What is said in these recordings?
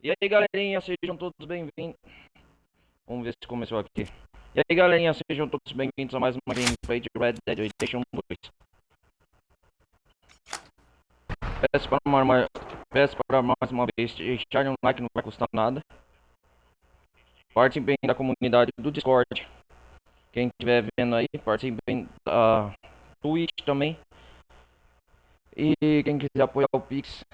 E aí, galerinha, sejam todos bem-vindos. Vamos ver se começou aqui. E aí, galerinha, sejam todos bem-vindos a mais uma gameplay de Red Dead Redemption 2. Peço para, Peço para mais uma vez deixarem um like, não vai custar nada. Participem da comunidade do Discord. Quem estiver vendo aí, participem da Twitch também. E quem quiser apoiar o Pix.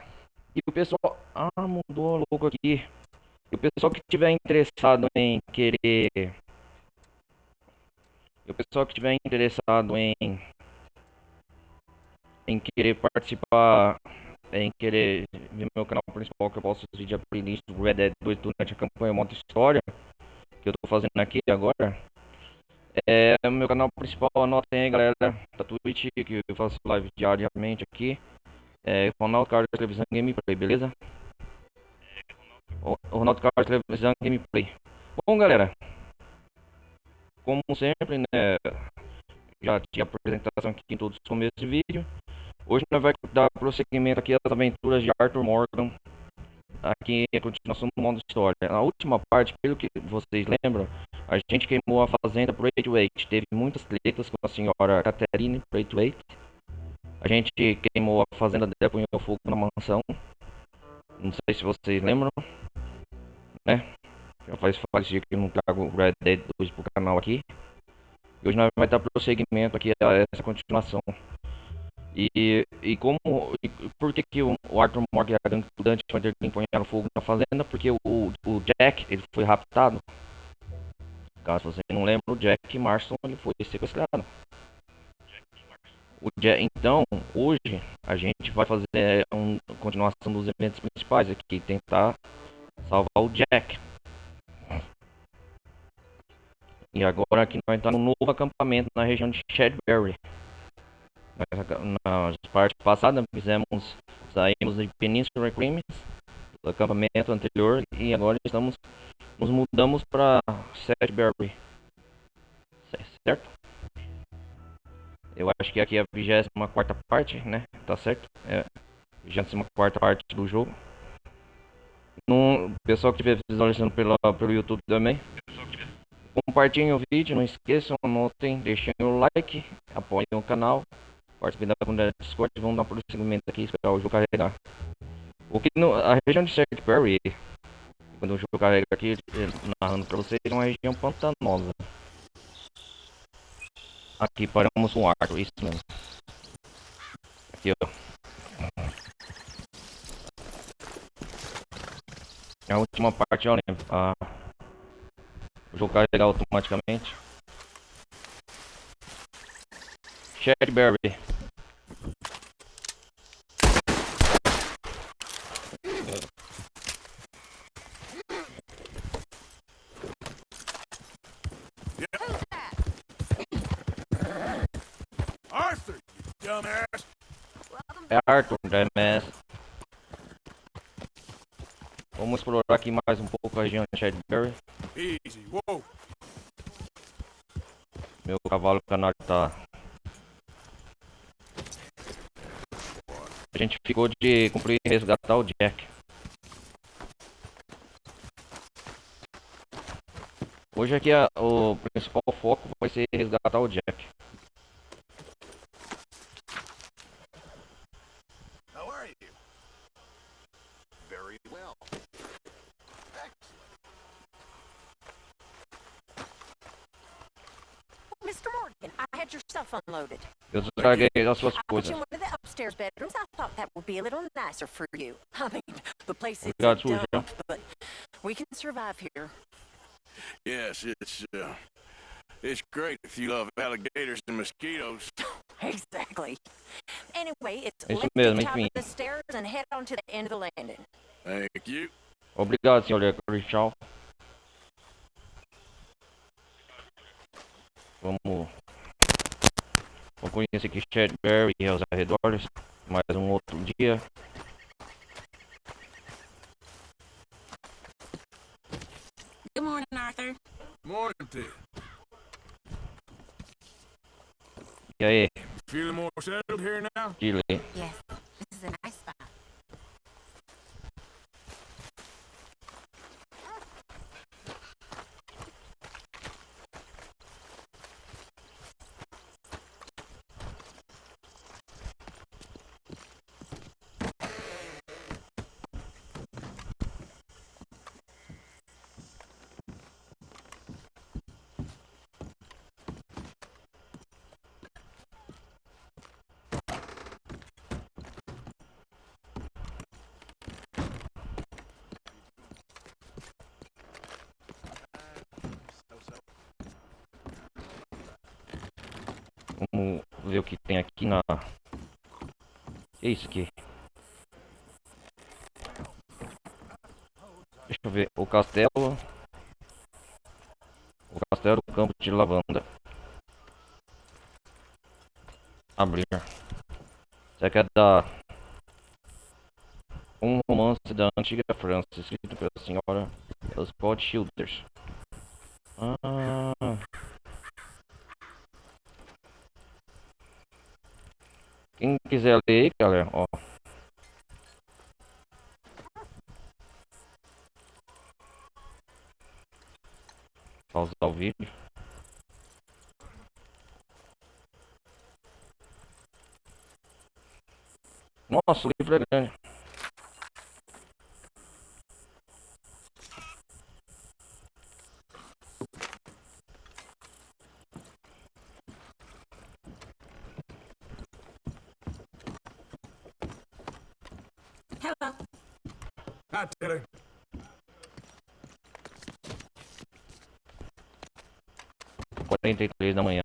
E o pessoal... Ah, mudou louco aqui. E o pessoal que estiver interessado em querer... E o pessoal que estiver interessado em querer participar, em querer ver meu canal principal, que eu posto os vídeos de playlist do Red Dead 2 durante a campanha Moto História, que eu tô fazendo aqui agora. É o meu canal principal, anotem aí, galera, da Twitch, que eu faço live diariamente aqui. É Ronaldo Carlos Televisão Gameplay, beleza? Ronaldo Carlos Televisão Gameplay. Bom, galera, como sempre, né, já tinha apresentação aqui em todos os começos de vídeo. Hoje nós vamos dar prosseguimento aqui às aventuras de Arthur Morgan, aqui é a continuação do modo história. Na última parte, pelo que vocês lembram, a gente queimou a fazenda Braithwaite. Teve muitas tretas com a senhora Catherine Braithwaite. A gente queimou a fazenda dela, punhou fogo na mansão. Não sei se vocês lembram, né? Já faz dia que eu não trago o Red Dead 2 pro canal aqui. E hoje nós vamos dar prosseguimento aqui a essa continuação. E por que o Arthur Morgan e a gangue do Dante punharam fogo na fazenda? Porque o Jack, ele foi raptado. Caso você não lembre, o Jack Marston, ele foi sequestrado. Então, hoje a gente vai fazer uma continuação dos eventos principais aqui, tentar salvar o Jack. E agora aqui nós estamos num novo acampamento na região de Shadbury. Nas partes passadas saímos de Península Crimes, do acampamento anterior, e agora nos mudamos para Shadbury, certo? Eu acho que aqui é a 24ª parte, né? Tá certo? É a 24ª parte do jogo. No pessoal que estiver visualizando pelo YouTube também, compartilhem o vídeo, não esqueçam, anotem, deixem o like, apoiem o canal, participem da comunidade do Discord, vamos dar prosseguimento aqui, esperar o jogo carregar. A região de Shrewsbury, quando o jogo carrega aqui, narrando pra vocês, é uma região pantanosa. Aqui paramos com arco, isso mesmo. Aqui, ó. É a última parte, eu lembro. O jogo carregar automaticamente. Shadbury. Arthur, you dumbass! É Arthur, dumbass. Vamos explorar aqui mais um pouco a região de Shadbury. Easy, whoa! Meu cavalo canário tá... A gente ficou de cumprir e resgatar o Jack. Hoje aqui o principal foco vai ser resgatar o Jack. How are you? Very well. Mr. Morgan, I had your stuff unloaded. Eu estraguei as suas I put you coisas. in one of the upstairs bedrooms. I thought that would be a little nicer for you. I mean, the place is Obrigado, a Suja. dump, but we can survive here. Yes, it's great if you love alligators and mosquitoes. Exactly. Anyway, it's Isso lift mesmo, the top enfim. of the stairs and head on to the end of the landing. Thank you. Obrigado, senhor Richard. Vamos conhecer aqui Shadbury e os arredores. Mais um outro dia. Good morning, Arthur. Morning to you. E aí, Feeling more settled here now? Chile? Yes, this is a nice spot. ver o que tem aqui na... Que é isso aqui? Deixa eu ver. O castelo. O castelo do campo de lavanda. Abrir. Isso aqui é da... Um romance da antiga França, escrito pela senhora Scott Childers. Ah. Quem quiser ler aí, galera, ó. Pausar o vídeo. Nossa, o livro é grande. Hello. Hi, Taylor. Quarenta e três da manhã.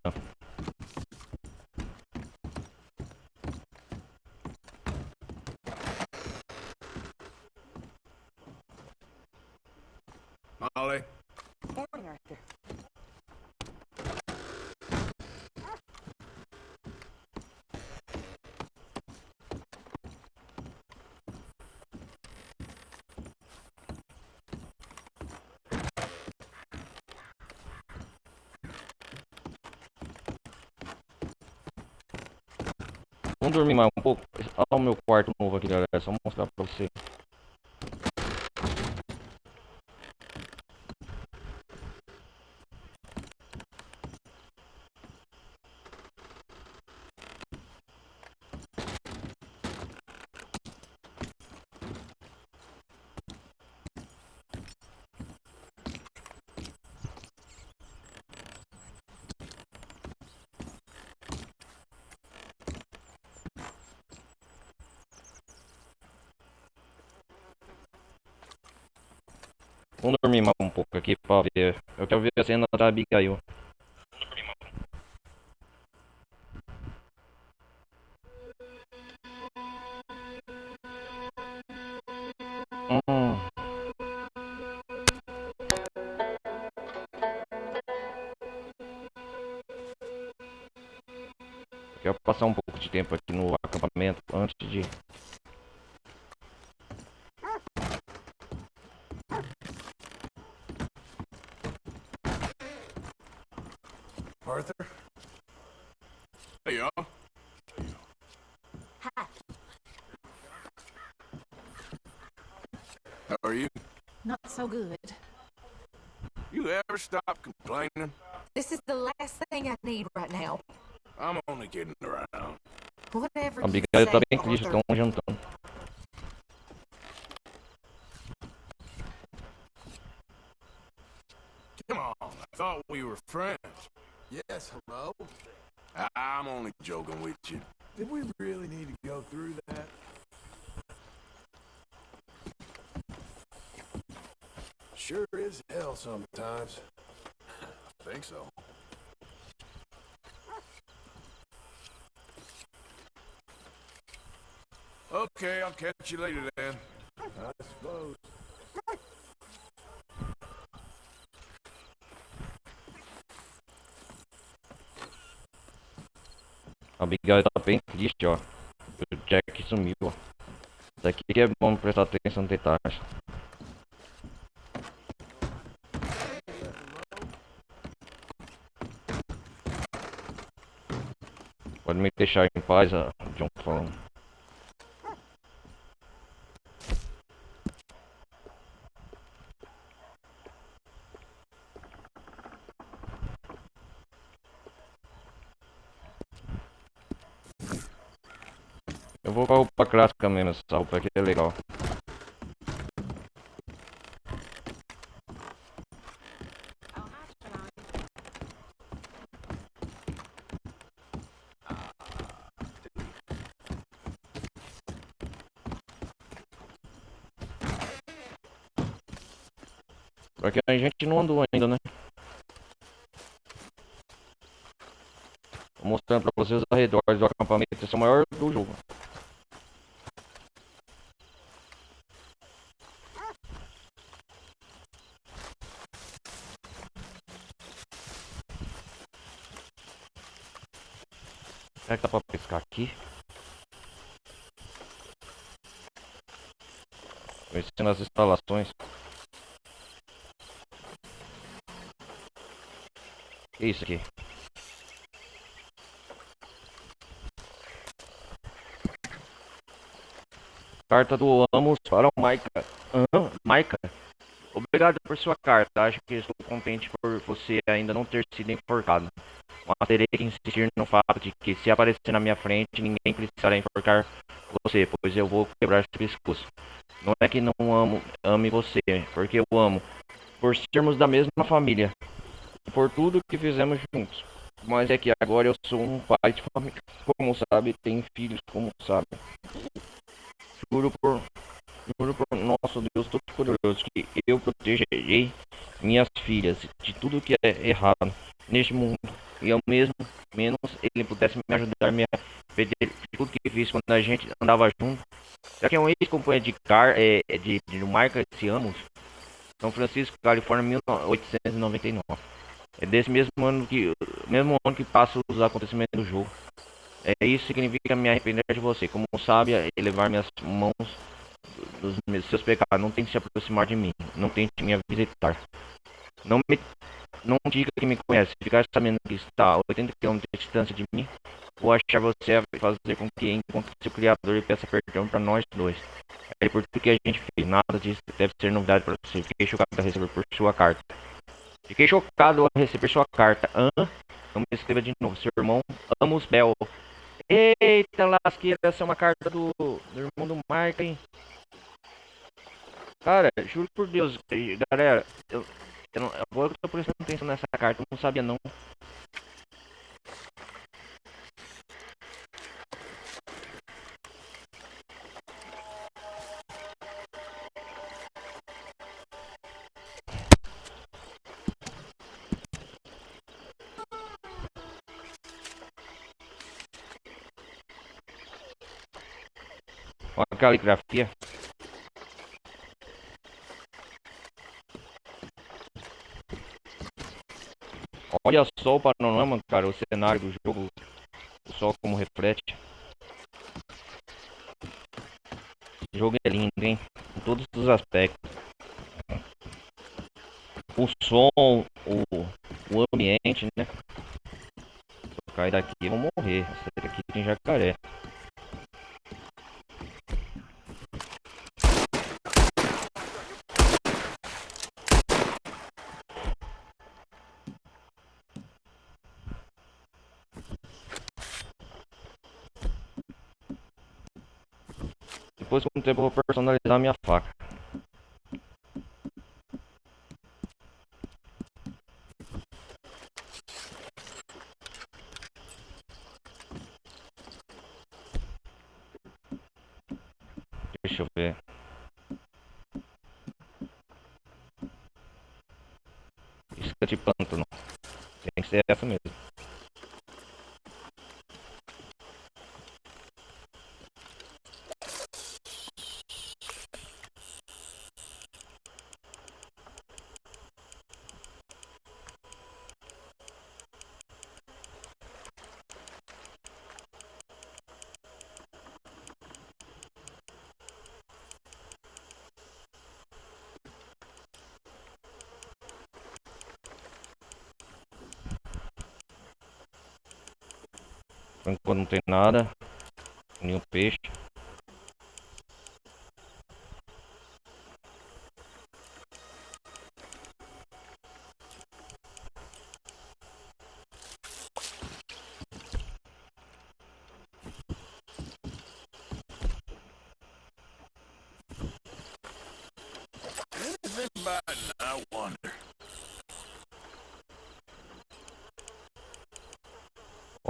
Molly. Morning, Arthur. Vamos dormir mais um pouco. Olha o meu quarto novo aqui, galera. É só mostrar pra você. Vamos dormir mais um pouco aqui pra ver. Eu quero ver a cena da Abigail. Hum. Eu quero passar um pouco de tempo aqui no acampamento antes de... Arthur? Hey, y'all. Hi. How are you? Not so good. You ever stop complaining? This is the last thing I need right now. I'm only kidding around. Whatever A you Abigail say, tá bem triste, Arthur. estão jantando. Come on, I thought we were friends. Yes, hello? I'm only joking with you. Did we really need to go through that? Sure is hell sometimes. I think so. Okay, I'll catch you later then. I suppose. A Abigail tá bem triste, ó. O Jack sumiu, ó. Isso aqui que é bom prestar atenção no detalhe. Pode me deixar em paz, a John falando. Eu vou com a roupa clássica mesmo, essa roupa aqui é legal. Porque a gente não andou ainda, né? Vou mostrando pra vocês os arredores do acampamento. Esse é o maior do jogo. Será que dá pra pescar aqui? Conhecendo as instalações. Que isso aqui? Carta do Amos para o Maika. Maika, obrigado por sua carta. Acho que estou contente por você ainda não ter sido enforcado. Mas terei que insistir no fato de que se aparecer na minha frente, ninguém precisará enforcar você, pois eu vou quebrar seu pescoço. Não é que não ame você, porque eu amo. Por sermos da mesma família. Por tudo que fizemos juntos. Mas é que agora eu sou um pai de família. Como sabe, tenho filhos, como sabe. Juro por, juro por nosso Deus Todo-Poderoso que eu protegerei minhas filhas de tudo que é errado neste mundo. E ao mesmo menos ele pudesse me ajudar a me arrepender de tudo que fiz quando a gente andava junto. Já que é um ex-companheiro de marca de Amos, São Francisco, Califórnia, 1899. É desse mesmo ano que passa os acontecimentos do jogo. Isso significa me arrepender de você. Como sabe, elevar minhas mãos dos seus pecados. Não tente se aproximar de mim. Não tente me visitar. Não me não diga que me conhece. Ficar sabendo que está a 80 km de distância de mim. Vou achar você e fazer com que encontre seu criador e peça perdão para nós dois. Por tudo que a gente fez. Nada disso deve ser novidade para você. Fiquei chocado a receber por sua carta. Fiquei chocado a receber sua carta. Não me escreva de novo. Seu irmão Amos Bell. Eita lasqueira, essa é uma carta do irmão do Mark, hein? Cara, juro por Deus, galera, agora que eu tô prestando atenção nessa carta, eu não sabia não. Olha a caligrafia. Olha só o panorama, cara, o cenário do jogo, o sol como reflete. O jogo é lindo, hein? Em todos os aspectos. O som, o ambiente, né? Se eu cair daqui, eu vou morrer. Essa daqui tem jacaré. Depois com o tempo eu vou personalizar minha faca. Deixa eu ver. Isca de pântano. Tem que ser essa mesmo. Enquanto não tem nada, nenhum peixe. Anything biting, I wonder.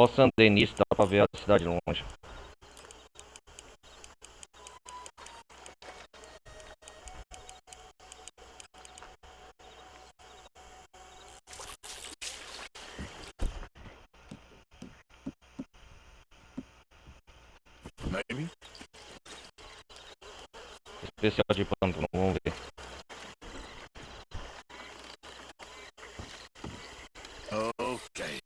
Ó, San Denis, dá pra ver a cidade longe. Especial de pântano, vamos ver. Okay.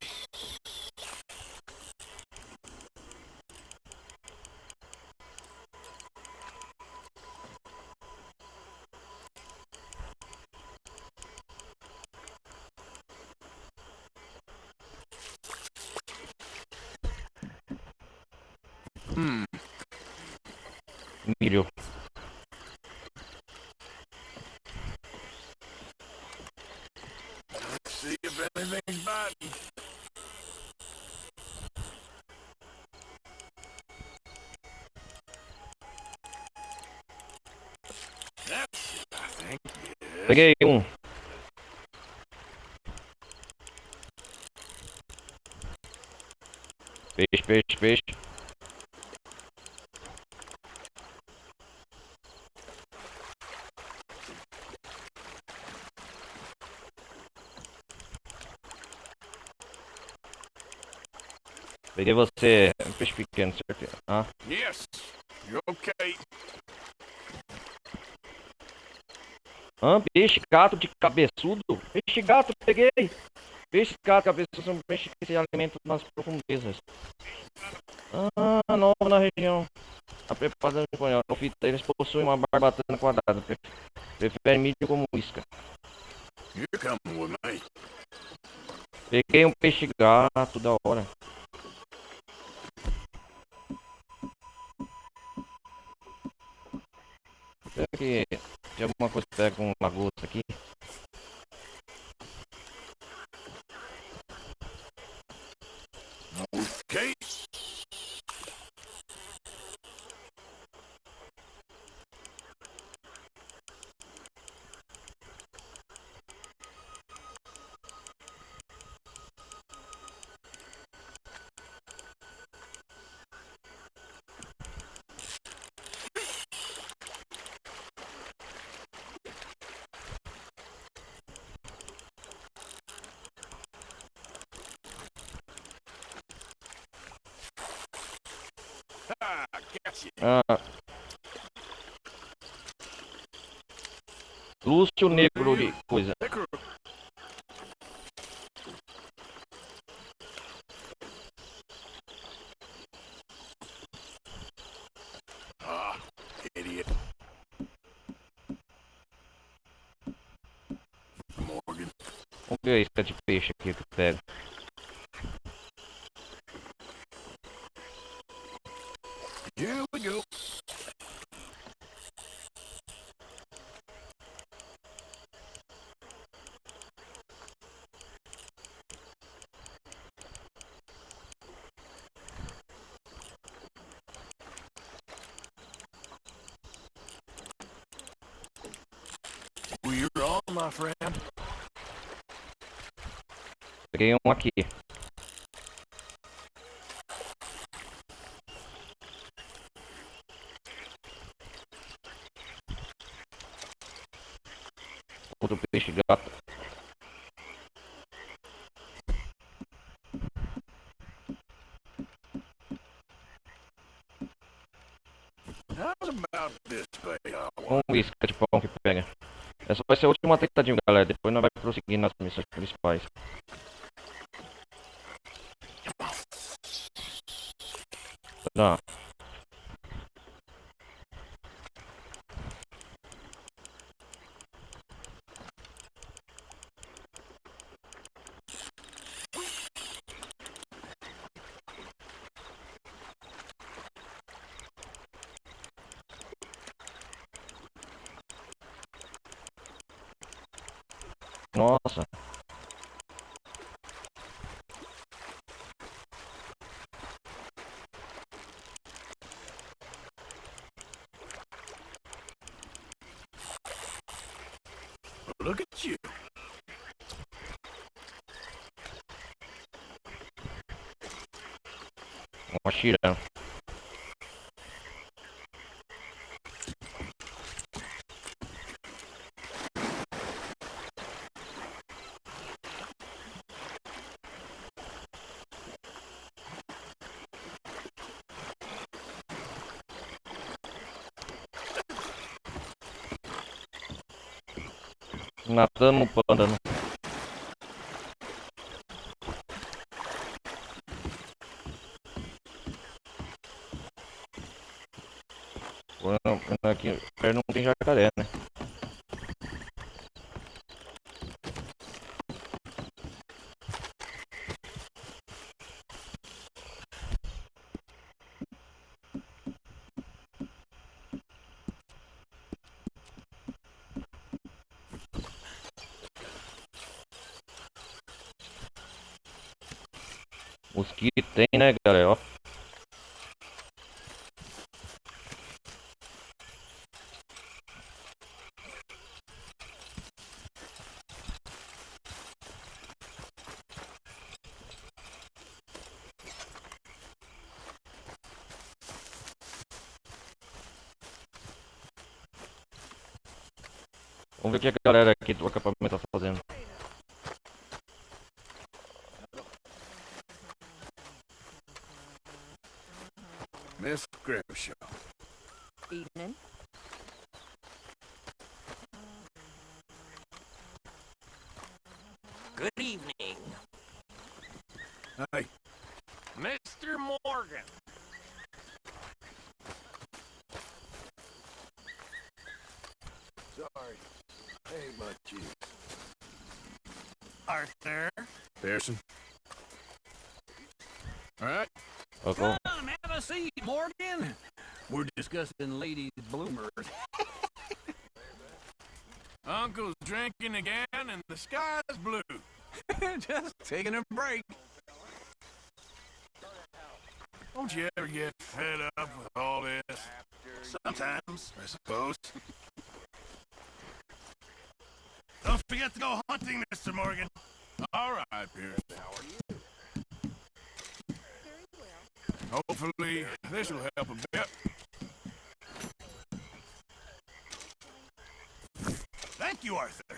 Milho. Let's see if anything's biting. That's it, I think. Yes. Peguei um. Peixe, peixe, peixe. Peguei você, peixe pequeno, certeza. Ah, Yes. You're okay. peixe gato de cabeçudo. Peixe gato, peguei. Peixe gato cabeçudo são peixes que se alimentam nas profundezas. Novo na região. A preparação espanhola. Eles possuem uma barbatana quadrada. Prefere milho como isca. You're coming with me. Peguei um peixe gato da hora. Será que tem alguma coisa que pega com lagosta aqui? Okay. Ah, gotcha. Lúcio Negro de coisa. Picker. Ah, idiot. Morgan. Vamos ver a isca de peixe aqui que eu pego. Here we go. Well, you're on, my friend. Peguei um aqui. Outro peixe gato. How's about this way? Um isca de pão que pega. Essa vai ser a última tentativa, galera. Depois nós vamos prosseguir nas missões principais. Não. Nossa. Look at you. Uma xirã. Nadando no pântano. Aqui perto não tem jacaré, né? Mosquito tem, né, galera? Ó. Vamos ver o que a galera aqui do acampamento tá fazendo. Miss Grimshaw. Evening. Good evening, Hey, Mr. Morgan. Sorry. Hey, my chief. Arthur. Pearson. All right. Ó, Come, have a seat, Morgan. We're discussing ladies' bloomers. Uncle's drinking again and the sky's blue. Just taking a break. Don't you ever get fed up with all this? Sometimes. I suppose. Don't forget to go hunting, Mr. Morgan. All right, Pearson. Hopefully, this will help a bit. Thank you, Arthur.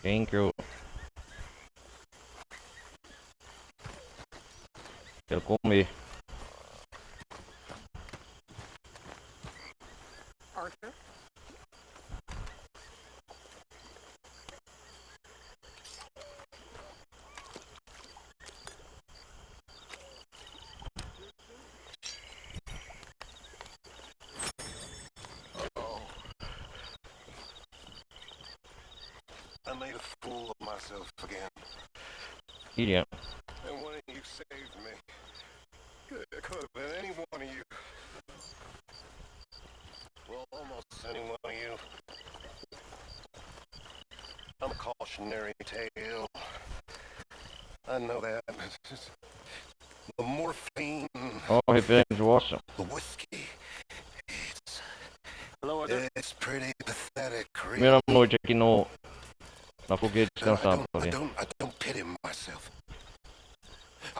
quem que eu quero comer? Arthur? I made a fool of myself again. Queria. And one of you saved me. It could have been any one of you. Well, almost any one of you. I'm a cautionary tale. I know that. The morphine, Ó, referente de Watson. the whiskey. Hello, Arthur. It's pretty pathetic, really. Primeira noite aqui no na fogueira descansando ali. I don't pity myself.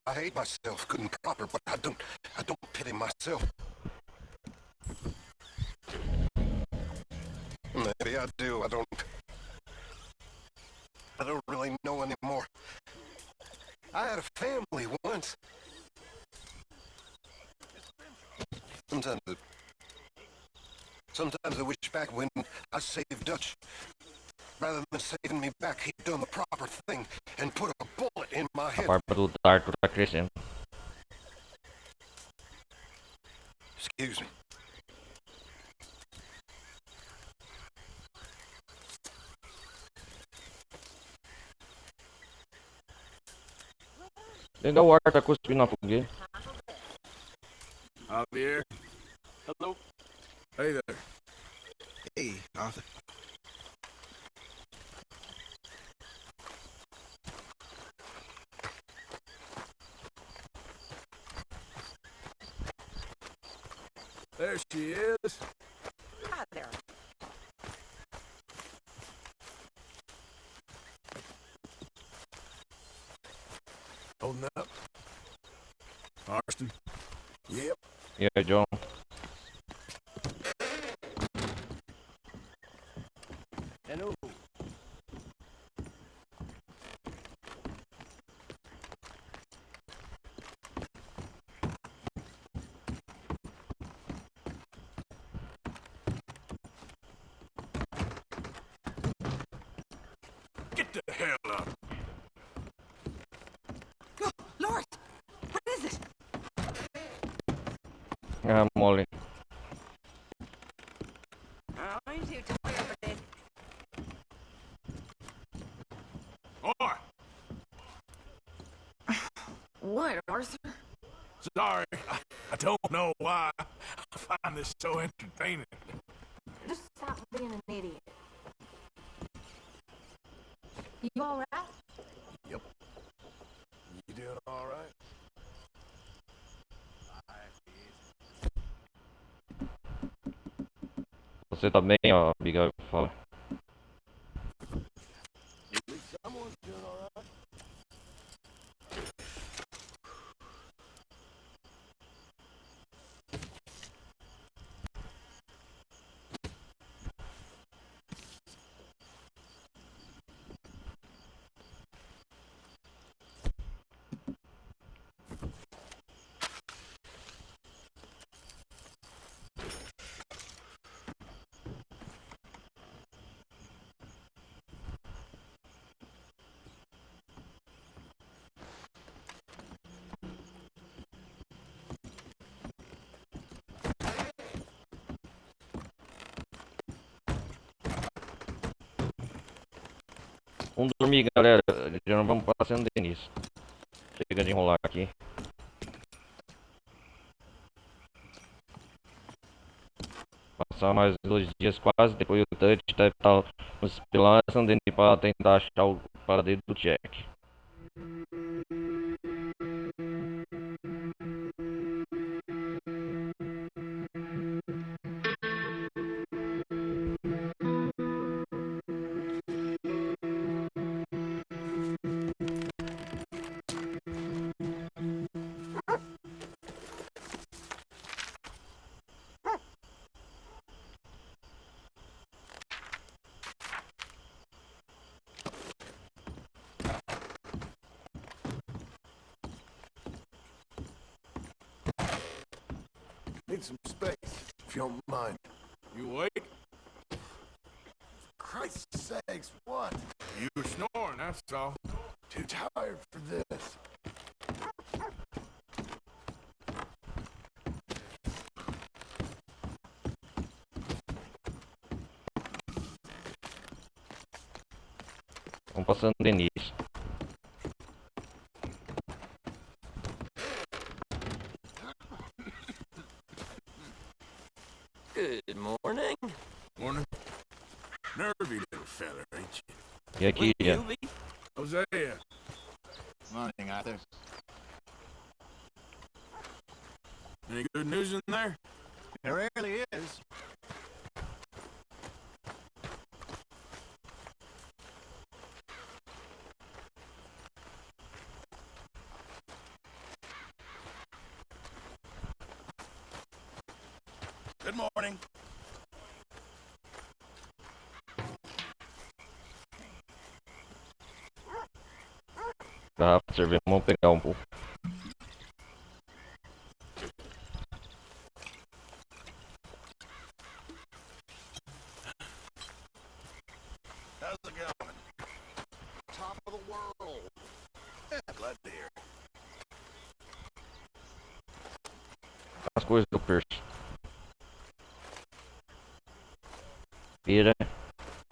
I hate myself good and proper, but I don't pity myself. Maybe I do. I don't really know anymore. I had a family once. Sometimes I wish back when I saved Dutch. Rather than saving me back, he'd done the proper thing and put a bullet in my A head. barba do Arthur tá crescendo. Excuse me. Legal, o Arthur tá cuspindo na fogueira. Javier. Hello. Hey there. Hey, Arthur. There she is. Hi there. Holding up. Marston. Yep. Yeah, John. Hello. the hell up. Oh, Lord! What is it? Ah, mole. Oh, I'm too tired for this. Boy, What, Arthur? sorry. I don't know why I find this so entertaining. Just stop being an idiot. You all right? Yep. You doing all right? Você tá bem, ó, Abigail? Fala. At least someone's doing all right. Vamos dormir, galera. Já não vamos passando nisso. Chega de enrolar aqui. Passar mais 2 dias quase, depois o Dutch deve estar nos pilões andando para tentar achar o paradeiro do Jack. Need some space, if you don't mind. You awake? Christ's sakes, what? You were snoring, that's all. Too tired for this. Vamos passando nisso. Good morning. Morning. Nervy little fella, ain't you? E aqui, já. Hosea. Morning, Arthur. Any good news in there? There rarely is. Good morning. Garrafa de cerveja, vamos pegar um pouco. How's it going? Top of the world. Yeah, glad to hear. As coisas do Percy. Pira,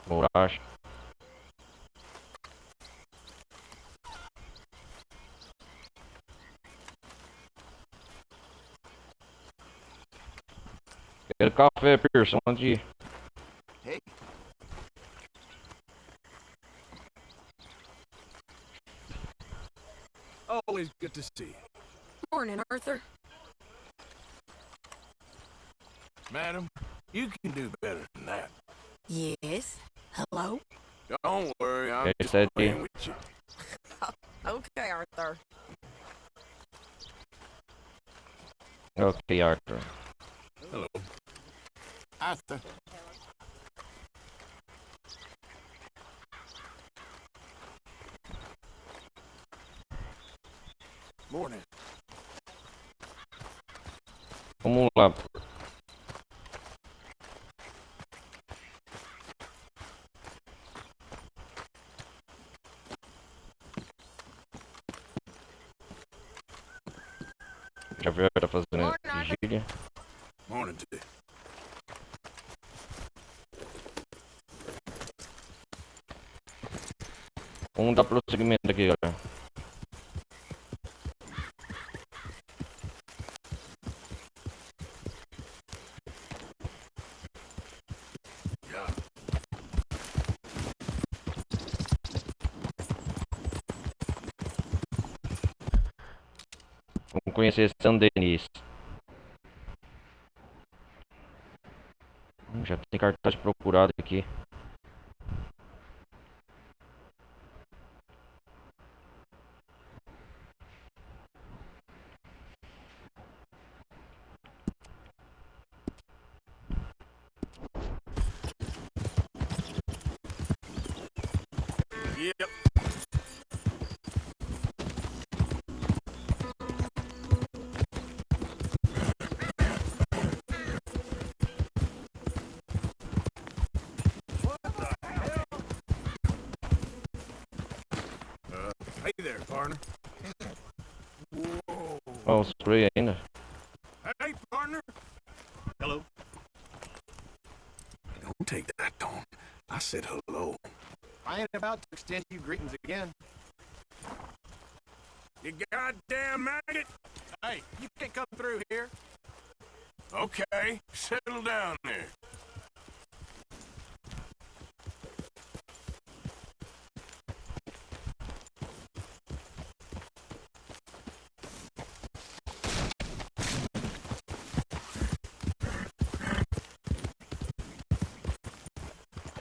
borracha. Quero café, Pearson, onde ir? Hey. Always good to see you. Morning, Arthur. Madam, you can do better than that. Yes. Hello? Don't worry, I'm Okay, just steady. playing with you. Okay, Arthur. Ok, Arthur. Hello. Arthur. Morning. Vamos lá. Xavier tá fazendo vigília. Morning to you. Vamos dar prosseguimento aqui, galera. Vamos conhecer São Denis. Já tem cartaz procurado aqui. Yep. Hey there, partner. Whoa. Ó, o spray ainda. Hey, partner. Hello. Don't take that tone. I said hello. I ain't about to extend you greetings again. You goddamn maggot. Hey, you can't come through here. Okay, settle down there.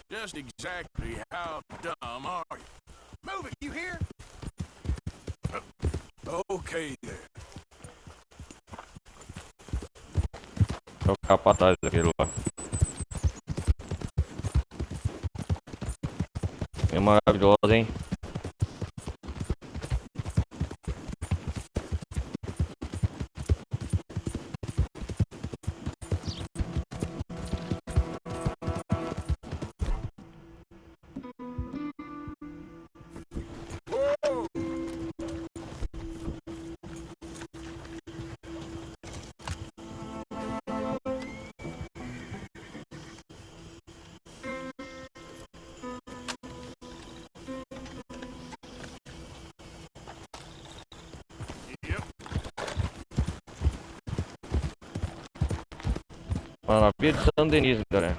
Just exactly how dumb are you? Move it, you hear? Okay then. É o capataz daquele lá. É maravilhosa, hein? Yep. Maravilha de São Denis, galera.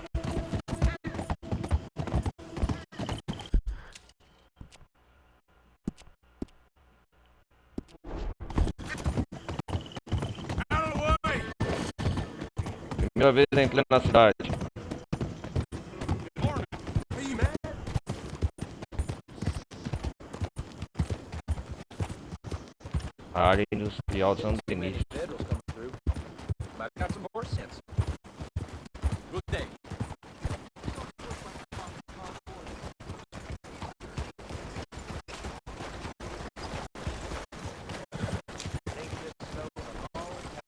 Out of the way. Primeira vez em plena cidade. Are you mad? A área industrial de São Denis. Federal's coming through. Might got some horse sense. Good day.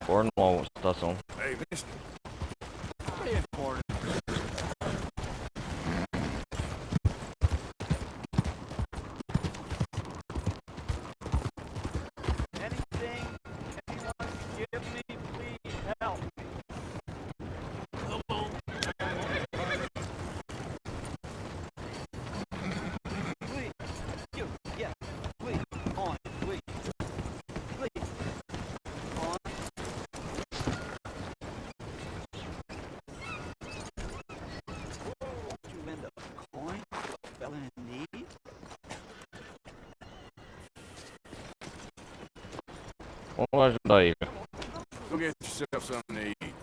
Cornwall, estação. Hey, mister. Anything anyone can give me, please help. Please, you, yeah, please, on, please, please, on. You lend a coin to a fella in need? Vamos ajudar ele. Go get yourself something to eat.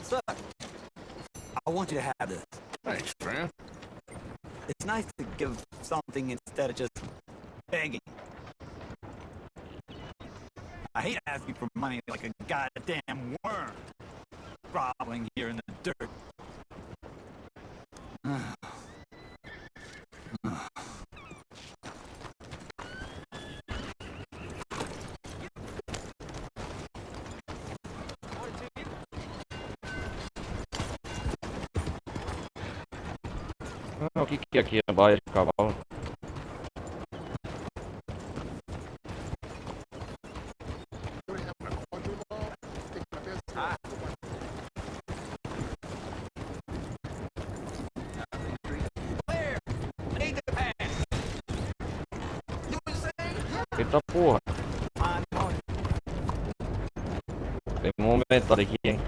Sir, I want you to have this. Thanks, friend. It's nice to give something instead of just begging. I hate asking for money like a goddamn worm groveling here in the dirt. Ah, o que que é aqui? É baia de cavalo. Eita porra. Tem um momentado aqui, hein.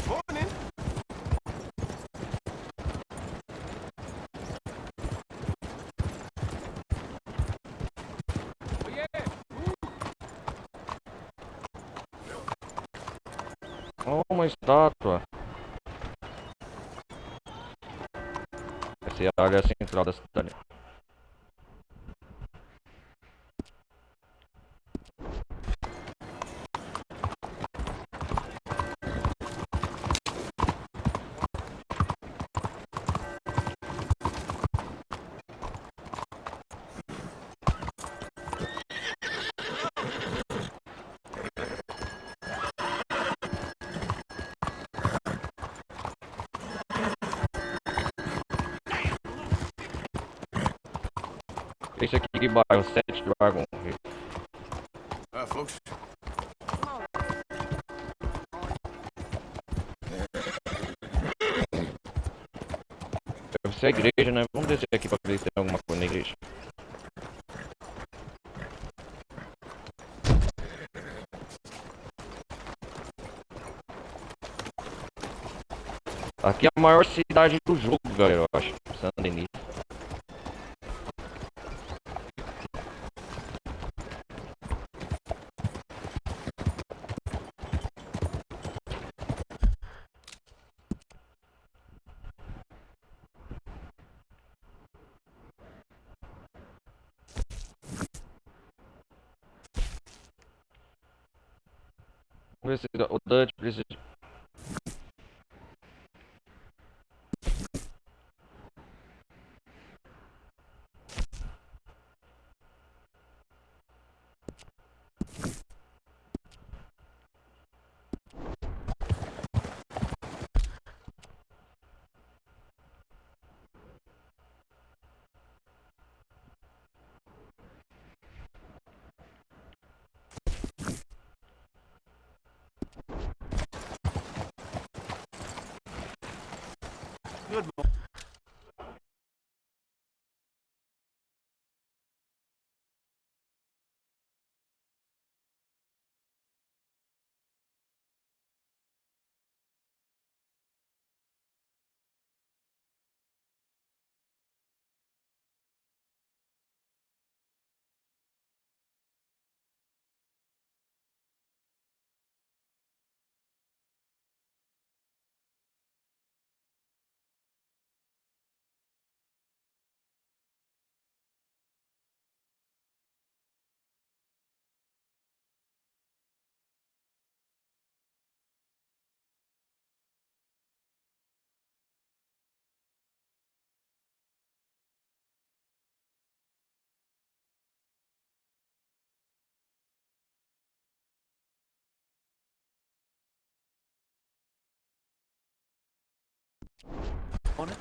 Morning. Oh, yeah. Oh, uma estátua. Essa é a área central da cidade. Esse aqui que bairro, Sete Dragon. Folks, Deve ser a igreja, né? Vamos descer aqui pra ver se tem alguma coisa na igreja. Aqui é a maior cidade do jogo, galera, eu acho. Saint-Denis. Vamos ver se o Dutch precisa. Good morning.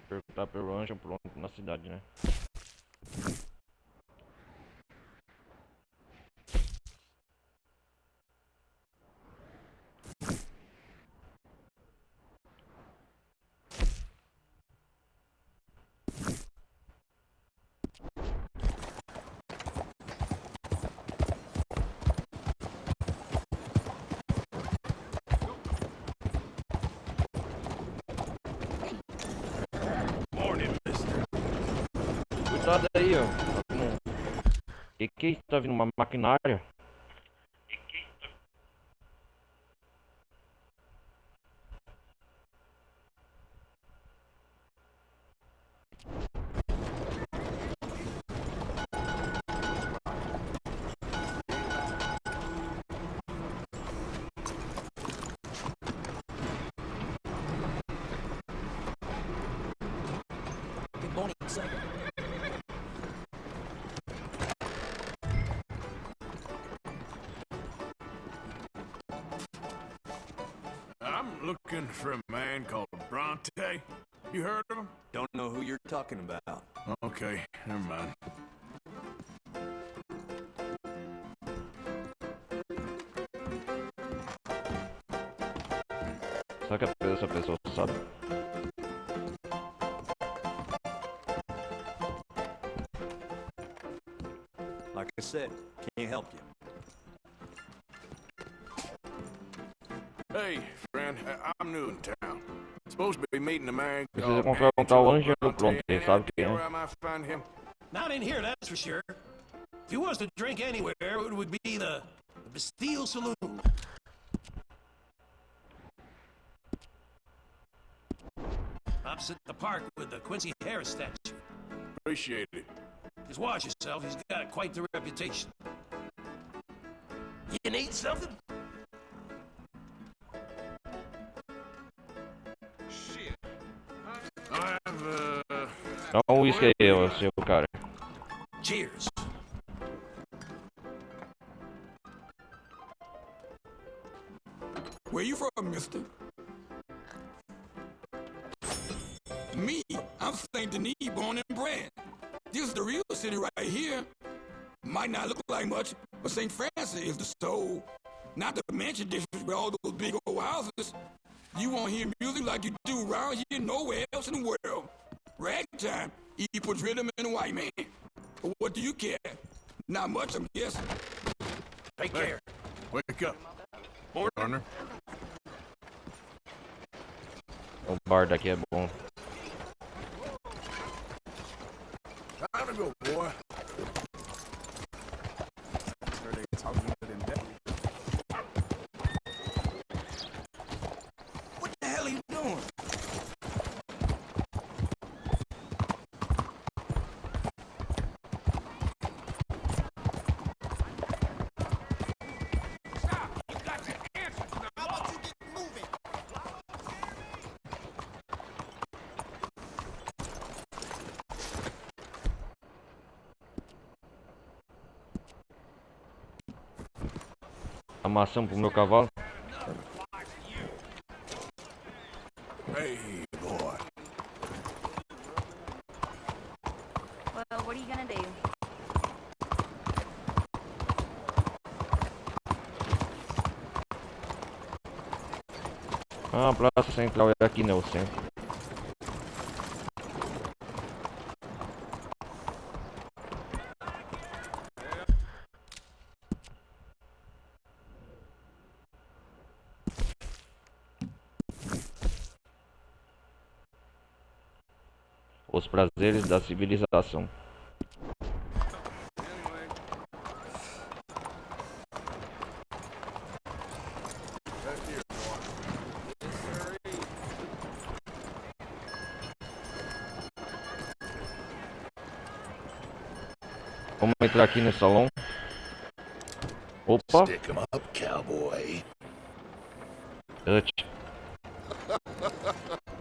Perguntar pelo Anjo pronto na cidade, né? morning, mister. Cuidado aí, ó. Que tá vindo uma maquinária? looking for a man called Bronte. You heard of him? Don't know who you're talking about. Okay, never mind. Será que essa pessoa sabe? Like I said, can't help you. Hey, friend, I'm new in town. Supposed to be meeting a man Precisa called confrontar o Angelo Ângelo Bronte, sabe quem Where é? I might find him? Not in here, that's for sure. If he wants to drink anywhere, it would be the Bastille Saloon. Opposite the park with the Quincy Harris statue. Appreciate it. Just watch yourself, he's got quite the reputation. You need something? I have, Dá um uísque aí, ô, seu cara. Cheers. Where you from, mister? Me, I'm St. Denis, born and bred. This is the real city right here. Might not look like much, but St. Francis is the soul. Not the mansion district with all those big old houses. You won't hear music like you do around here nowhere else in the world. Ragtime, he puts rhythm in a white man. But what do you care? Not much, I'm guessing. Take care. wake up. Partner. O bar daqui é bom. Time to go, boy. What the hell are you doing? Amassamos pro meu cavalo. Hey, boy. Well, what are you gonna do? Ah, a praça central é aqui, né? O centro. Os prazeres da civilização. Vamos entrar aqui no salão. Opa! Stick 'em up, cowboy. Dutch.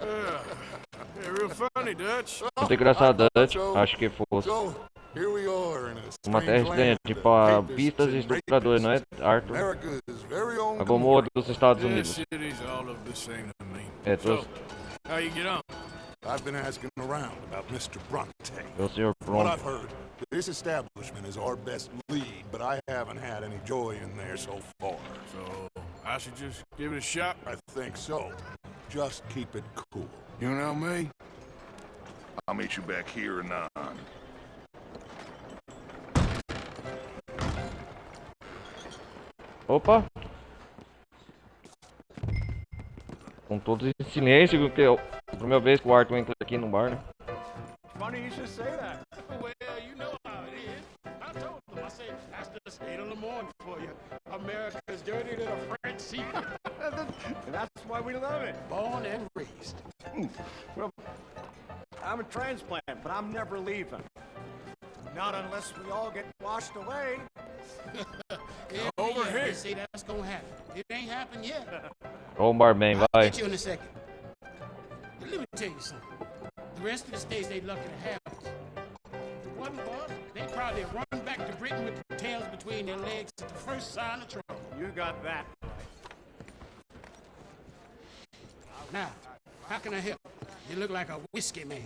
Hey, real funny, Dutch. Muito engraçado, Dutch. Acho que fosse So, here we are in a uma terra strange land, estranha, the tipo a papists pistas e and estupradores, não é, rapists. Arthur? America's very own A Gomorra dos Estados Yeah, Unidos. cities all look the same to me. É, So, todos. how you get on? I've been asking around about Mr. Bronte. O senhor What Bronte. I've heard, this establishment is our best lead, but I haven't had any joy in there so far. So, I should just give it a shot? I think so. Just keep it cool. You know me? I'll meet you back here in 9. Opa! Com todos em silêncio, porque é a primeira vez que o Arthur entra aqui no bar, né? Funny you should say that. Well, you know how it is. I told them, I said, that's the state of Lemoyne for you. America's dirty little French secret. And that's why we love it. Born and raised. Well, I'm a transplant, but I'm never leaving. Not unless we all get washed away. Over here. They say that's gonna happen. It ain't happened yet. Ó o barman, I'll vai. get you in a second. But let me tell you something. The rest of the states they lucky to have us. If it wasn't for us, they'd probably run back to Britain with their tails between their legs at the first sign of trouble. You got that. Now, how can I help? You look like a whiskey man.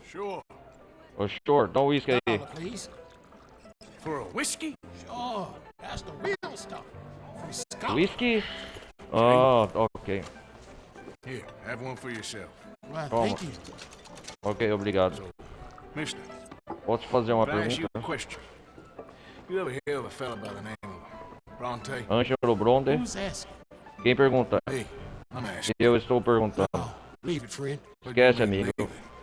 Sure. Ô, sure, dá um whisky aí. $1, please. For a whiskey? Sure, that's the real stuff. From Scotland. Whisky? Ah, ok. Here, have one for yourself. Well, Toma. thank you. Ok, obrigado. Mister, Posso fazer uma can I ask you a pergunta? question? You ever hear of a fella by the name of Bronte? Angelo Bronte? Who's asking? Quem pergunta? Hey, I'm asking. Eu estou perguntando. Oh, leave it, friend. Esquece, amigo.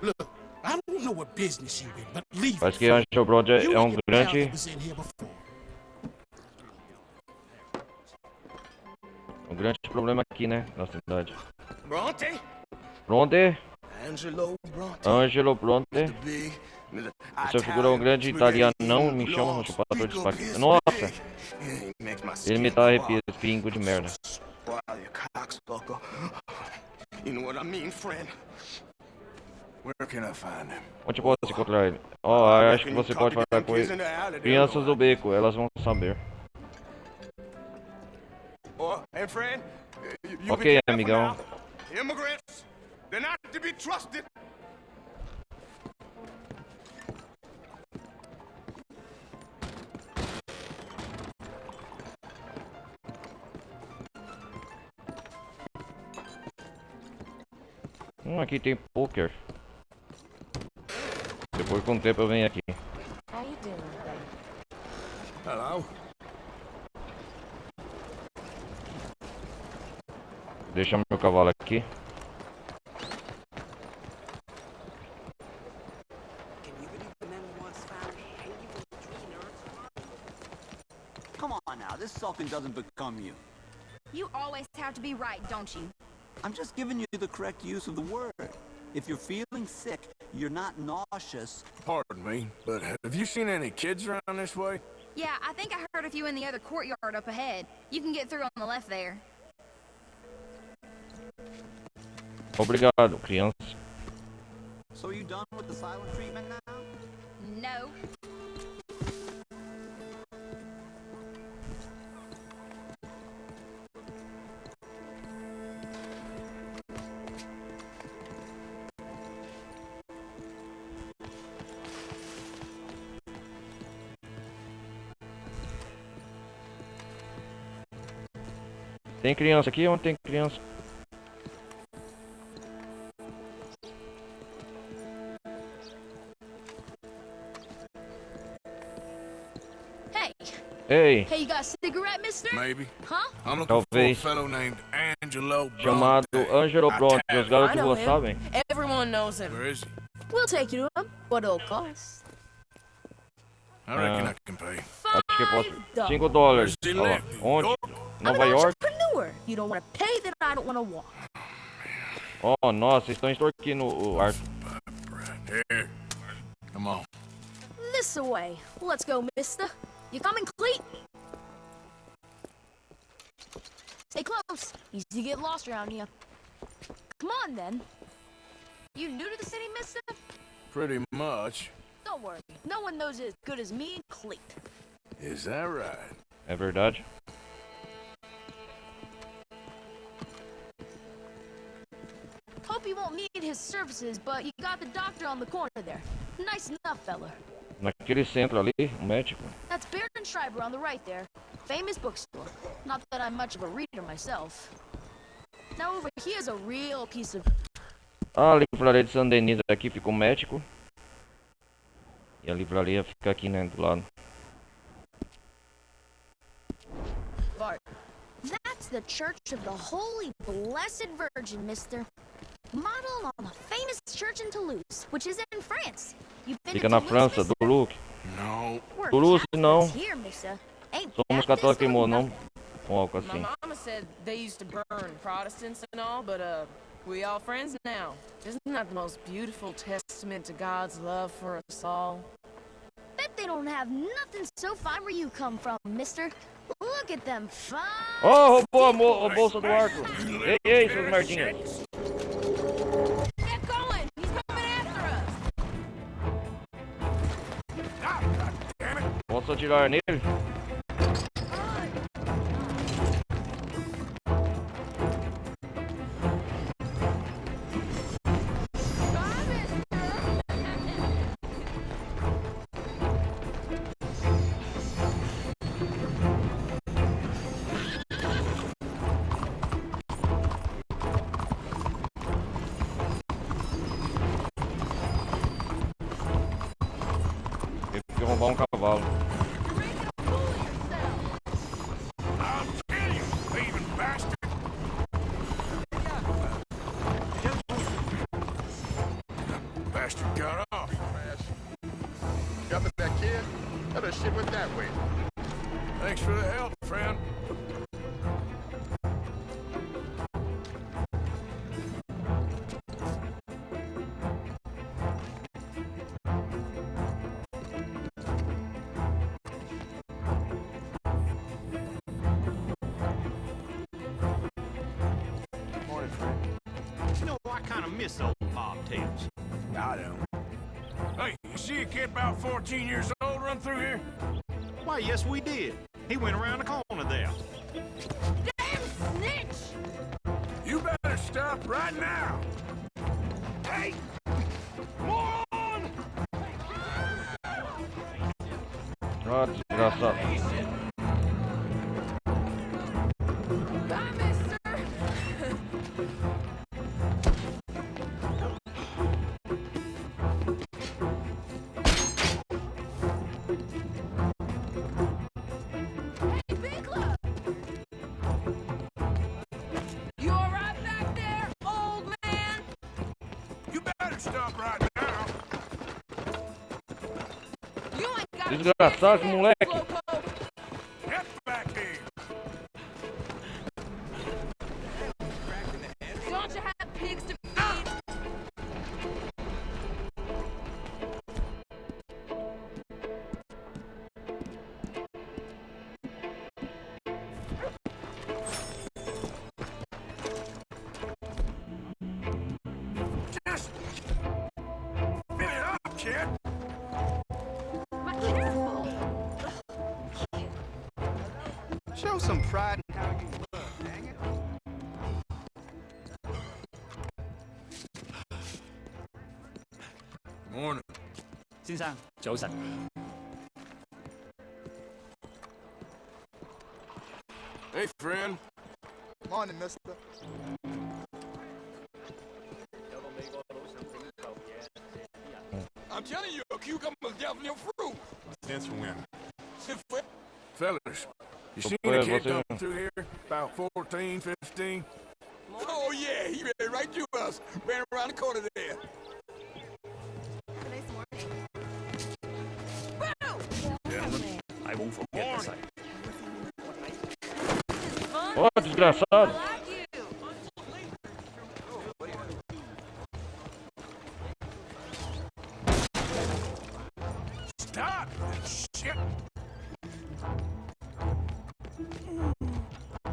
Look, I don't know what business you in, but leave Parece it. que Angelo Bronte You é and um your pal grande, that was in here before. problema aqui, né? Na cidade. Bronte? Bronte? Angelo Bronte. Angelo Bronte. Big. Essa figura é um grande italiano, não me chama no chupador de espaço. Nossa! Ele me dá arrepios, pingo de merda. You know what I mean, friend? Where can I find him? Onde posso encontrar ele? Acho que você pode falar com ele. Crianças do beco, elas vão saber. Oh, and friend, you Ok, be careful amigão. now. Immigrants, they're not to be trusted. Aqui tem poker. Depois com o tempo eu venho aqui. How you doing today? Hello. Deixa meu cavalo aqui. Come on now, this sulking doesn't become you. You always have to be right, don't you? I'm just giving you the correct use of the word. If you're feeling sick, you're not nauseous. Pardon me, but have you seen any kids around this way? Yeah, I think I heard a few in the other courtyard up ahead. You can get through on the left there. Obrigado, criança. So you done with the silent treatment now? No. Tem criança aqui? Onde tem criança? Hey. Ei, Hey, you got a cigarette, mister? Maybe. Huh? I'm looking for a Talvez. fellow named Angelo chamado Bronte. Angelo Bronte. I Os garotos de I know rua him. sabem? Everyone knows him. Where is he? We'll take you to him, but it'll cost. I reckon I can pay. Acho que eu posso. $5. $5. Where's he Ó, live? onde? I'm Nova an York? entrepreneur. If you don't want to pay, then I don't want to walk. Oh, nossa, estão extorquindo o Arthur. Here. Come on. This away. Let's go, mister. You coming, Cleet? Stay close. Easy to get lost around here. Come on, then. You new to the city, mister? Pretty much. Don't worry. No one knows it as good as me and Cleet. Is that right? É verdade? Hope you won't need his services, but you got the doctor on the corner there. Nice enough, fella. Naquele centro ali, o médico. That's Baron Schreiber on the right there. Famous bookstore. Not that I'm much of a reader myself. Now over here's a real piece of... A livraria de San Denis aqui fica o médico. E a livraria fica aqui, né, do lado. Bart. That's the Church of the Holy Blessed Virgin, mister. Modeled on the famous church in Toulouse, which is in France. You've been Fica to na Toulouse, França, mister? do Luke. No. We're Toulouse, não. Catholics here, mister. Ain't Somos Baptists católicos, or irmão, não? nothing. Ou algo My assim. mama said they used to burn Protestants and all, but we all friends now. Isn't that the most beautiful testament to God's love for us all? Bet they don't have nothing so fine where you come from, mister. Look at them fine. Oh, roubou a bolsa do Arthur. Ei, seus merdinhas. Get going! He's coming after us! Posso atirar nele? cavalo. I'll kill you, thieving bastard! Bastard got off. Got me that kid? How the shit went that way? Thanks for the help, friend. Morning, Frank. You know, I kind of miss old bobtails. I don't. Hey, you see a kid about 14 years old run through here? Why, yes, we did. He went around the corner there. Damn snitch! You better stop right now! Hey! Moron! Ah, desgraçado. Bye, mister! Hey, Big Club! You all right back there, old man? You better stop right now! You ain't got Desgraçado, moleque. Get back here! Don't you have pigs to feed? Just fill it up, kid! But careful! Show some pride in how you look, dang it. Morning. 先生，早晨。 Hey, friend. Morning, mister. I'm telling you, a cucumber's definitely a fruit. Since when? Fellas, you seen Well, a kid what's come it? through here? About 14, 15? Oh yeah, he ran right to us. Ran around the corner there. Gentlemen. I won't forget the sight. Ó, desgraçado. Stop! Shit!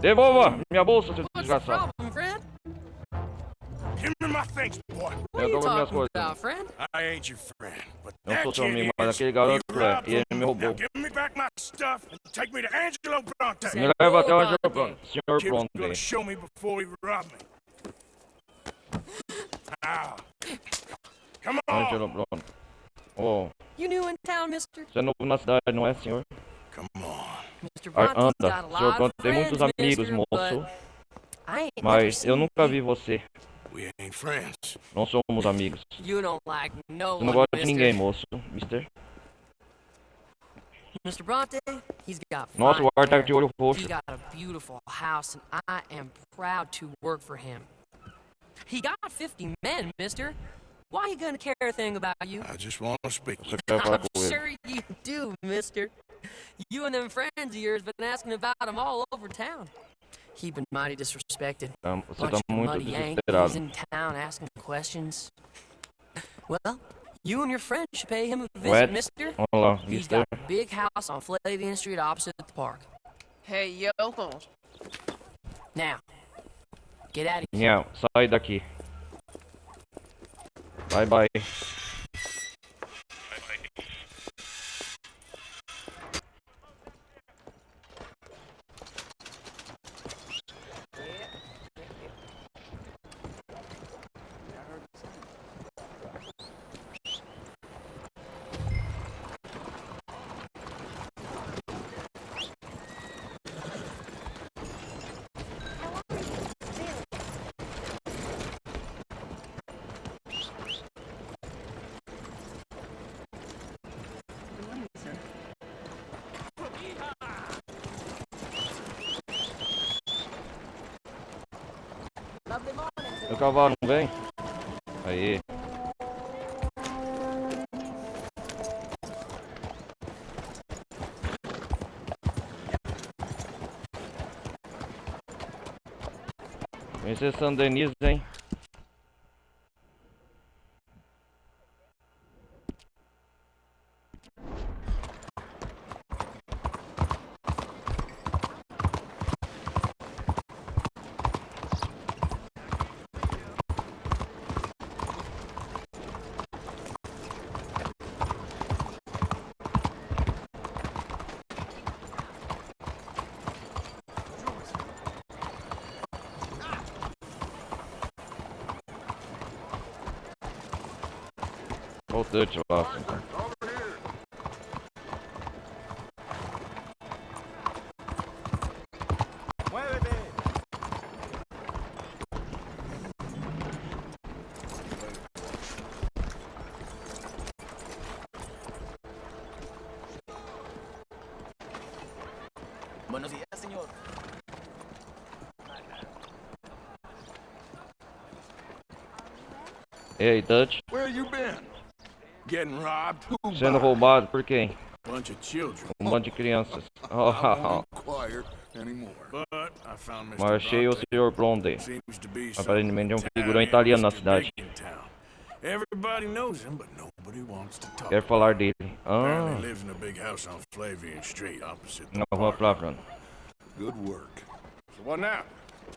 Devolva minha bolsa, seu What's the desgraçado. problem, friend? Give me my things, boy. What are you Devolva minhas talking coisas. about, friend? I ain't your friend, but Não that sou seu kid amigo, mas is. aquele garoto You é. robbed E ele him. me Now roubou. give me back my stuff and take me to Angelo Bronte. Me leva até o Senhor Senhor Bronte. Senhor Kid was Bronte. gonna show me before he robbed me. Now, come on. Senhor Bronte. Oh, You new in town, mister? você é novo na cidade, não é, senhor? Come on. Mr. Ah, Bronte's got a anda. lot Senhor of Bronte tem friends, muitos amigos, mister, moço. but I ain't never Mas eu seen nunca you. vi você. We ain't friends. Não somos amigos. You don't like no Você não one, gosta de mister. ninguém, moço, mister. Mr. Bronte, he's got Nossa, fine o ar tá hair. de olho He's roxo. got a beautiful house, and I am proud to work for him. He got 50 men, mister. Why you gonna care a thing about you? I just want to speak with Você quer falar I'm com ele? sure you do, mister. You and them friends of yours been asking about him all over town. He been mighty disrespected. Você Bunch tá of muito muddy Yankees desesperado. in town asking questions. Well, you and your friend should pay him a visit, What? mister. Olha lá, He's mister. got a big house on Flavian Street opposite the park. Hey, yokel. Now, get out of here. Nhau, sai daqui. Bye, bye. Meu cavalo não vem? Aí. Conhecer San Denis, hein? Olha o Dutch lá. Buenos días, señor. Ei, Dutch. Where you been? Getting robbed? Who Sendo by? roubado por quem? Bunch of children. Bando de crianças. I won't inquire anymore. But I found Mr. Mas achei o Bronte. Sr. Blonde. Seems to be some Aparentemente é um figurão italiano na cidade. Italian town. Everybody knows him, but nobody wants to talk. Quero falar dele. Apparently lives in a big house on Flavian Street, opposite the Na rua park. Flavian. Good work. So what now?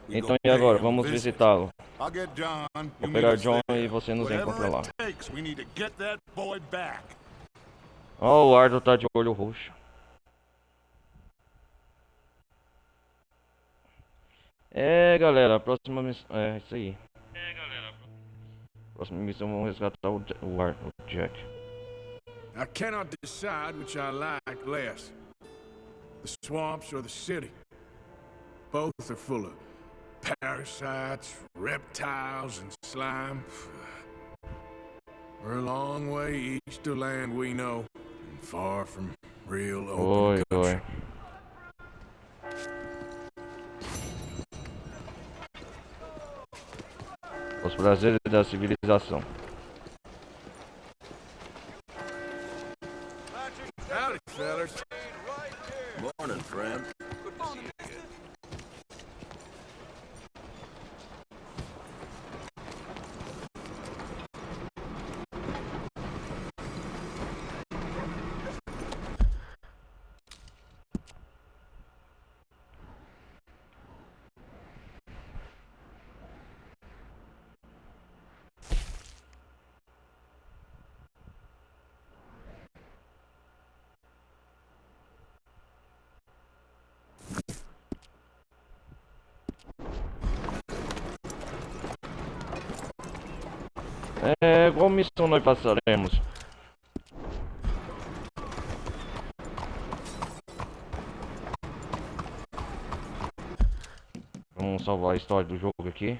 Então e agora? Vamos visitá-lo. I'll get John. Vou pegar John e você nos Whatever encontra lá. it takes, we need to get that boy back. Ó, o Ardo tá de olho roxo. É, galera, a próxima missão. É, isso aí. Próxima missão vamos resgatar o Jack. I cannot decide which I like less. The swamps or the city. Both are full of parasites, reptiles, and slime. We're a long way east of land we know, and far from real open Oi, country. oi. Os prazeres da civilização. Howdy, fellas. Morning, friend. Qual missão nós passaremos? Vamos salvar a história do jogo aqui.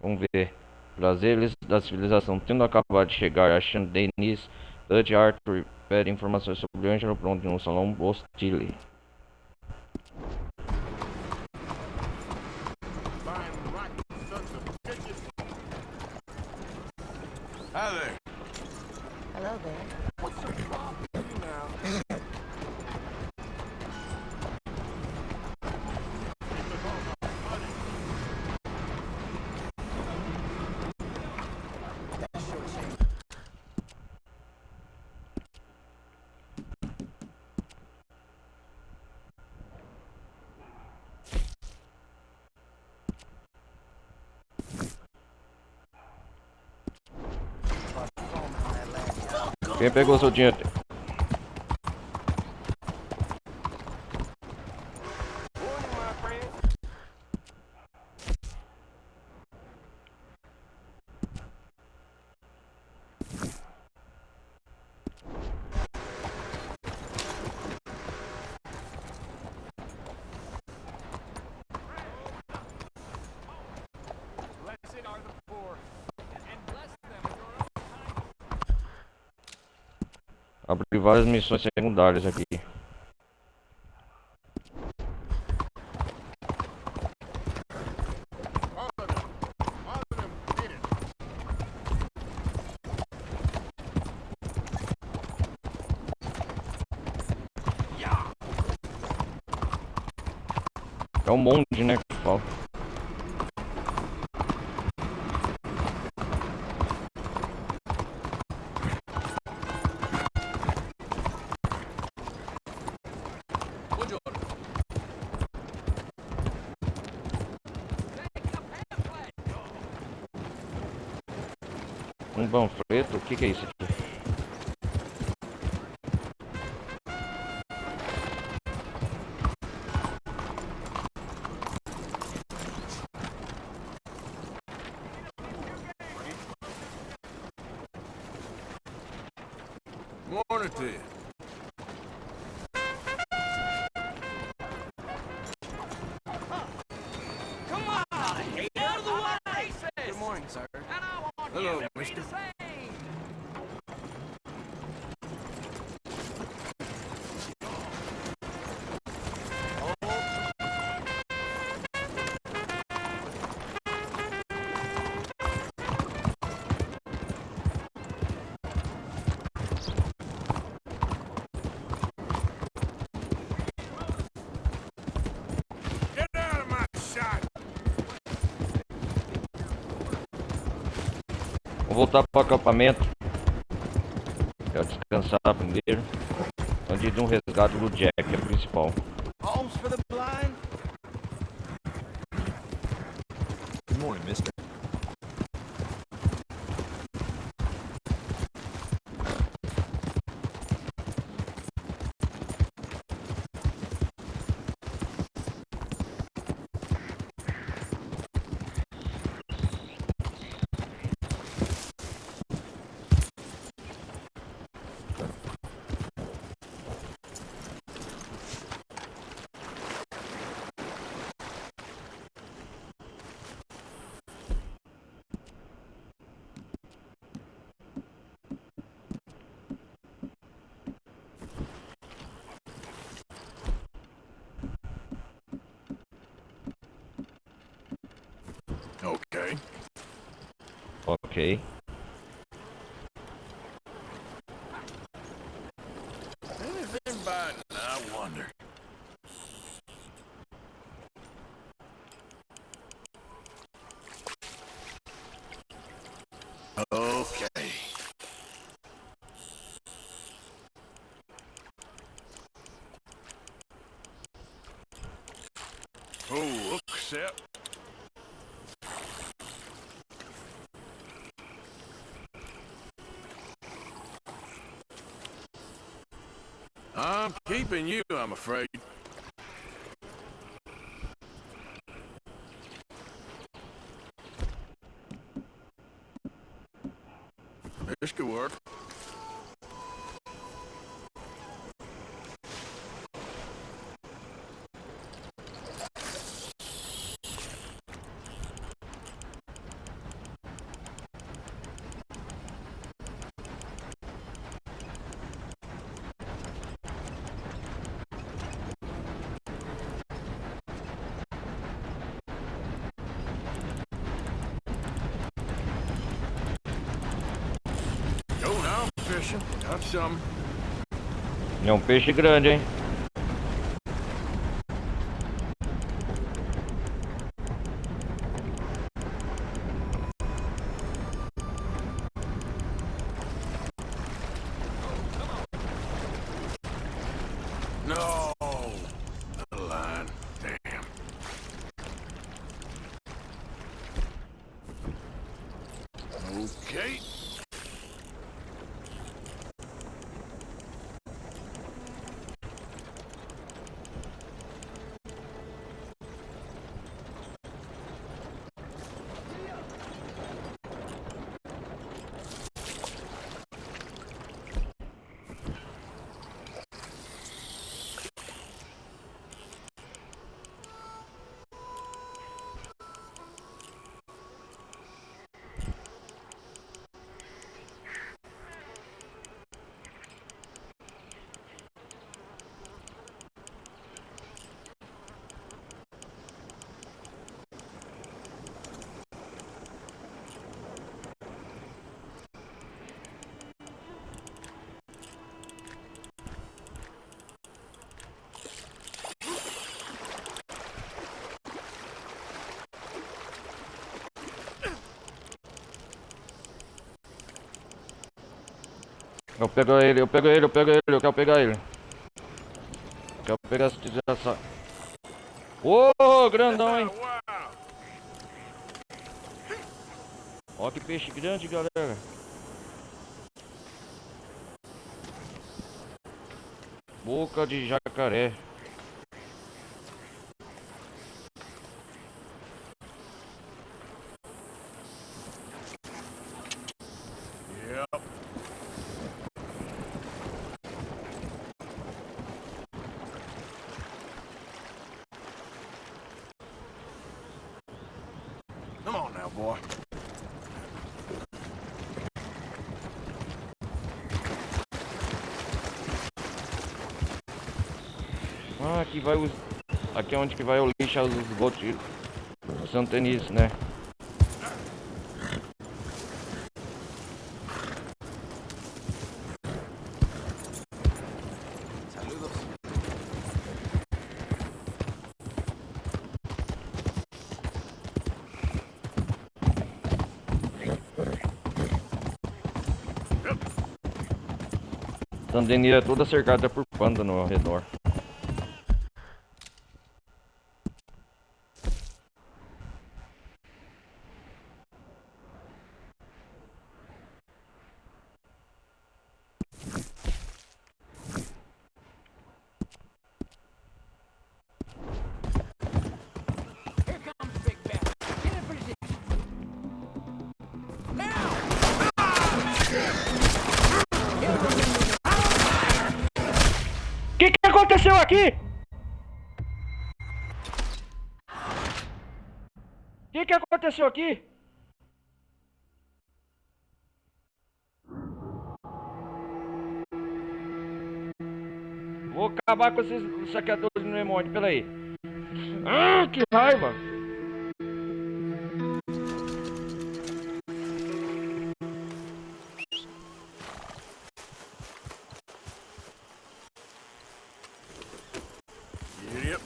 Vamos ver. Prazeres da civilização. Tendo acabado de chegar, achando Denise, Dutch e Arthur pedem informações sobre Angelo Bronte no salão Bostille. Hi there. Hello there. Quem pegou seu dinheiro? Abri várias missões secundárias aqui. É um monte, né, que fala. Um panfleto? O que é isso aqui? Morning to you. Come on, get out of the way! Good morning, sir. Hello, mister. Get out of my shot! Vou voltar para o acampamento. Quero descansar primeiro. Antes de um resgate do Jack, que é o principal. Homes for the blind? Good morning, mister. Okay. Ok. Anything biting, I wonder. Okay. Oh, accept. I'm keeping you, I'm afraid. This could work. Go now, fishing. Got some. É um peixe grande, hein? No. The line. Damn. Okay. Eu pego ele, eu quero pegar ele. Quero pegar esse desgraçado. Ô, grandão, hein? Ó que peixe grande, galera. Boca de jacaré. Yep. Come on now, boy. Ah, aqui vai os... Aqui é onde que vai o lixo, os esgotos de Santenis, né? Santenis é toda cercada por pântano ao redor. Que aconteceu aqui? Que aconteceu aqui? Vou acabar com esses saqueadores de memória, peraí. Ah, que raiva! Yep.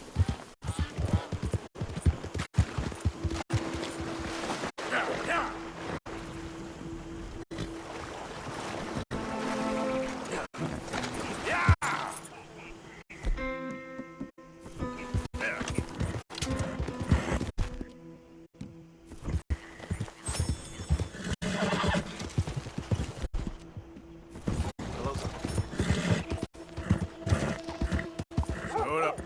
Hold up.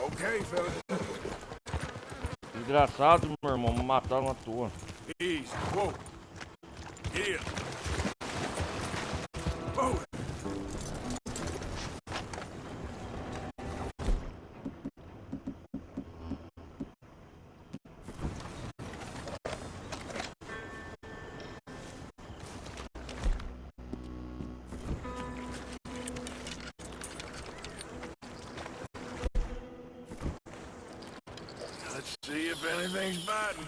Okay, fella. Desgraçado, meu irmão, me mataram à toa. Easy. Whoa. Get in. Whoa. Let's see if anything's biting.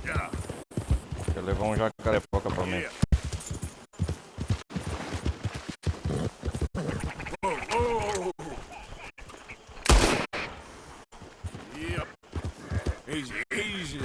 Yeah. Quer levar um jacarepoca pra mim. Whoa, whoa. Yep. Easy, easy.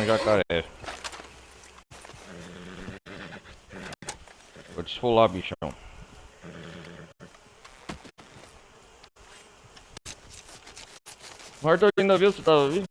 um jacaré. Vou desfolar, bichão. O Arthur ainda viu se tava vivo?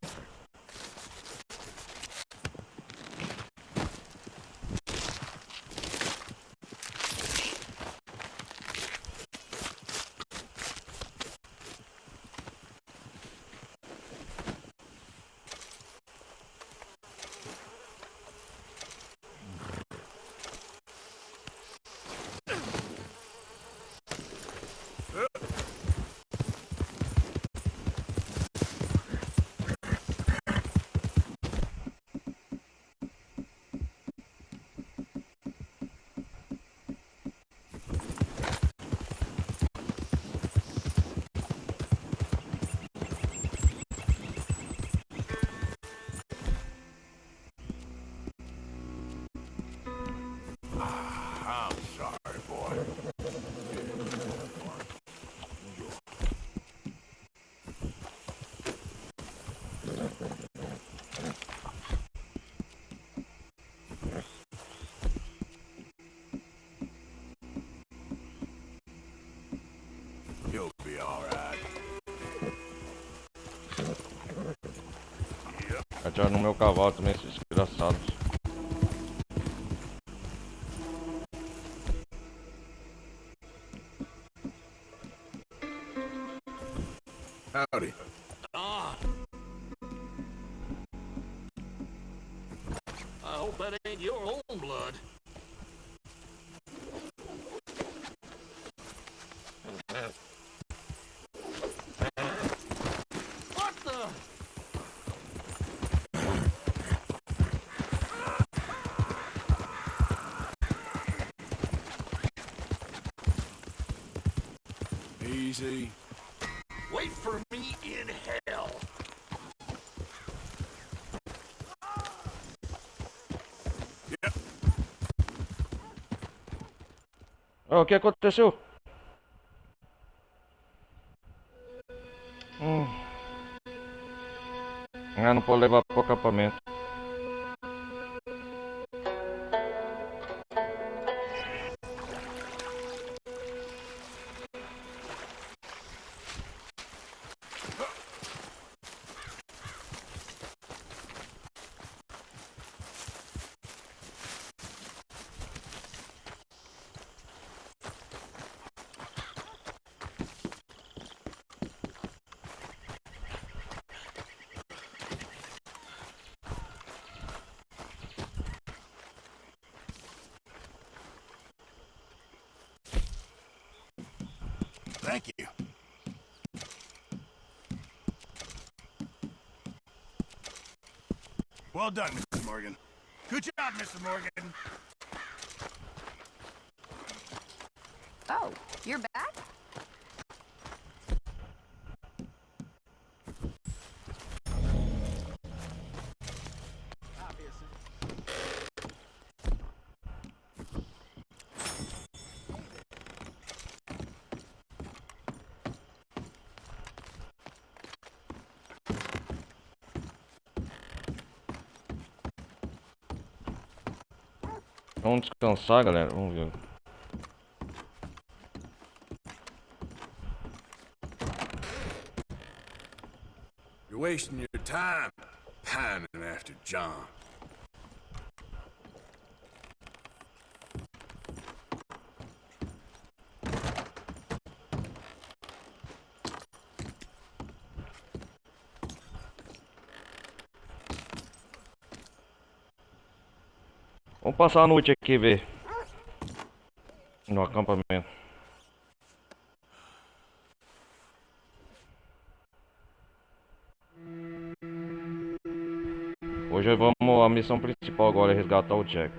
I'm sorry, boy. You'll be all right. Atiraram no meu cavalo também, esses desgraçados. Howdy. Ah. I hope that ain't your own blood. What the? Easy. Wait for me in hell. Oh, o que aconteceu? Ah, não pode levar pro acampamento. Thank you. Well done, Mr. Morgan. Good job, Mr. Morgan. Oh, you're back? Vamos descansar, galera. Vamos ver. You're wasting your time pining after John. Vamos passar a noite aqui, ver. No acampamento. Hoje vamos, a missão principal agora é resgatar o Jack.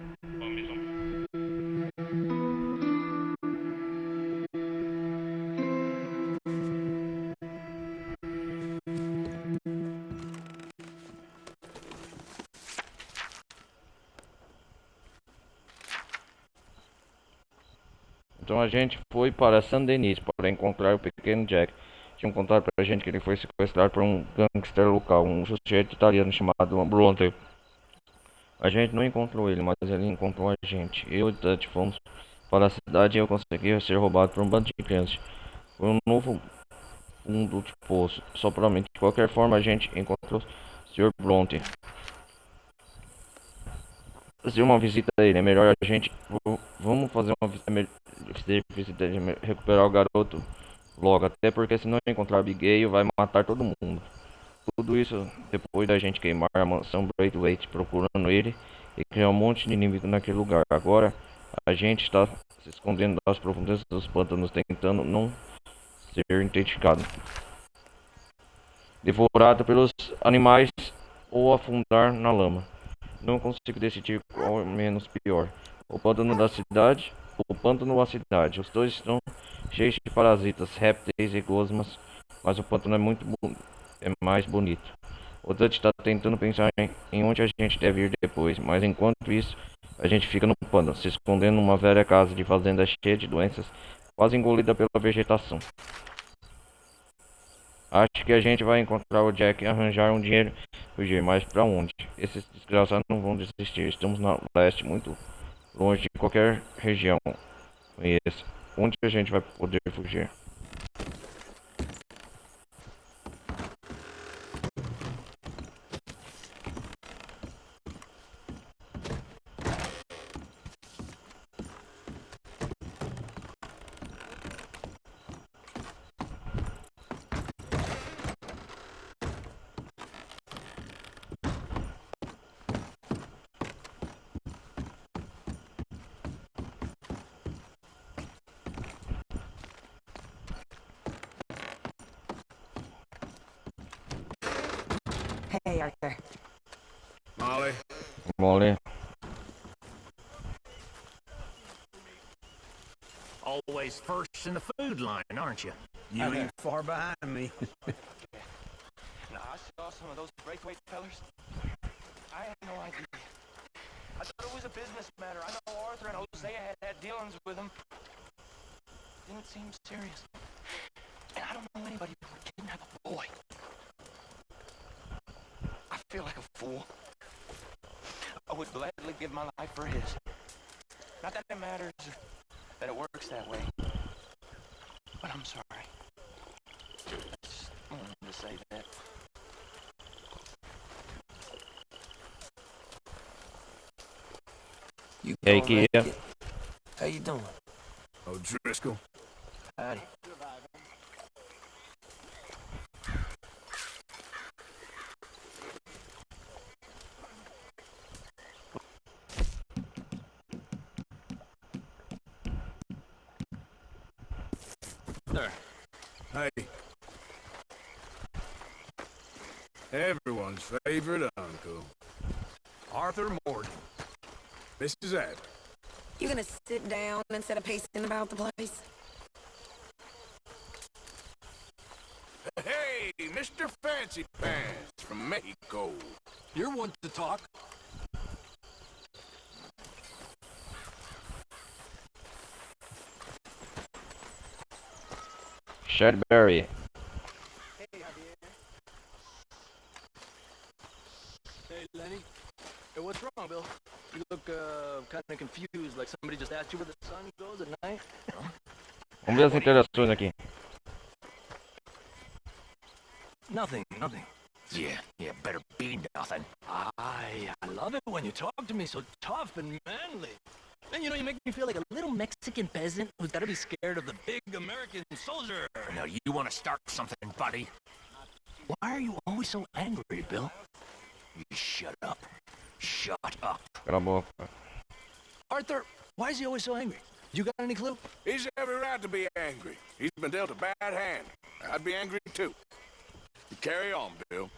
Então a gente foi para Saint-Denis para encontrar o pequeno Jack. Tinham contado pra gente que ele foi sequestrado por um gangster local, um sujeito italiano chamado Bronte. A gente não encontrou ele, mas ele encontrou a gente. Eu e Dutch fomos para a cidade e eu consegui ser roubado por um bando de crianças. Foi um novo fundo de poço. Só para mim. De qualquer forma, a gente encontrou o Sr. Bronte. Fazer uma visita a ele. É melhor a gente. Vamos fazer uma visita de recuperar o garoto logo. Até porque se não encontrar Abigail, vai matar todo mundo. Tudo isso depois da gente queimar a mansão Braithwaite procurando ele e criar um monte de inimigo naquele lugar. Agora a gente está se escondendo das profundezas dos pântanos, tentando não ser identificado, devorado pelos animais ou afundar na lama. Não consigo decidir qual é menos pior. O pântano da cidade ou o pântano ou a cidade. Os dois estão cheios de parasitas, répteis e gosmas, mas o pântano é mais bonito. O Dutch está tentando pensar em onde a gente deve ir depois, mas enquanto isso, a gente fica no pântano, se escondendo numa velha casa de fazenda cheia de doenças, quase engolida pela vegetação. Acho que a gente vai encontrar o Jack e arranjar um dinheiro e fugir, mas pra onde? Esses desgraçados não vão desistir. Estamos no leste, muito longe de qualquer região conheça. Onde a gente vai poder fugir? Hey, Arthur. Molly? Molly. Always first in the food line, aren't you? You ain't far behind me. Now, I saw some of those Braithwaite fellers. I had no idea. I thought it was a business matter. I know Arthur and Hosea had dealings with him. Didn't seem serious. And I don't know anybody who would kidnap a boy. I feel like a fool. I would gladly give my life for his. Not that it matters, that it works that way. But I'm sorry. I just wanted to say that. E aí, que é? How you doing? O'Driscoll. Howdy. There. Hey. Everyone's favorite uncle. Arthur Morgan. Mrs. Adams. You gonna sit down instead of pacing about the place? Hey, Mr. Fancy Pants from Mexico. You're one to talk. Shadberry. Hey, Lenny. Hey, what's wrong, Bill? You look, kind of confused, like somebody just asked you where the sun goes at night. Vamos ver as interações aqui. Nothing. Yeah, better be nothing. I love it when you talk to me so tough and manly. And you know, you make me feel like a little Mexican peasant who's gotta be scared of the big American soldier. Now, you wanna start something, buddy? Why are you always so angry, Bill? You shut up. Shut up. Cala a boca. Arthur, why is he always so angry? You got any clue? He's every right to be angry. He's been dealt a bad hand. I'd be angry too. You carry on, Bill.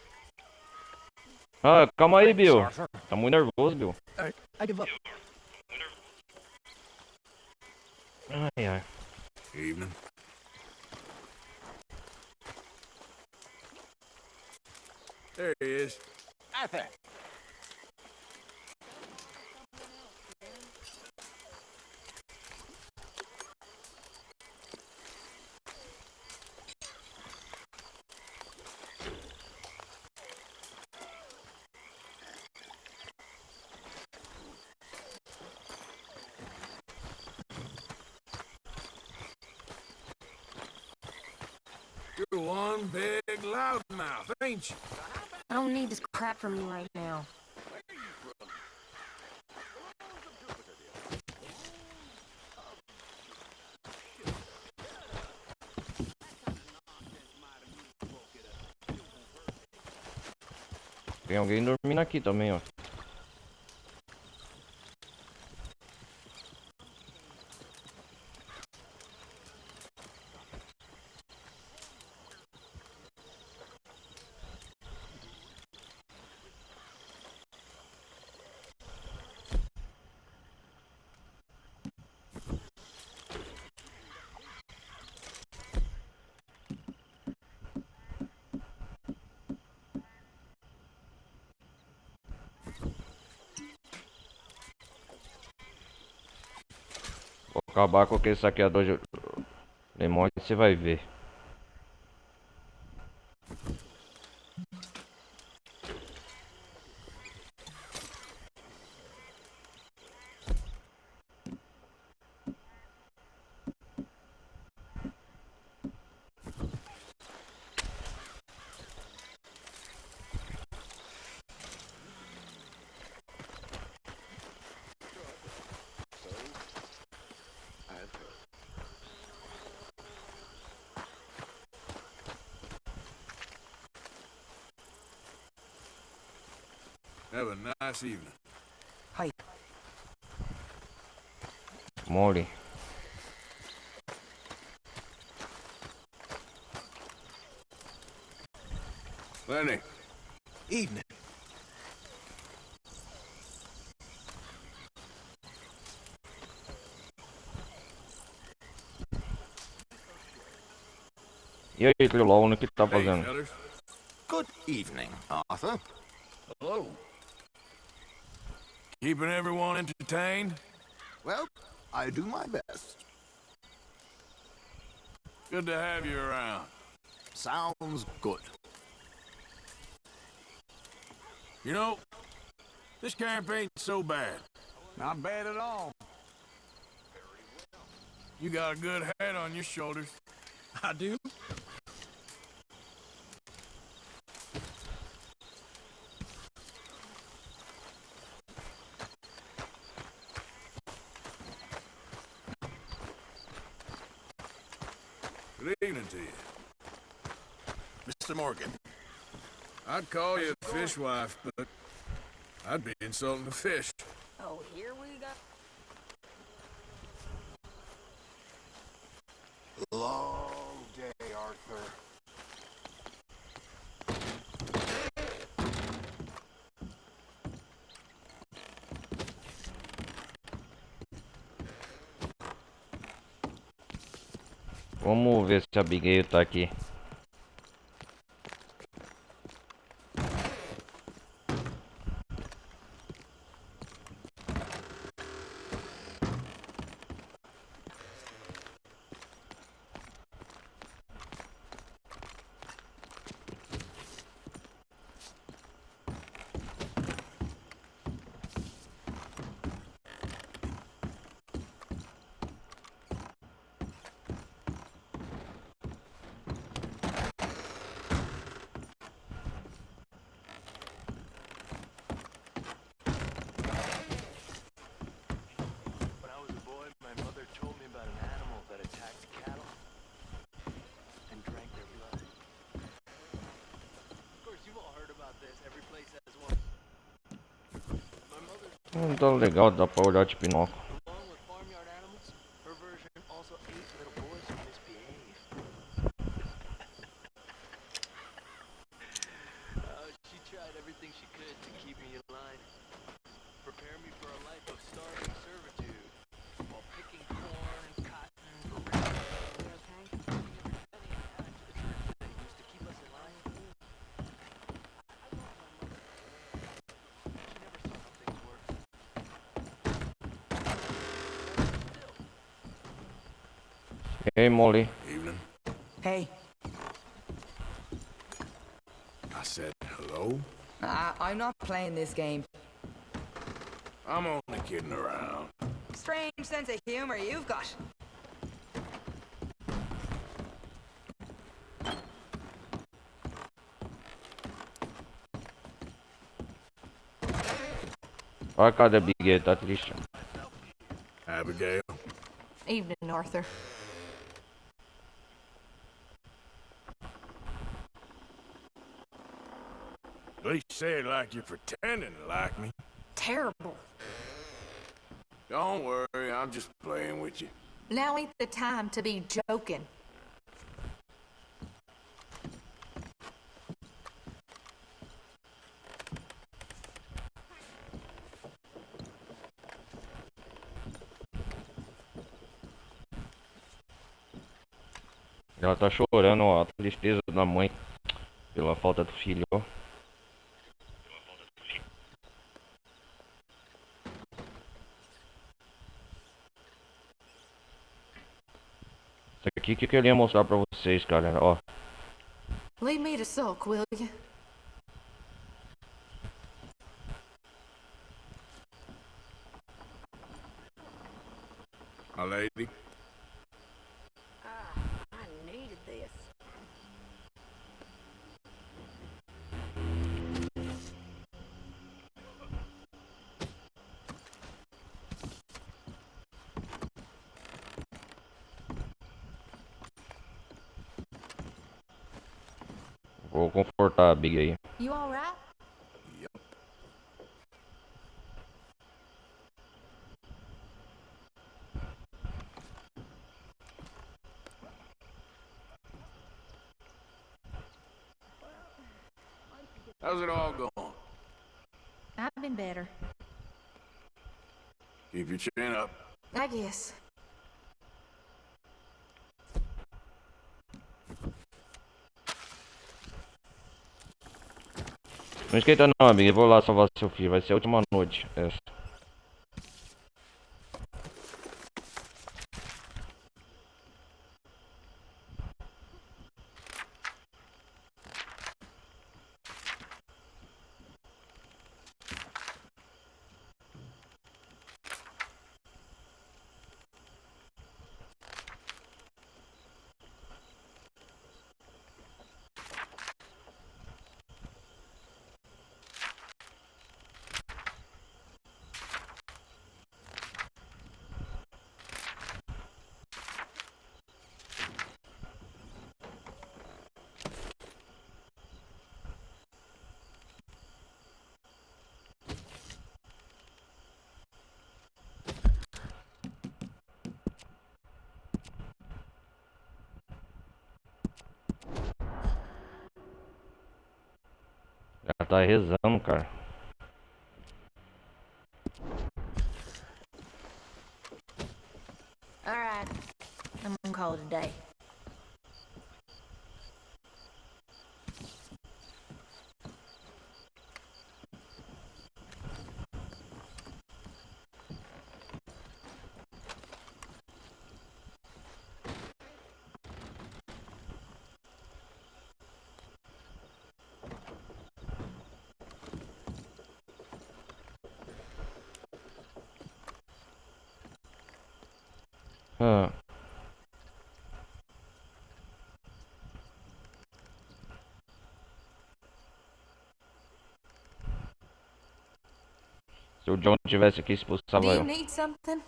Ah, calma aí, Bill. Tá muito nervoso, Bill. Alright, I give up. Ai. Evening. There he is. Arthur. You're one big loudmouth, ain't you? I don't need this crap from you right now. Tem alguém dormindo aqui também, ó. Vou acabar com aquele saqueador de limões, você vai ver. Have a nice evening. Hi. Molly. Lenny. Evening. E aí, Trilon, o que tá fazendo? fellas. Good evening, Arthur. Hello. Keeping everyone entertained? Well, I do my best. Good to have you around. Sounds good. You know, this camp ain't so bad. Not bad at all. You got a good head on your shoulders. I do? Good evening to you. Mr. Morgan. I'd call you a fishwife, but I'd be insulting the fish. Oh, here we go. Long day, Arthur. Vamos ver se a Abigail tá aqui. When I was a boy, my mother told me about an animal that attacked cattle and drank their blood. Of course, you've all heard about this. Every place has one. My mother, Não tá legal, dá pra olhar de binóculo. along with farmyard animals, her version also ate little boys who misbehave. She tried everything she could to keep me in line, prepare me for a life of starving servitude, while picking corn and cotton for rations. They used to keep us in line. She never saw how things worked. Hey, Molly. Evening. Hey, I said hello. I'm not playing this game. I'm only kidding around. Strange sense of humor you've got. Olha a cara da Abigail, tá triste. Abigail. Evening, Arthur. At least say it like you're pretending to like me. Terrible. Don't worry, I'm just playing with you. Now ain't the time to be joking. Ela tá chorando, ó, a tristeza da mãe pela falta do filho, ó. Isso aqui que eu queria mostrar pra vocês, galera, ó. Leave me to sulk, will you? My lady. I needed this. Vou confortar a Abigail. You all right? How's it all going? I've been better. Keep your chin up. I guess. Não esquenta não, Abigail. Vou lá salvar seu filho. Vai ser a última noite essa. Ela tá rezando, cara. All right, I'm gonna call it a day. Se o John tivesse aqui, expulsava Do you eu. need something?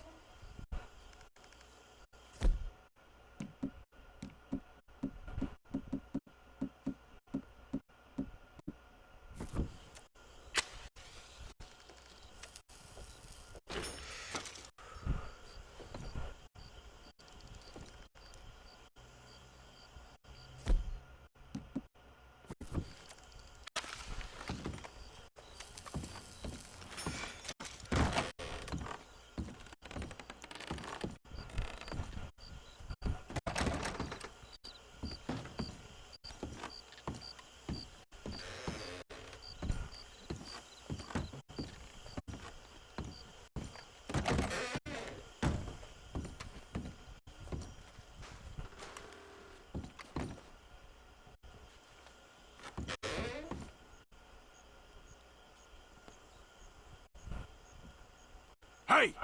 Hey!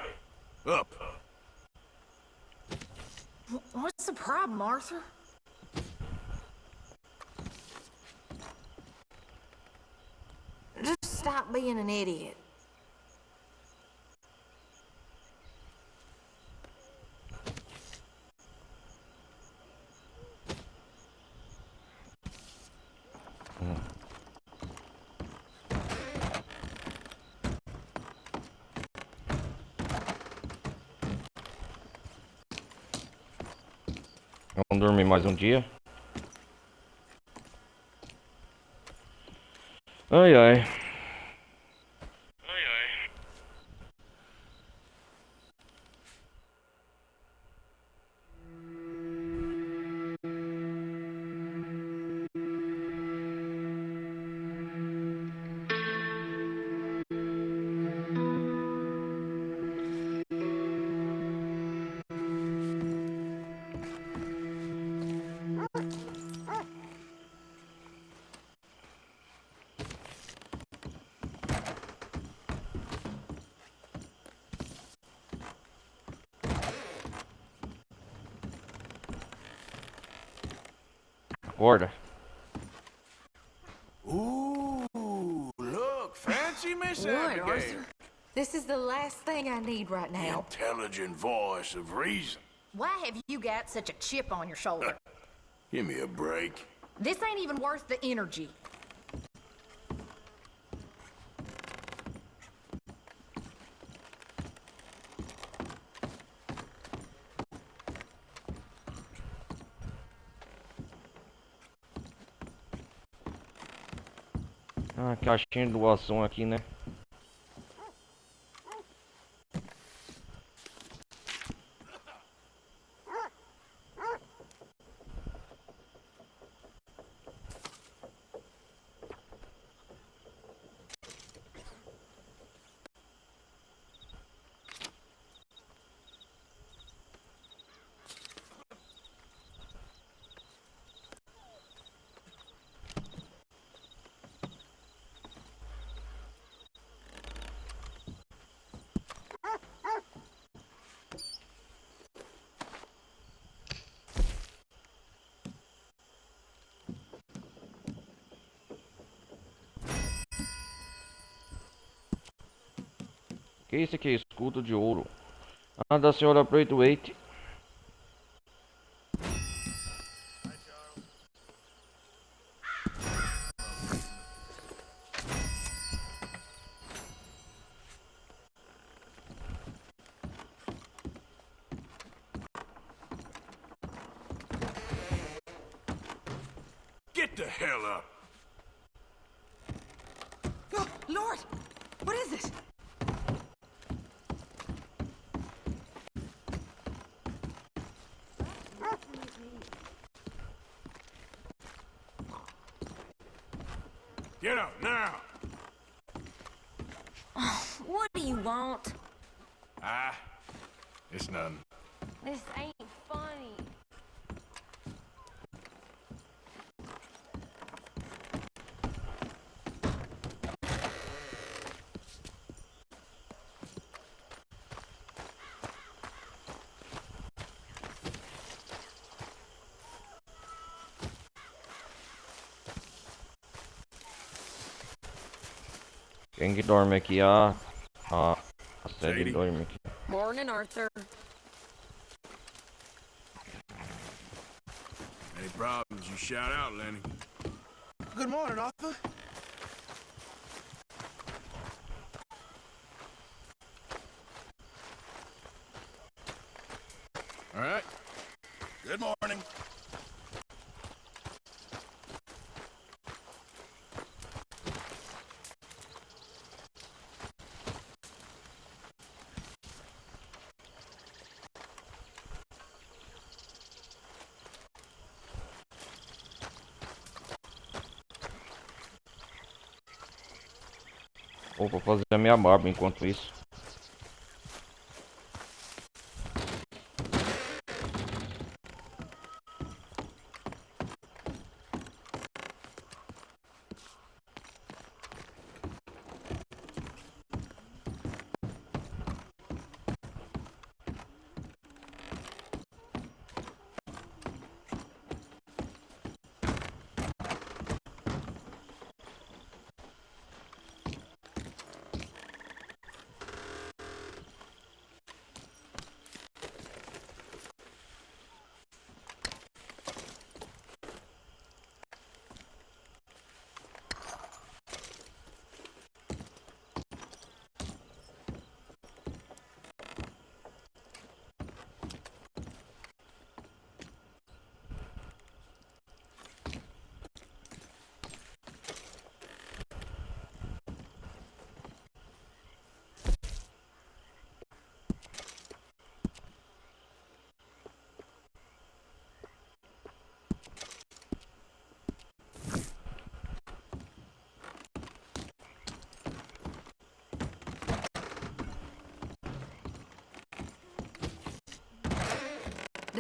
Up! What's the problem, Arthur? Just stop being an idiot. Vamos dormir mais um dia. Ai ai. Acorda. Ooh, look, fancy Miss Abigail. This is the last thing I need right now. Intelligent voice of reason. Why have you got such a chip on your shoulder? Give me a break. This ain't even worth the energy. Ah, caixinha de doação aqui, né? Que isso aqui? Escudo de ouro. Ah, da senhora Braithwaite. Get the hell up. Oh, Lord! What is it? Get up now. What do you want? Ah, it's nothing. This ain't funny. Quem que dorme aqui? A Sadie dorme aqui. Morning, Arthur. Any problems, you shout out, Lenny. Good morning, Arthur. All right. Good morning. Vou fazer a minha barba enquanto isso.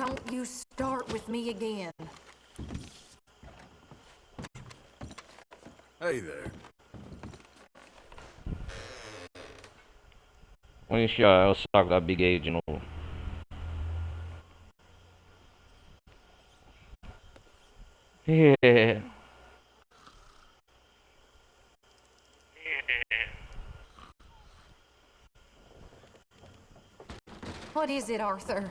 Don't you start with me again. Hey there. Vou encher o saco da Big A de novo. É. What is it, Arthur?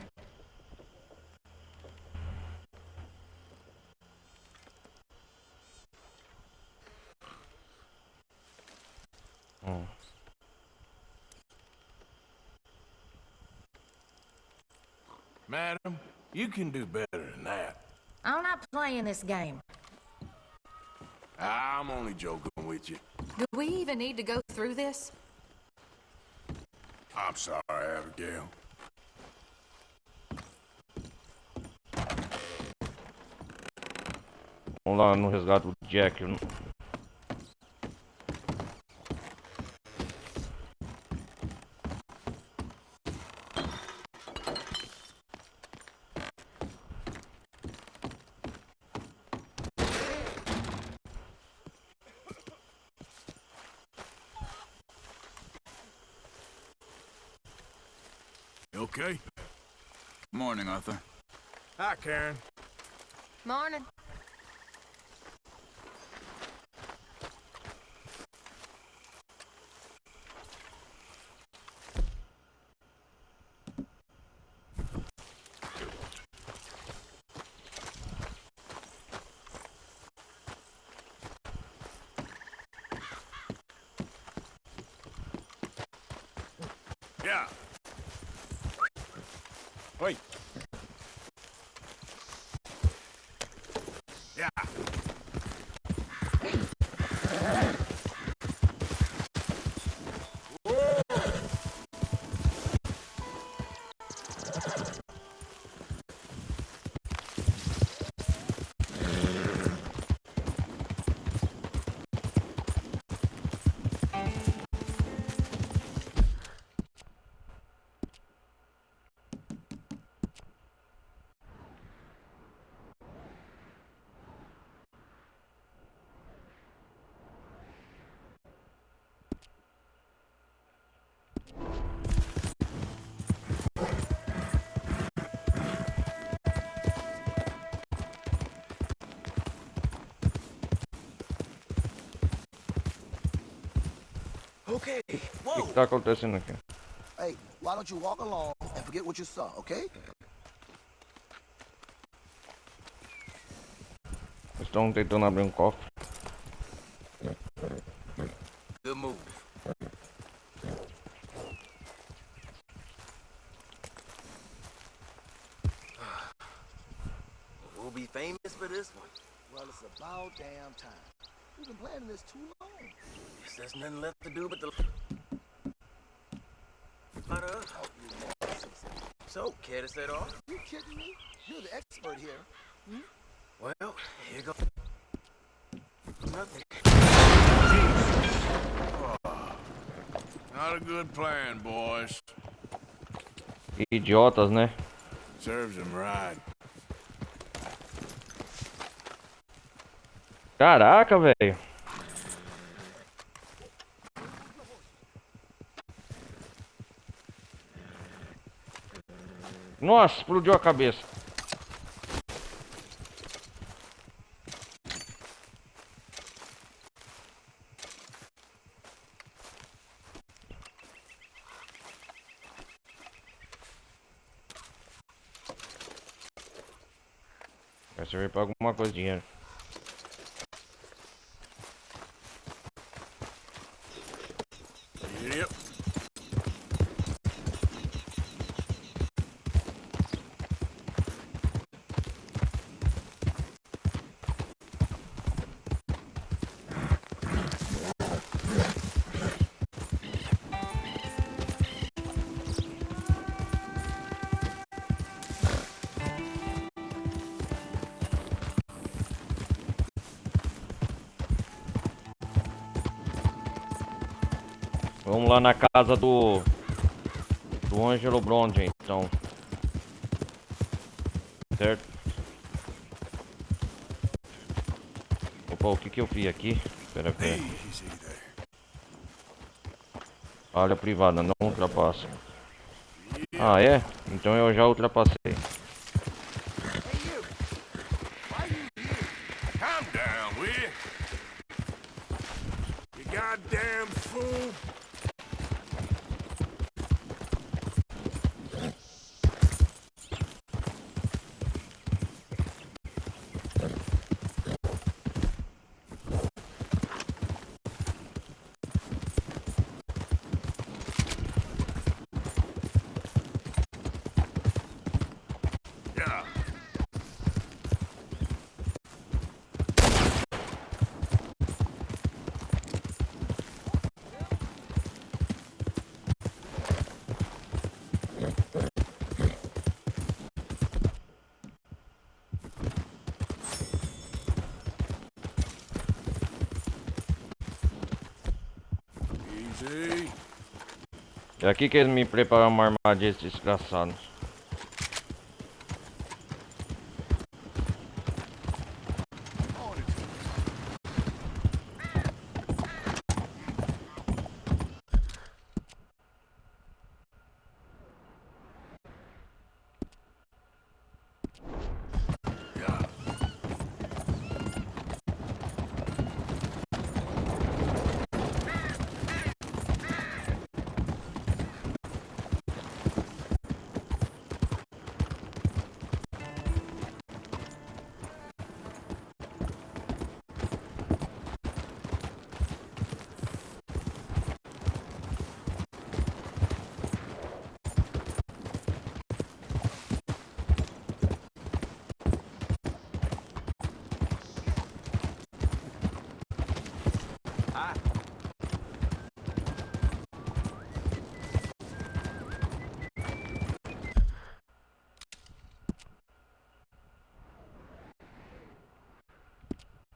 Madam, you can do better than that. I'm not playing this game. I'm only joking with you. Do we even need to go through this? I'm sorry, Abigail. Vamos lá no resgate do Jack. You okay? Morning, Arthur. Hi, Karen. Morning. Yeah. Wait. Yeah. Okay, O que whoa. tá acontecendo aqui? Hey, why don't you walk along and forget what you saw, okay? Estão tentando abrir um cofre. Good move. We'll be famous for this one. Well, it's about damn time. We've been planning this too long. Guess there's nothing left to do but to... So, care to set off? You kidding me? You're the expert here. Hmm? Well, here goes. Nothing. Not a good plan, boys. Idiotas, né? Serves him right. Caraca, velho. Nossa, explodiu a cabeça. Vai servir pra alguma coisa de dinheiro. Yep. Vamos lá na casa do Angelo Blonde, então. Certo? Opa, o que eu fiz aqui? Pera. Área privada, não ultrapassa. Ah, é? Então eu já ultrapassei. Calm down, will you? You goddamn fool. É aqui que eles me preparam uma armadilha desgraçados.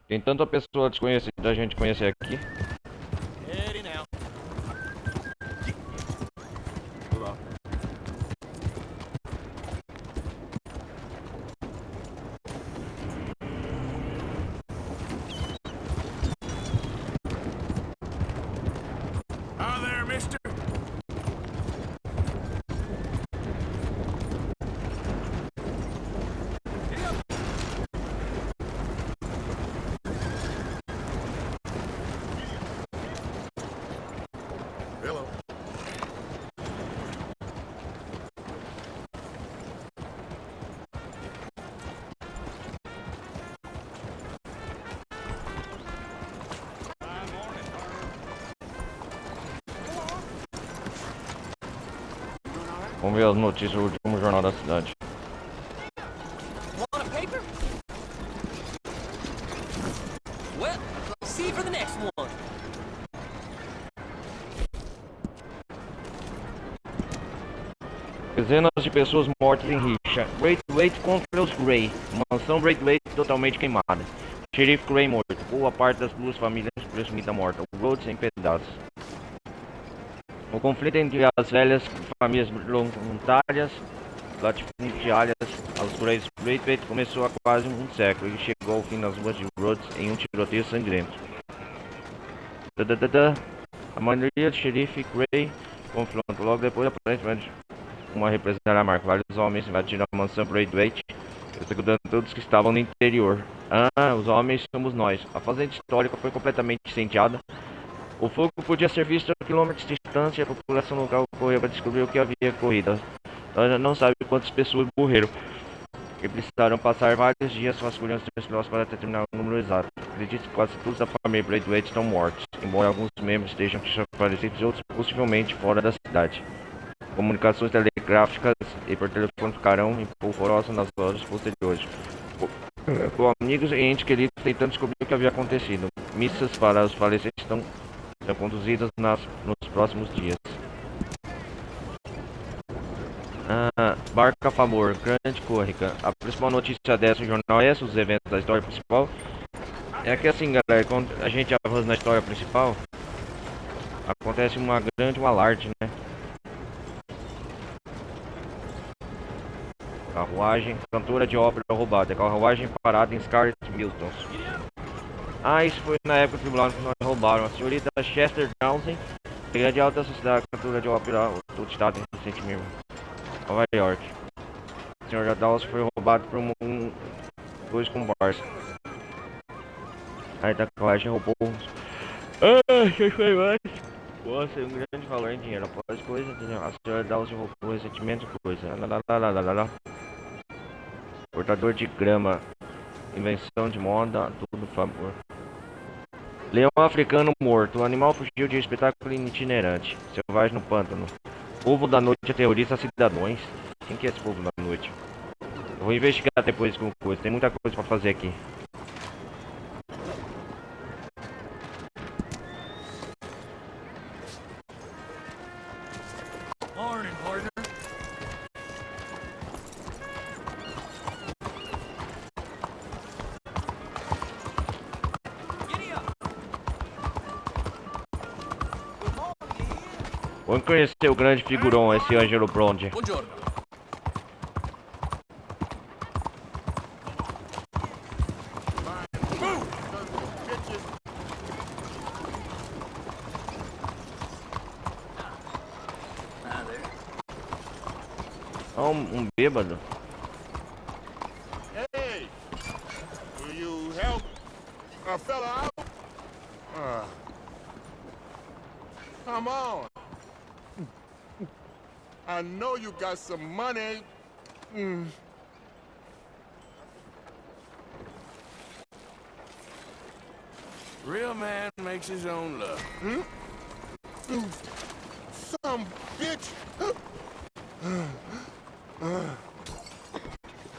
Tem tanta pessoa desconhecida da gente conhecer aqui. Ready now. Hi there, mister. Hello. Vamos ver as notícias do último jornal da cidade. Want a paper? Well, see you for the next one. Dezenas de pessoas mortas em rixa. Braithwaite contra os Gray. Mansão Braithwaite totalmente queimada. Xerife Gray morto. Boa parte das duas famílias presumida morta. Rhodes em pedaços. O conflito entre as velhas famílias voluntárias latifundiárias aos Grays Braithwaite começou há quase um século e chegou ao fim nas ruas de Rhodes em um tiroteio sangrento. A maioria do xerife Gray confronto. Logo depois, aparentemente, uma represália marca. Vários homens invadiram a mansão Braithwaite, executando todos que estavam no interior. Ah, os homens somos nós. A fazenda histórica foi completamente incendiada. O fogo podia ser visto a quilômetros de distância e a população local correu para descobrir o que havia ocorrido. Nós não sabemos quantas pessoas morreram e precisaram passar vários dias vasculhando os troços para determinar o número exato. Acredito que quase todos da família Braithwaite estão mortos, embora alguns membros estejam desaparecidos e outros possivelmente fora da cidade. Comunicações telegráficas e por telefone ficarão empolvorosas nas horas posteriores. Com amigos e entes queridos tentando descobrir o que havia acontecido. Missas para os falecidos estão conduzidas nos próximos dias. Barca a favor, grande corrica. A principal notícia dessa jornal é essa, os eventos da história principal. É que assim, galera, quando a gente avança na história principal, acontece um alarde, né? Carruagem, cantora de ópera roubada. Carruagem parada em Scarlett Milton. Ah, isso foi na época do tribunal que nós roubaram. A senhorita Chester Townsend, integrante de alta sociedade, cantora de ópera do estado recentemente, Nova York. O senhor Dawson foi roubado por dois comparsa. Aí da carruagem roubou. Ah, que foi mais? Nossa, um grande valor em dinheiro. Após coisa, a senhora Dawson roubou recentemente coisa. Cortador de grama, invenção de moda, tudo favor. Leão africano morto. O animal fugiu de um espetáculo itinerante. Selvagem no pântano. Povo da noite aterroriza cidadãos. Quem que é esse povo da noite? Eu vou investigar depois com coisa. Tem muita coisa pra fazer aqui. Morning, partner. Vamos conhecer o grande figurão, esse Angelo Brondi. Buongiorno. Um bêbado. Hey, will you help a fella out? Come on. I know you got some money. Real man makes his own luck. Some bitch.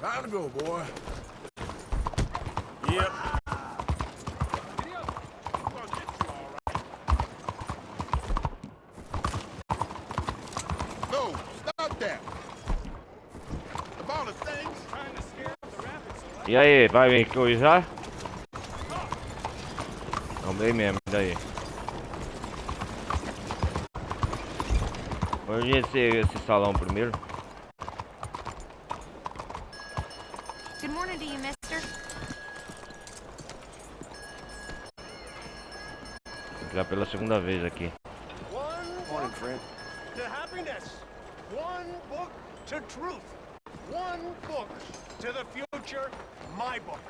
Time to go, boy. Yep. No, stop that. Of all the things trying to scare the rabbits. E aí, vai me coisar? Não, bem mesmo, e daí? Vamos conhecer esse salão primeiro. Good morning to you, mister. Vou entrar pela segunda vez aqui. Morning, friend. To happiness. One book to truth. One book to the future. My book.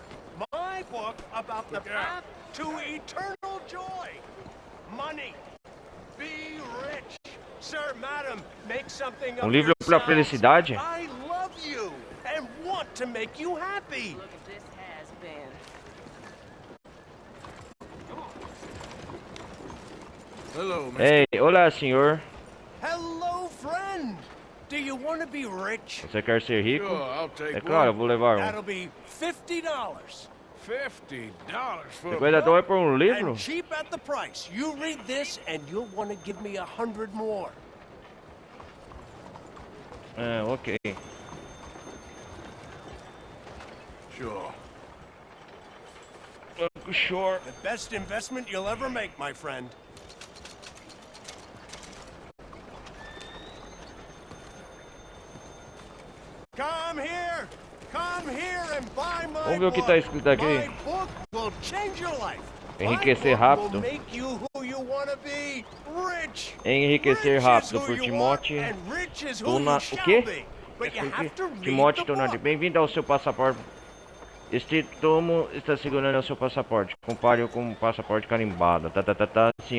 My book about the path to eternal joy. Money. Be rich. Sir, madam, make something of Livro para a yourselves. felicidade? I love you and want to make you happy. Look at this has-been. Hello, Mr. Ei, olá, senhor. Hello, friend. Do you want to be rich? Você quer ser rico? Sure, I'll take É claro, eu vou levar That'll be $50. $50 for 50 dólares por um livro? And cheap at the price. You read this and you'll want to give me 100 more. É, ok. Sure. Sure. The best investment you'll ever make, my friend. Come here! Come here and buy my Vamos ver o que tá escrito aqui. My book will change your life. Enriquecer My book rápido. will make you who you want to be. Rich. Enriquecer Rich is rápido who por you Timóteo. are, and rich is who Dona... you O shall quê? be. But you have to read Timóteo the Donati. book. Bem-vindo ao seu passaporte. Este tomo está segurando o seu passaporte. Compare-o com um passaporte carimbado. Sim,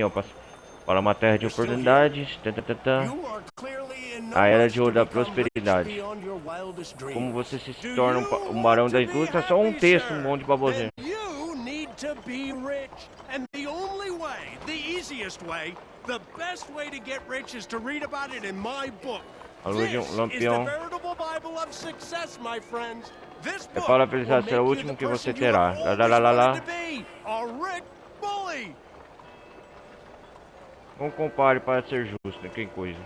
para uma terra de oportunidades. You are clearly in no A era rush de to ouro da become rich prosperidade. beyond your wildest dreams. Como você se torna um barão da indústria? Só um texto, um monte de baboseira. You need to be rich. And the only way, the easiest way, the best way to get rich is to read about it in my book. A luz de This is the lampião veritable Bible of success, my friends. This é book para a will felicidade make será o you último the que você person you terá. have always wanted to Lá. be, a Rick Bully. Não compare para ser justo, que coisa.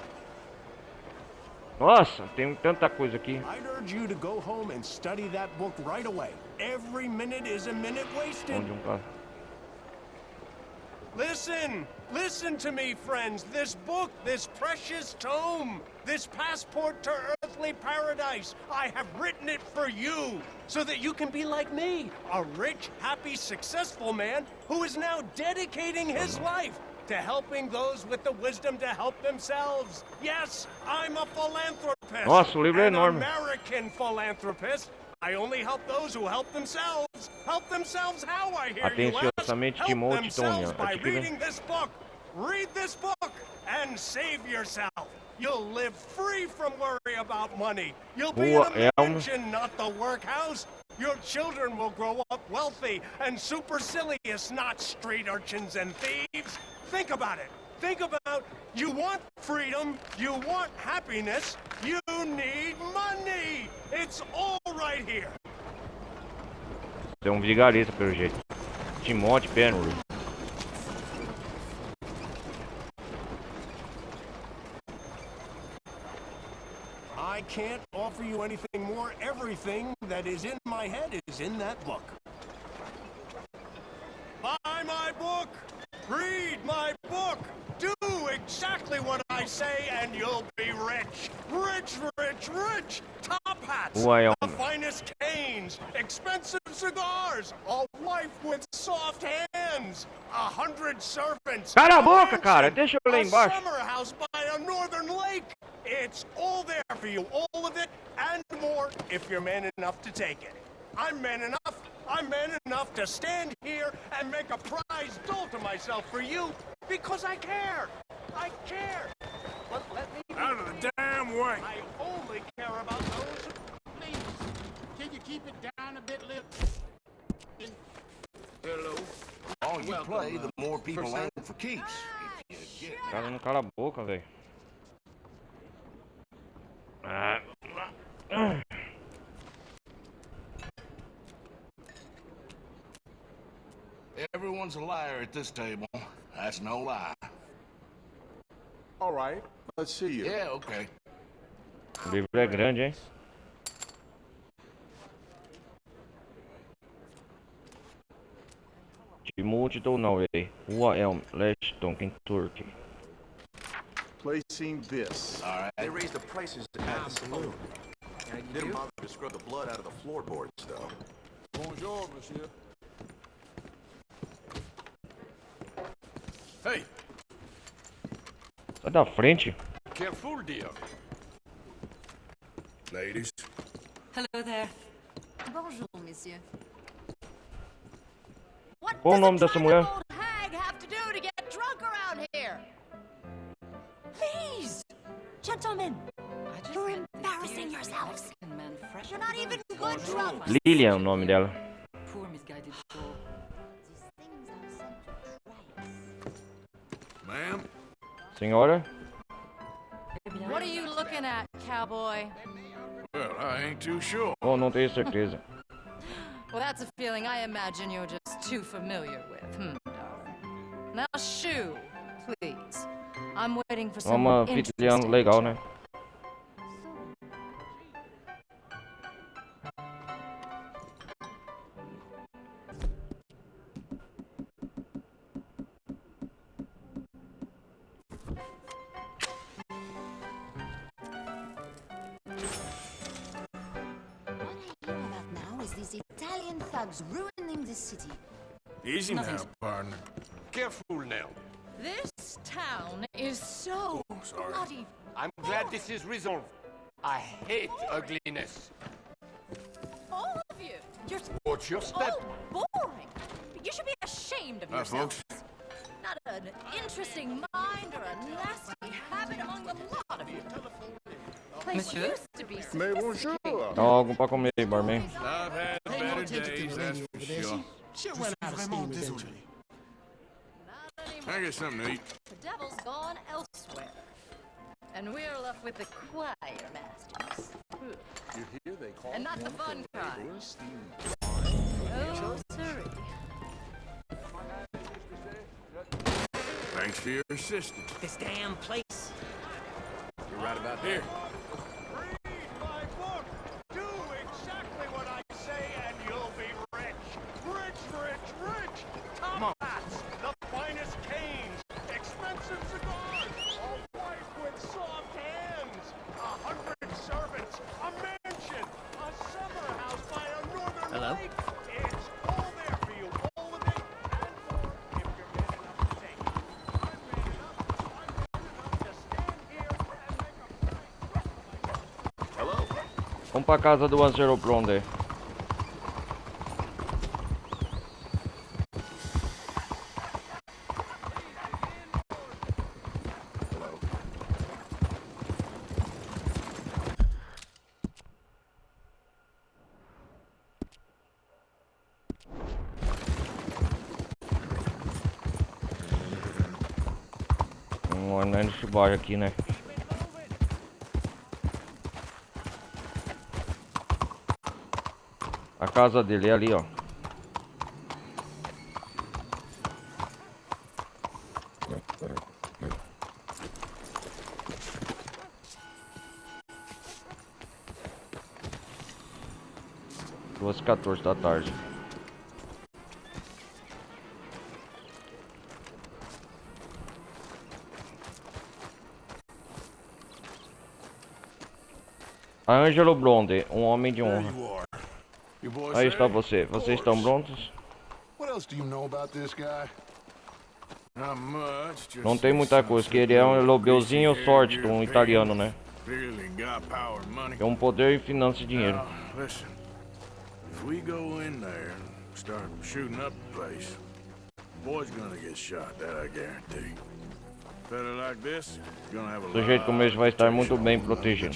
Nossa, tem tanta coisa aqui. I'd urge you to go home and study that book right away. Every minute is a minute wasted. Onde cara. Listen to me, friends. This book, this precious tome, this passport to Earth earthly paradise. I have written it for you, so that you can be like me, a rich, happy, successful man who is now dedicating his life to helping those with the wisdom to help themselves. Yes, I'm a philanthropist. Nossa, o livro é An enorme. American philanthropist. I only help those who help themselves. Help themselves how, I hear you ask? Atenciosamente, Help Timóteo themselves Tonha. by Aqui que vem. reading this book. Read this book and save yourself. You'll live free from worry about money. You'll be in Rua a Elm. mansion, not the workhouse. Your children will grow up wealthy and supercilious, not street urchins and thieves. Think about it. Think about, you want freedom, you want happiness, you need money. It's all right here. Tem um vigarista pelo jeito. Timóteo Penry. I can't offer you anything more. Everything that is in my head is in that book. Buy my book. Read my book. Do exactly what I say and you'll be rich. Rich, rich, rich. Top hats. Rua The Elm. finest canes. Expensive cigars. A wife with soft hands. 100 servants. Cala a boca, cara. Deixa eu ler A embaixo. summer house by a northern lake. It's all there for you, all of it, and more, if you're man enough to take it. I'm man enough. I'm man enough to stand here and make a prize doll to myself for you, because I care. I care. But let me be Out of the clear. damn way. I only care about those. Please, can you keep it down a bit, Lip? Hello. The more you play, the more people land for keeps. If you get O cara não cala a boca, velho. Everyone's a liar at this table. That's no lie. All right, let's see you. Yeah, okay. O livro é grande, hein? Timóteo Tonha. Rua Elm, Lexington, Kentucky. Place seemed this. All right. They raised the prices at the saloon. Didn't bother to scrub the blood out of the floorboards, though. Bonjour, monsieur. Hey, Sai da frente. careful, dear. Ladies. Hello there. Bonjour, monsieur. What Qual o does nome a dessa trying mulher? old hag have to do to get drunk around here? Please, gentlemen, you're embarrassing yourselves. You're not even good drunk. Lilian é o nome dela. Poor misguided soul. Ma'am? Senhora? What are you looking at, cowboy? Well, I ain't too sure. Oh, não tenho certeza. Well, that's a feeling I imagine you're just too familiar with, darling. Now, shoo, please. I'm waiting for É uma someone anfitriã interesting. legal, né? What I hear about now is these Italian thugs ruining the city. Easy now, partner. Careful now. This town is so sorry. bloody. I'm glad this is resolved. I hate ugliness. All of you. You're Watch your step. so boring. You should be ashamed of Hi, yourselves. folks. Not an interesting mind or a nasty habit among the lot of you. Place Monsieur? used to be Mais bonjour. Dá algo pra comer, barman. I've had better days, that's for sure. She'll run out of steam eventually. I get something to eat. The devil's gone elsewhere. And we're left with the choir masters. You hear they call And not the fun kind. steam. Oh, sirree. Thanks for your assistance. This damn place. You're right about Here. Read my book. Do exactly what I say and you'll be rich. Rich, rich, rich. Top hats. The finest canes. Expensive cigars. A wife with soft hands. 100 servants. Vamos pra casa do Angelo Blonde. Vamos andar nesse bairro aqui, né? A casa dele é ali, ó. Duas 14 da tarde. Angelo Blonde, um homem de honra. Aí está você. Vocês estão prontos? What else do you know about this guy? Not much, just Não tem muita coisa, que ele é um lobeuzinho sorte, um italiano, né? clearly got power and money. Tem um poder, finanças e dinheiro. Now, listen. If we go in there and start shooting up the place, the boy's gonna get shot, that I guarantee. Fella like this, gonna have a Do jeito como ele vai estar muito bem protegido.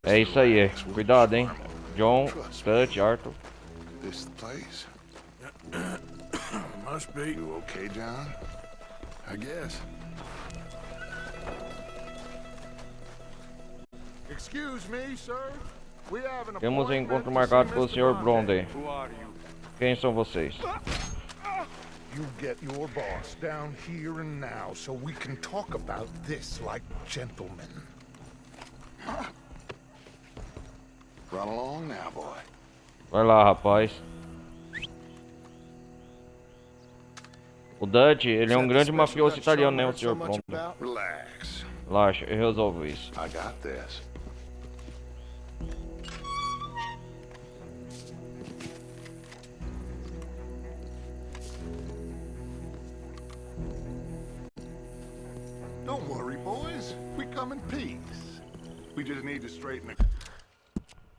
É isso aí, cuidado, hein? John, Dutch, Arthur. This the place? Must be. You okay, John? I guess. Excuse me, sir. We have an Temos um appointment encontro to marcado see com o Mr. Sr. Blonde. Blonde. Quem são vocês? You get your boss down here and now so we can talk about this like gentlemen. Run along now, boy. Vai lá, rapaz. O Dutch, ele é um grande mafioso italiano, né, o Sr. Blonde? Relax. Relaxa, eu resolvo isso. I got this. Don't worry, boys. We come in peace. We just need to straighten the...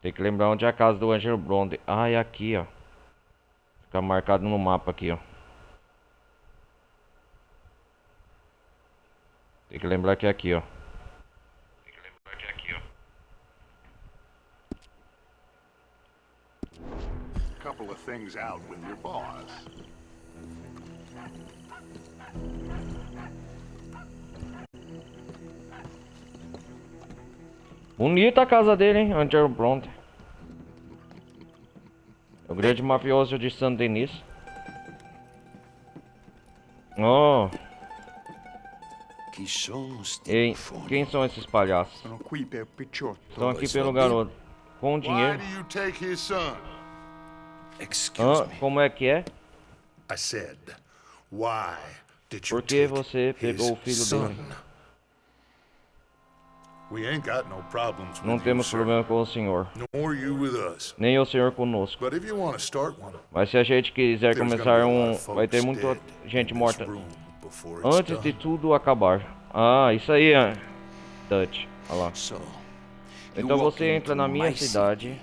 Tem que lembrar onde é a casa do Angelo Blonde. Ah, é aqui, ó. Fica marcado no mapa aqui, ó. Tem que lembrar que é aqui, ó. Couple of things out with your boss. Bonita a casa dele, hein? Angelo Blonde. O grande mafioso de Saint-Denis. Oh. Ei, quem são esses palhaços? Estão aqui pelo garoto. Com dinheiro. Why do you take his son? Como é que é? I said, why did you Por que take você pegou o filho son? dele? We ain't got no problems with Não you, temos sir. problema com o senhor. Nor you with us. Nem o senhor conosco. But if you want to start one, Mas se a gente quiser começar vai ter muita gente morta antes de tudo acabar. Ah, isso aí, Dutch. Olha lá. Então você entra na minha cidade,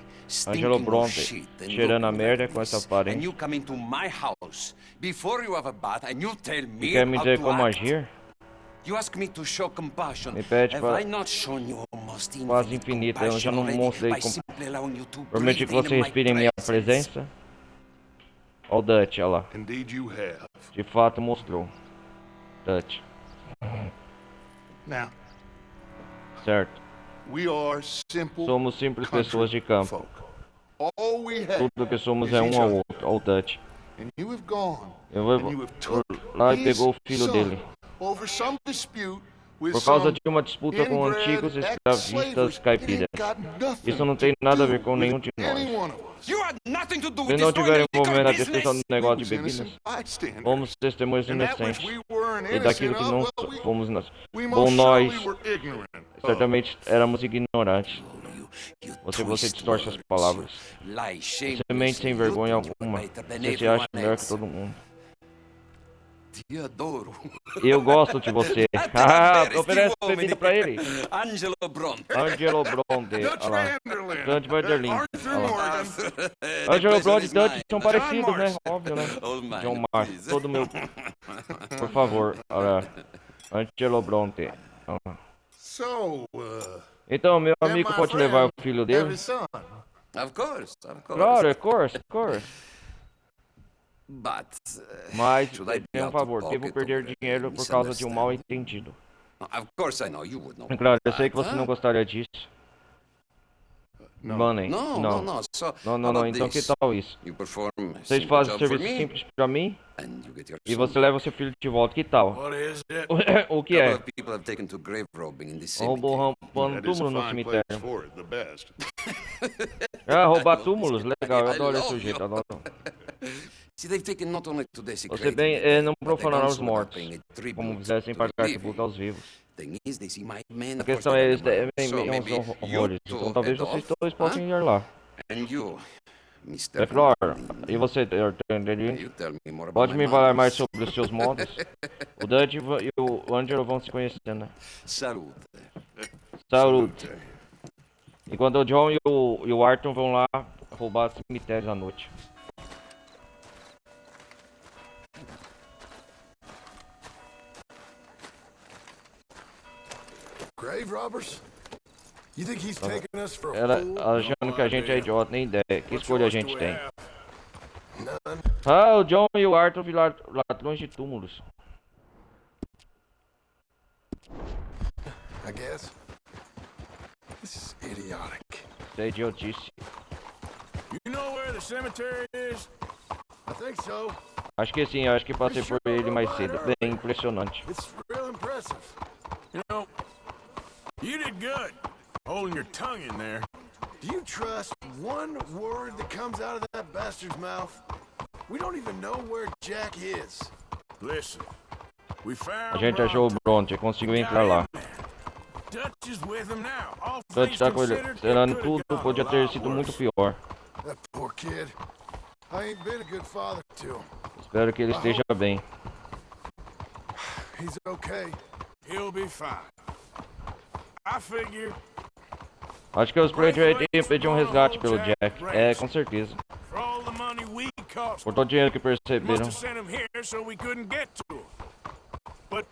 Angelo Blonde, cheirando a merda com essa aparência. E quer me dizer como agir? Me pede para quase infinita. Eu já não mostrei como... Permite que você respire em minha presença? Ó o Dutch, olha lá. indeed you have. De fato mostrou. Dutch. Now, Certo. we are simple Somos simples pessoas de campo. All we have Tudo que somos is é each um ao other. outro. Ó o Dutch. And you have gone Eu vou and you have took lá e his pegou o filho son dele. over some dispute with Por causa some de uma disputa com inbred antigos escravistas ex-slavers. caipiras. It ain't got nothing Isso não tem nada a ver com to do nenhum with de any nós. one of us. Se não tiver envolvimento na destruição do negócio de bebidas, Bystanders. fomos testemunhas And that which inocentes. we were E daquilo que não innocent of, well, fomos nós. we Bom, most nós surely were ignorant of. certamente éramos ignorantes. Você distorce as palavras. Você mente sem vergonha alguma. Você se acha melhor que todo mundo. Ti adoro. Eu gosto de você. Ah, oferece bebida pra ele. Angelo Bronte. Angelo Bronte. Olha lá. Dutch Vanderlyn. Morgan. Angelo Bronte e Dutch são parecidos, né? Óbvio, né? John Mark. Todo meu... Por favor. Olha. Angelo Bronte. Então, meu amigo pode levar o filho dele? Of course. Claro, of course. But, Mas, tem um favor, devo perder dinheiro por causa de um mal entendido. Of course I know you would know. Claro, eu sei que você não gostaria disso. Money. No. Não, então que tal isso? Vocês fazem um serviço simples pra mim e você leva o seu filho de volta, que tal? O que é? Roubando túmulo no cemitério. Roubar túmulos? Legal, eu adoro esse jeito, adoro. Você bem, não profanará os mortos, como quisessem pagar tributo aos vivos. A questão é, eles devem uns horrores, então talvez vocês dois possam ir lá. É claro. E você, Dandy? Pode me falar mais sobre os seus modos? O Dutch e o Angelo vão se conhecendo, né? Saúde. Enquanto o John e o Arthur vão lá roubar cemitérios à noite. Grave robbers? You think he's taking us for a Ela fool? achando que a gente é idiota, nem ideia. Que escolha a gente tem? O John e o Arthur viraram ladrões de túmulos. I guess. This is idiotic. Isso é idiotice. You know where the cemetery is? I think so. Acho que sim, acho que passei por ele mais cedo. Bem impressionante. It's real impressive. You know, you did good, holding your tongue in there. Do you trust one word that comes out of that bastard's mouth? We don't even know where Jack is. Listen, we found A gente achou o Bronte, conseguiu entrar lá. Dutch is with him now. All Dutch things tá com ele. considered, Considerando it could've tudo, gone podia a ter lot sido worse. muito pior. That poor kid. I ain't been a good father to him. Espero que ele esteja bem. He's okay. He'll be fine. I figure Acho que os Braithwaite pediam um resgate pelo Jack. É, com certeza. for all the money we cost, Por todo o dinheiro que must perceberam. have sent him here so we couldn't get to him. But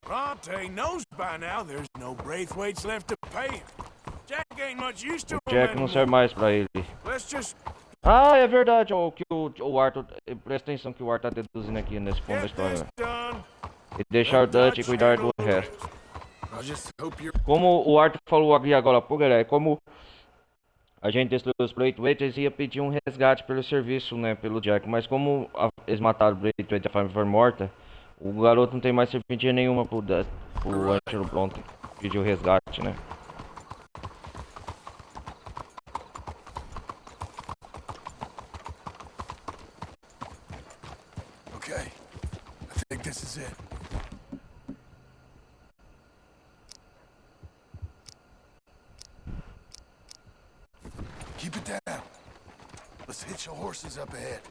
Bronte knows by now there's no Braithwaites left to pay him. Jack ain't much use to him Jack não serve anymore. mais pra ele. Let's just Ah, é verdade, que o Arthur... Presta atenção que o Arthur tá deduzindo aqui nesse ponto da get história. this done. E deixar o Dutch cuidar do resto. I just hope you're... Como o Arthur falou aqui agora há pouco, galera, como a gente destruiu os Braithwaite, eles iam pedir um resgate pelo serviço, né, pelo Jack. Mas como eles mataram o Braithwaite e a família foi morta, o garoto não tem mais serventia nenhuma pro Angelo Bronte. Pediu resgate, né. Okay. I think this is it. Keep it down. Let's hitch the horses up ahead.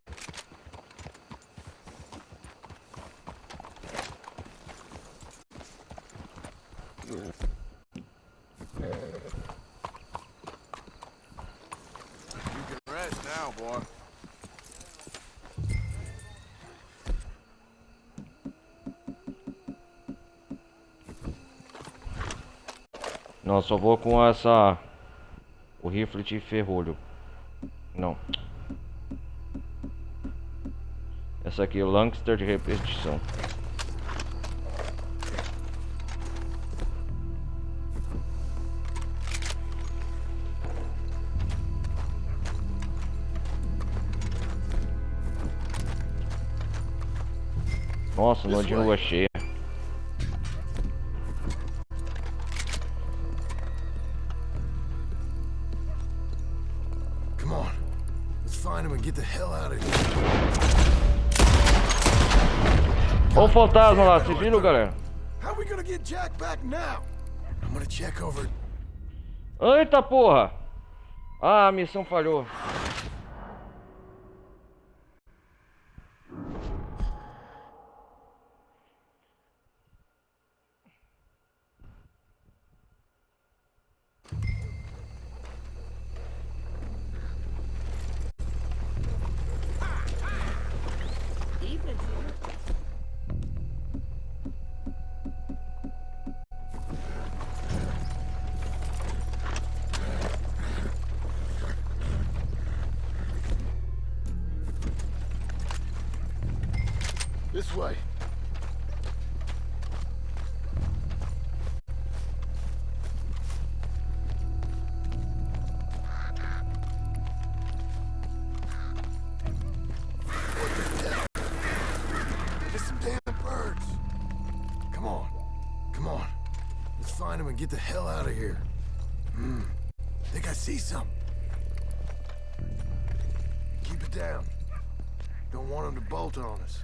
You can rest now, boy. Não, só vou com essa... O rifle de ferrolho. Não. Essa aqui é o Lancaster de repetição. Nossa, noite de lua cheia. Come on. Let's find him and get the hell out of here. Ó o fantasma lá, vocês viram, galera? How are we gonna get Jack back now? I'm gonna check over. Eita porra! Ah, a missão falhou. This way. Find him and get the hell out of here. Think I see something. Keep it down. Don't want him to bolt on us.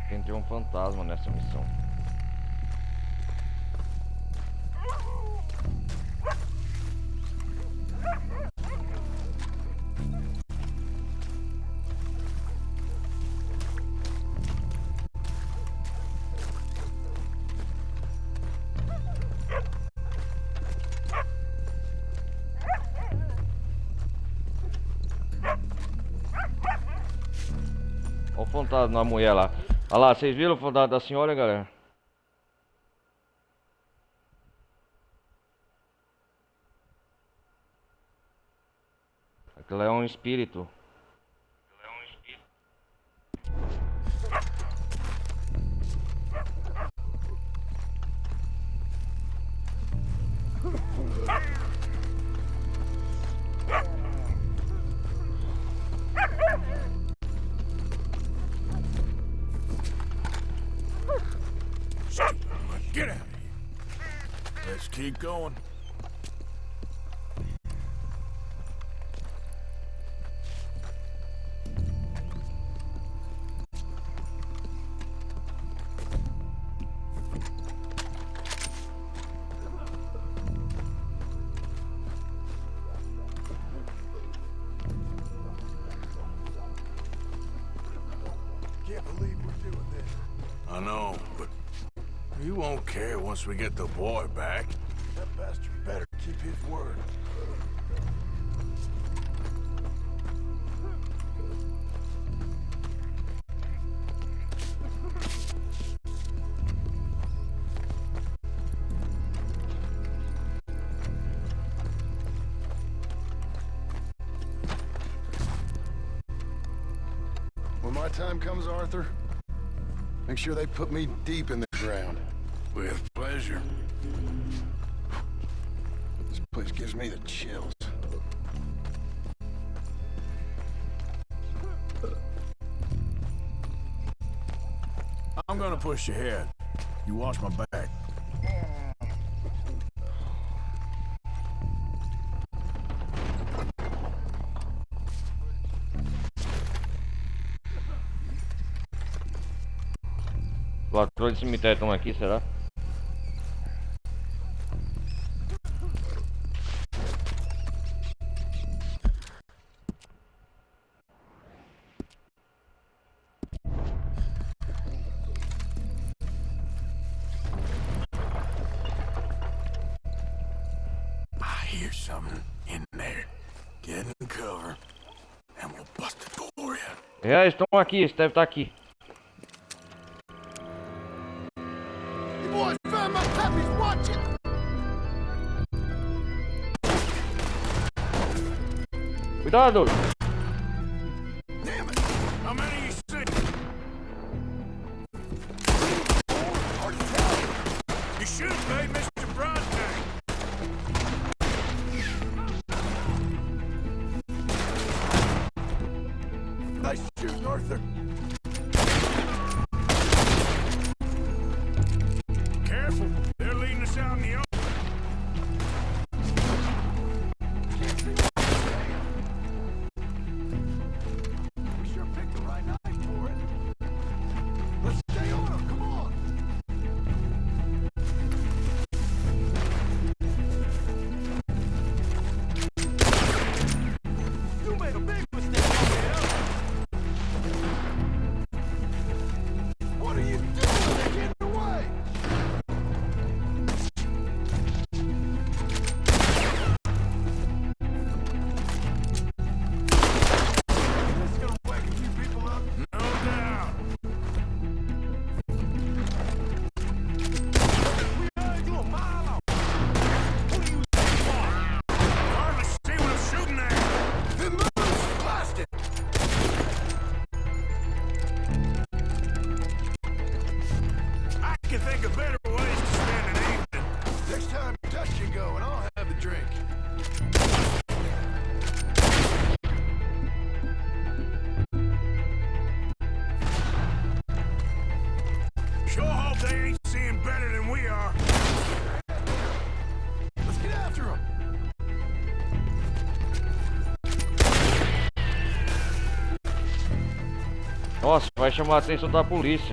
Tem um fantasma nessa missão. Olha o fantasma na mulher lá. Olha lá, vocês viram o fantasma da senhora, galera? Aquilo é um espírito. Get out of here. Let's keep going. Can't believe we're doing this. I know, but you won't care once we get the boy back. That bastard better keep his word. When my time comes, Arthur, make sure they put me deep in the ground. With pleasure. This place gives me the chills. I'm gonna push ahead. You watch my back. Ladrões de cemitério estão aqui, será? I hear something in there. Get in cover, and we'll bust the door in. É, estão aqui, eles devem estar aqui. Boys found my puppies watching! Cuidado! Damn it! How many you see? Hard to tell. You should have made Mr. Bronte. Nice shooting, Arthur. Careful, they're leading us out in the open. they ain't seeing better than we are. Let's get after them. Nossa, vai chamar a atenção da polícia.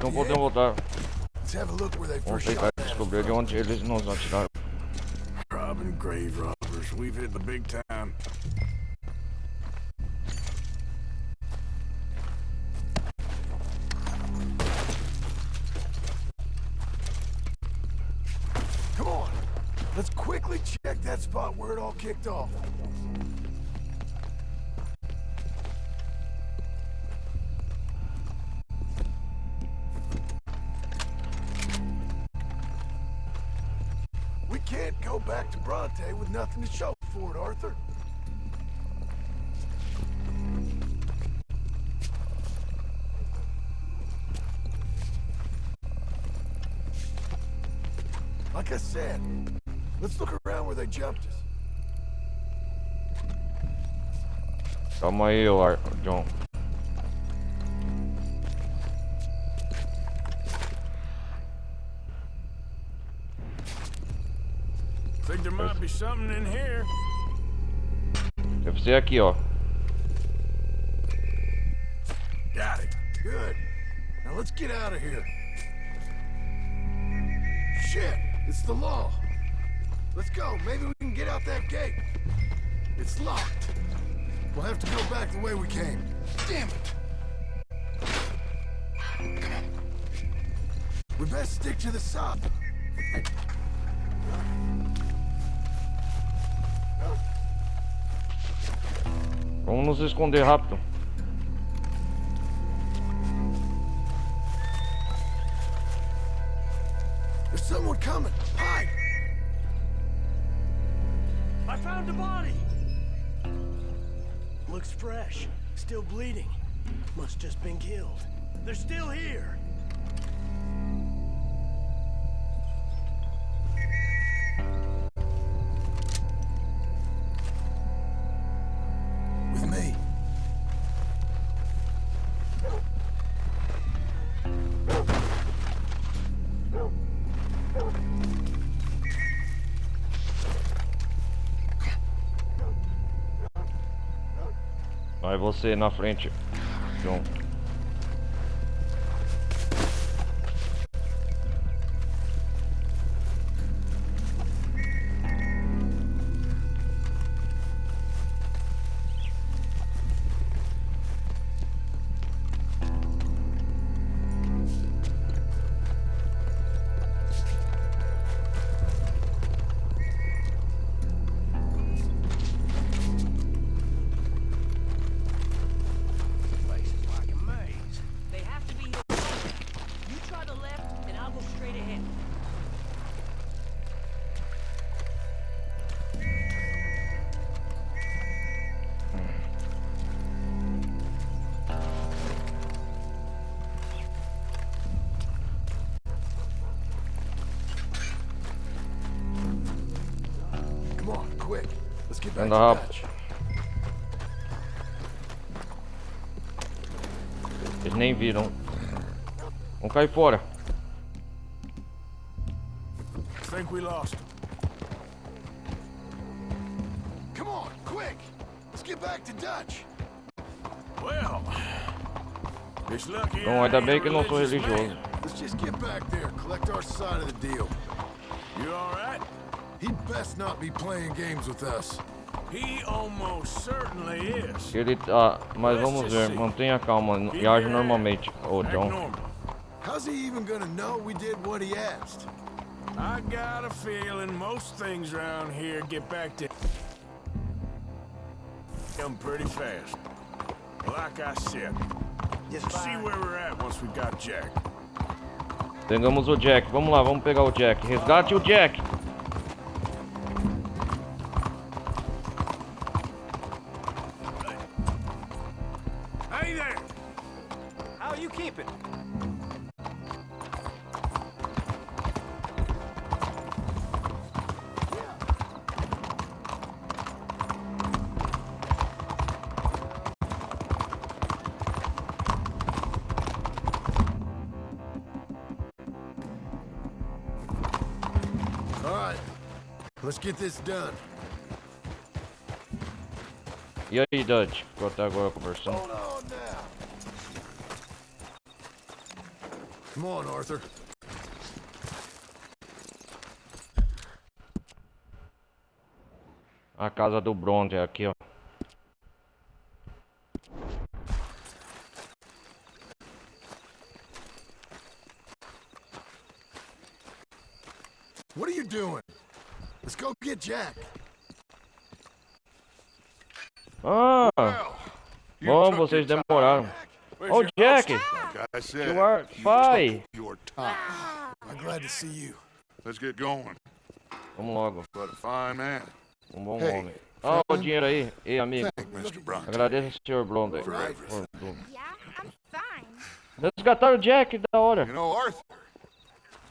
Não podemos voltar. Vamos tentar descobrir de onde eles nos atiraram. Robbing grave robbers, we've hit the big time. Come on, let's quickly check that spot where it all kicked off. We can't go back to Bronte with nothing to show for it, Arthur. Like I said, let's look around where they jumped us. Calma aí, John. Think there might be something in here. Deve ser aqui, ó. Got it. Good. Now let's get out of here. Shit, it's the law. Let's go. Maybe we can get out that gate. It's locked. We'll have to go back the way we came. Damn it. Come on. We best stick to the side. Vamos nos esconder rápido. There's someone coming. Hide. I found a body. Looks fresh. Still bleeding. Must just been killed. They're still here. With me. Vai você na frente, John. Anda rápido. Eles nem viram. Vamos cair fora. Think we lost him. Come on, quick! Let's get back to Dutch. Well, it's lucky. Bom, ainda bem que eu não sou religioso. Let's just get back there, collect our side of the deal. You all right? He'd best not be playing games with us. He almost certainly is. Ele tá, mas vamos ver. Mantenha calma e age normalmente, ô John. How's he even gonna know we did what he asked? I got a feeling most things around here get back to. them pretty fast. Like I said, we'll see where we're at once we got Jack. Pegamos o Jack. Vamos lá, vamos pegar o Jack. Resgate o Jack. Hey there! How you keeping? All right, let's get this done. E aí, Dutch? Ficou até agora conversando. Hold on now. Come on, Arthur. A casa do Bronze é aqui, ó. What are you doing? Let's go get Jack. Ah! Bom, vocês demoraram. Oh, Jack! Like I said, You are you pai. took your time. I'm glad to see you. Let's get going. Vamos logo. What a fine man. Bom Hey, homem. Ah, o dinheiro aí. Ei, amigo. Thank Mr. Bronte. Agradeço ao Sr. Blonde. For everything. Yeah, I'm fine. Resgataram o Jack, da hora. You know, Arthur,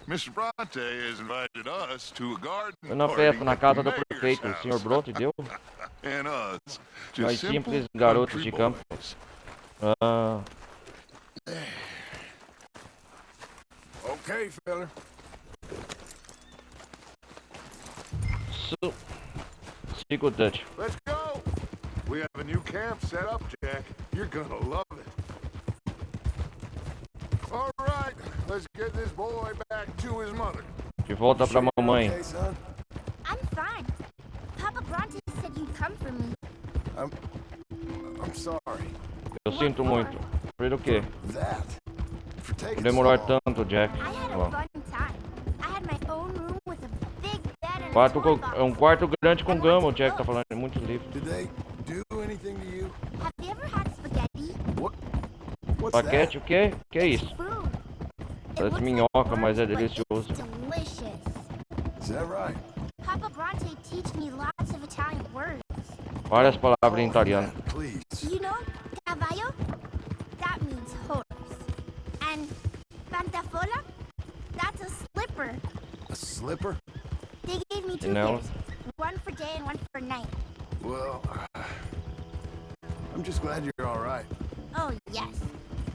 Mr. Bronte has invited us to a garden Foi na party festa na at casa the do mayor's prefeito, o house. Sr. Bronte deu. And us, Nós just simples simple garotos country de campo. boys. Ah, Okay, fella. siga o Dutch. Let's go. We have a new camp set up, Jack. You're gonna love it. All right, let's get this boy back to his mother. De volta pra mamãe. Okay, son? I'm fine. Papa Bronte said you'd come for me. I'm sorry. Eu sinto muito. Por o quê? That. For Por taking demorar so long. tanto, Jack. I had a Ó. fun time. I had my own room with a big bed and Quarto a toy com, box. é um quarto grande com gama, o Jack tá falando. É muito livre. Did they do anything to you? Have you ever had spaghetti? What's Paquete, o quê? Que é isso? Food. Parece minhoca, mas é delicioso. Delicious. Is that right? Papa Bronte teach me lots of Italian words. Várias palavras em italiano. Please. You know, cavallo? That means horse. And pantafola? That's a slipper. A slipper? They gave me two Chinelo. pairs. One for day and one for night. Well, I'm just glad you're all right. Oh, yes.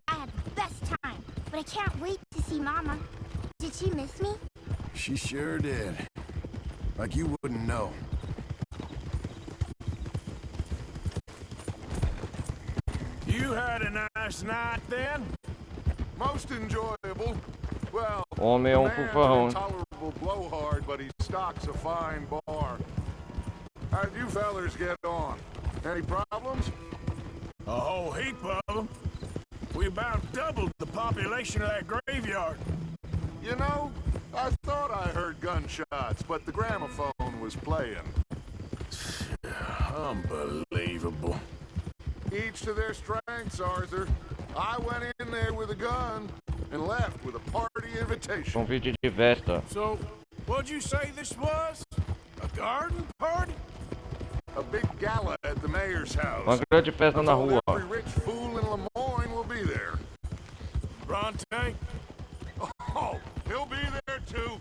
I had the best time. But I can't wait to see Mama. Did she miss me? She sure did. Like you wouldn't know. You had a nice night then? Most enjoyable. Well, Homem é the um man's an fanfarrão. intolerable blowhard, but he stocks a fine bar. How'd you fellers get on? Any problems? A whole heap of them. We about doubled the population of that graveyard. You know, I thought I heard gunshots, but the gramophone was playing. Unbelievable. Each to their strengths, Arthur. I went in there with a gun and left with a party invitation. Convite de festa. So, what'd you say this was? A garden party? A big gala at the mayor's house. Uma grande festa na rua. Every rich fool in Lemoyne will be there. Bronte? Oh, he'll be there too.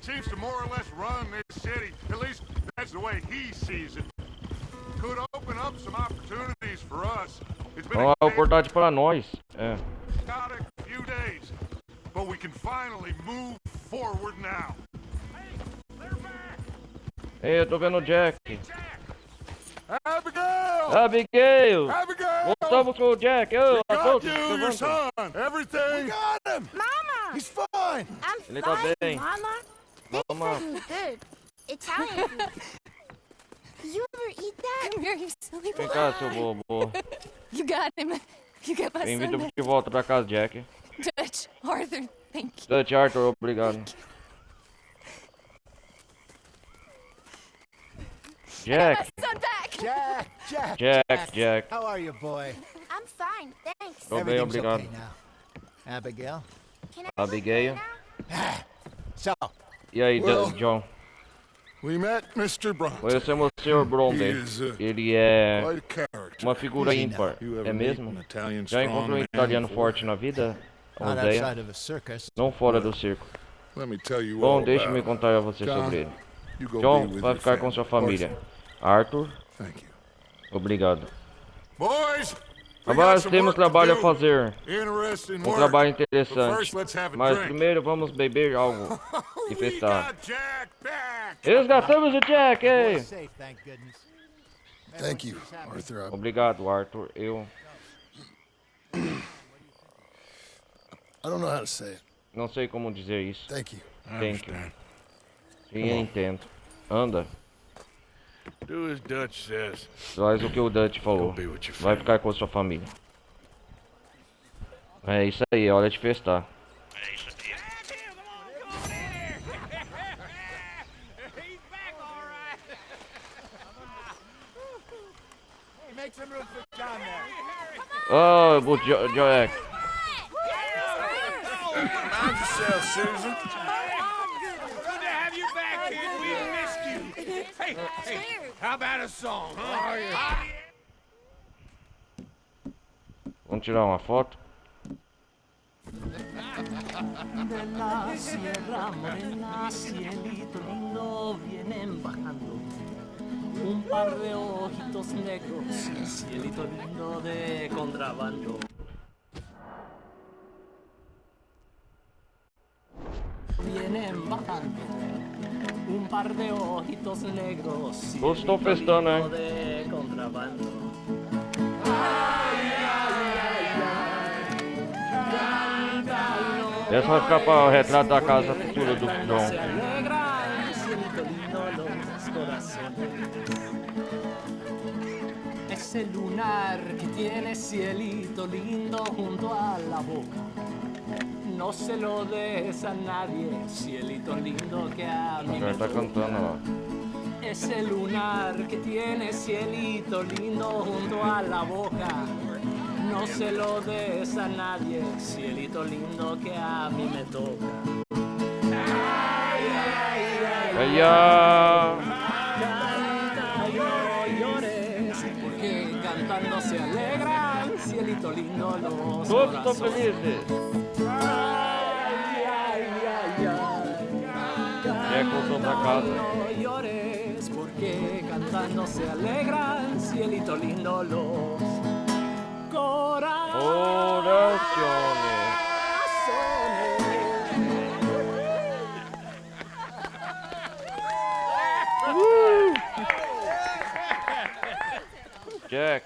Seems to more or less run this city. At least that's the way he sees it. Could open up some opportunities for us. It's been Uma a oportunidade para nós. É. chaotic few days, but we can finally move forward now. Ei, eu tô vendo o Jack. Abigail! Abigail! Abigail! Voltamos com o Jack. Ô, got todos, you, your levanta. son, everything. We got him! Mama! He's fine! I'm Ele tá fine, bem. Mama. They Mama. fed me good. Italian food. You ever eat that? Come here, you silly boy. Vem cá, seu bobo. You got him. You got my son Bem-vindo back. de volta pra casa, Jack. Dutch, Arthur, thank you. Dutch, Arthur, obrigado. I got Jack, my son back. Jack. How are you, boy? I'm fine, thanks. Tô bem, obrigado. Okay now. Abigail? Abigail. So, E aí, Well, John? We met Mr. Bronte. Conhecemos o Sr. Bronte. Ele é uma figura Easy ímpar, now. You ever é meet mesmo? an Italian Já encontrou um strong italiano man forte na vida? not Aldeia? outside of a circus. Não fora do circo. Let me tell you Bom, all deixe-me about contar a você John, sobre ele. you go John be with vai your ficar com sua family. família. Arthur, Thank you. obrigado. Boys, we got Agora some temos work to trabalho a do. fazer. Interesting Um work. trabalho But interessante. first, let's have a Mas drink. primeiro vamos beber algo e We festar. got Jack back. Resgatamos o Jack, ei! Safe, thank goodness. Thank you, Arthur. Obrigado, Arthur. Eu I don't know how to say it. não sei como dizer isso. Thank you. Thank you. Sim, eu entendo. Anda. Do as Dutch says. Faz o que o Dutch falou. Vai ficar com a sua família. É isso aí, é hora de festar. Hey, make some room for John there. Oh, good Jack. Mind yourself, Susan. Good to have you back, kid. We missed you. Hey, how about a song? Vamos tirar uma foto? De la sierra morena, cielito lindo, vienen bajando un par de ojitos negros, cielito lindo de contrabando. Vienen bajando un par de ojitos negros, Todos estão cielito festando, lindo né? de contrabando. Essa vai ficar para o retrato da casa futura do John. Se alegran, cielito lindo, los corazones. Ese lunar que tiene cielito lindo junto a la boca. No se lo des a nadie, cielito lindo que a mí me Agora tá toca. cantando lá. Ese lunar que tiene cielito lindo junto a la boca. No se lo des a nadie, cielito lindo que a mí me toca. Ay, ya. Canta y no llores, porque cantando se alegran, cielito lindo los Todos estão corazones. felizes. Jack voltou pra casa. No llores, porque cantando se alegran, cielito lindo los Oraciones. Jack.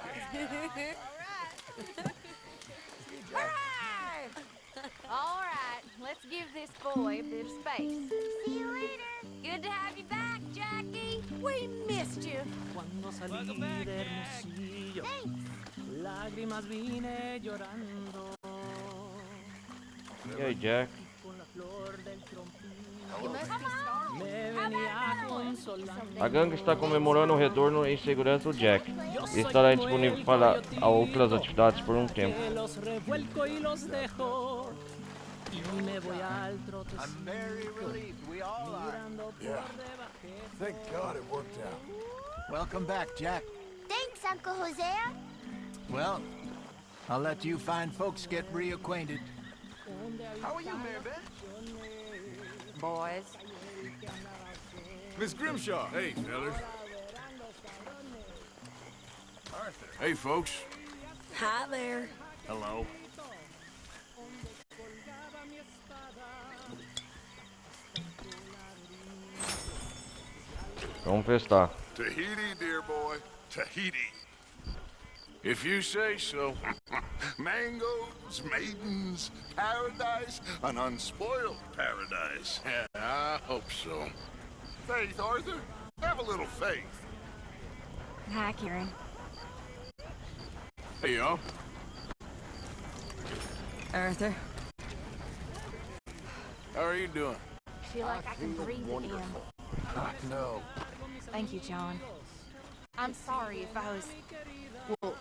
All right, let's give this boy a bit of space. See you later. Good to have you back, Jackie. We missed you. Cuando salí de Hermosillo, lágrimas vine llorando. E aí, Jack? Con la flor del You must be starving. me venía consolando. A gangue está comemorando o retorno em segurança do Jack. E estará disponível para outras atividades por um tempo. Que los revuelco y los dejo. Y me voy al trote. I'm very relieved we all are. Mirando por debajo. Thank God it worked out. Welcome back, Jack. Thanks, Uncle Hosea. Well, I'll let you fine folks get reacquainted. How are you, Mirabelle? Boys. Miss Grimshaw. Hey, fellas. Arthur. Hey, folks. Hi there. Hello. Vamos festar. Tahiti, dear boy. Tahiti. If you say so. Mangoes, maidens, paradise, an unspoiled paradise. Yeah, I hope so. Faith, Arthur. Have a little faith. Hi, Kieran. Hey, y'all. Arthur. How are you doing? Feel like I can breathe again. No. Thank you, John. I'm sorry if I was... Well,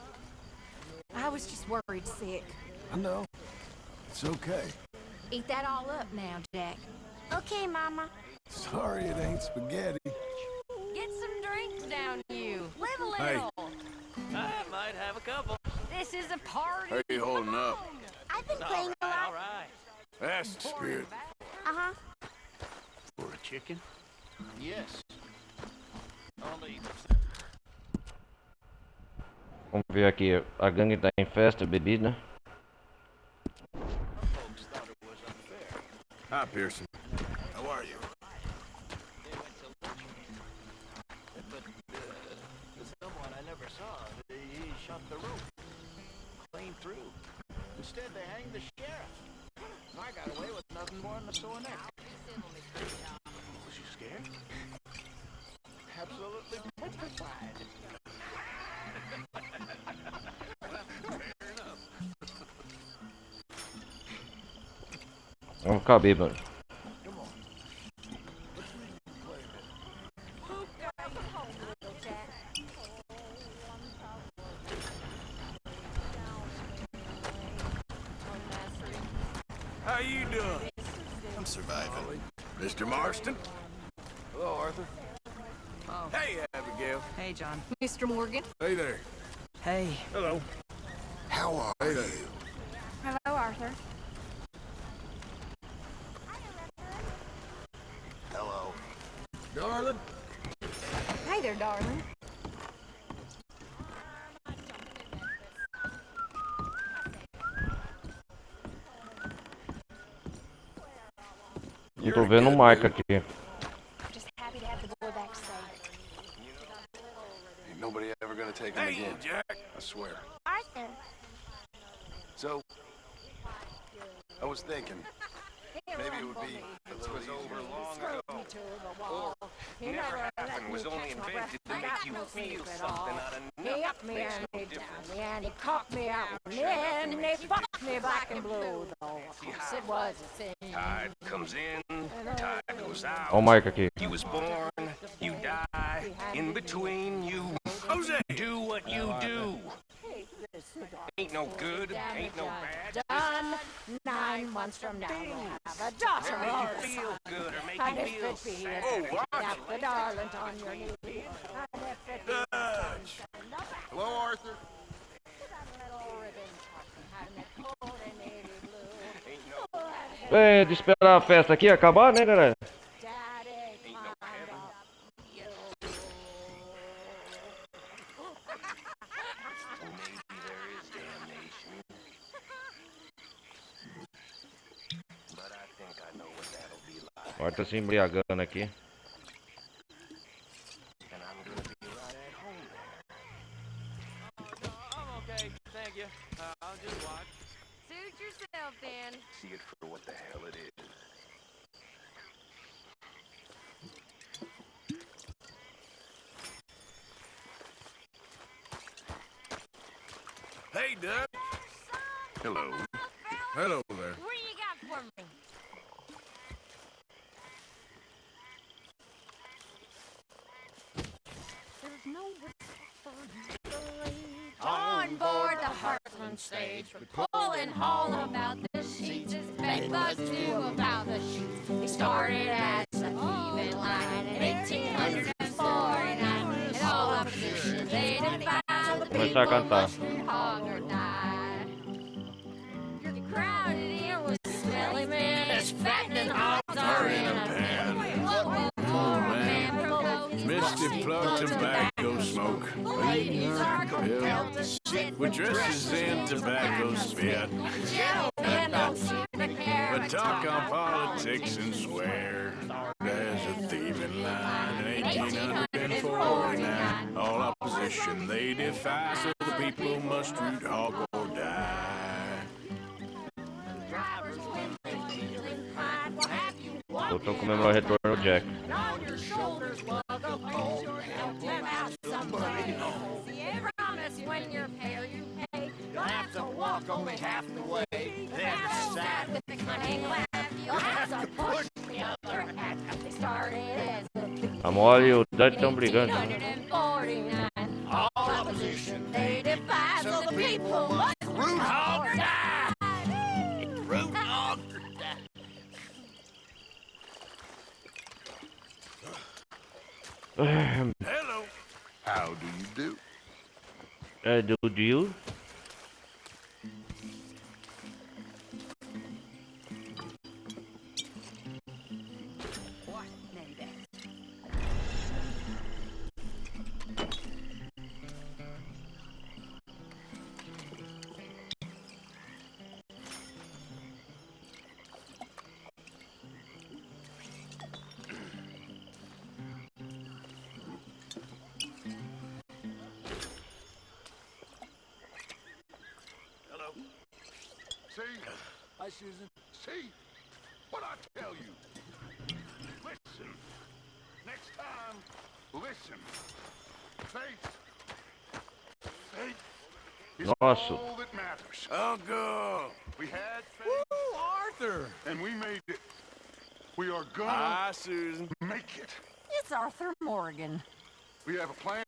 I was just worried sick. I know. It's okay. Eat that all up now, Jack. Okay, Mama. Sorry it ain't spaghetti. Get some drinks down you. Live a Hey. little. I might have a couple. This is a party. How you holding up? I've been playing a lot. All right. That's the spirit. Uh-huh. For a chicken? Yes. Only... Vamos ver aqui. A gangue tá em festa, bebida. Hi, Pearson. How are you? But someone I never saw, he shot the rope. Clean through. Instead, they hanged the sheriff. I got away with nothing more than a sore neck. Was you scared? Absolutely petrified. Vamos ficar bêbado. How you doing? I'm surviving. Mr. Marston? Hello, Arthur. Oh. Hey, Abigail. Hey, John. Mr. Morgan. Hey there. Hey. Hello. How are you? Hello, Arthur. Hello. Darling? Hey there, darling. Não tô vendo o Mike aqui. Just happy to have the boy back safe. Ain't nobody ever gonna take him again. Jack. I swear. Arthur. So, I was thinking, maybe it would be a little easier. Or never happened, was only invented to make you feel something out of nothing. He up me and he down me and he caught me out and then he fucked me black and blue. Though it was a thing. Tide comes in, tide goes out. Ó o Mike aqui. You was born, you die, in between you. Jose! Do what you do. Ain't no good, ain't no bad. Done. 9 months from now we'll have a daughter Or make or you a feel son. good, or make And you if feel it be sad. a Oh, tap the darling on your knee. And if it be Dutch. Hello, Arthur. É, de esperar a festa aqui acabar, né, galera? O Arthur se embriagando aqui. I'm okay, thank you. I'll just watch. Suit yourself, then. See it for what the hell it is. Hey, Doug. Hello. Hello there. What do you got for me? There's no on board the Heartland stage, we're pulling all about the sheets. As bedbugs knew about the sheets. They started as a thieving line in 1849, and all opposition they defied. The Começar a cantar. hog or die. You're crowded in with smelly men as fattening hogs are in a pan. What will poor man provoke? Misty plug tobacco smoke. Ladies are compelled to sit With dresses in tobacco spit. gentlemen don't seem to care. But talk on politics and swear. There's a thieving line in 1849. All opposition they defy, so the people must root hog or die. Eu tô comendo o retorno do Jack. And on your shoulders lug a pole. Help them out somebody. See, every promise when you're pale, you pay. You'll have to walk only half the way. Then Sad sad with the cunning laugh, you'll have to push the other half. They started as a A Molly e o Dutch estão brigando. 1849. opposition they defy. So the people must root hog or die. Root hog or die. Hello. How do you do? Do you? See? Hi, Susan. See? What I tell you? Listen. Next time, listen. Faith. Faith is Nossa. all that matters. Uncle! We had faith. Woo, Arthur! And we made it. We are gonna Hi, Susan. make it. It's Arthur Morgan. We have a plan.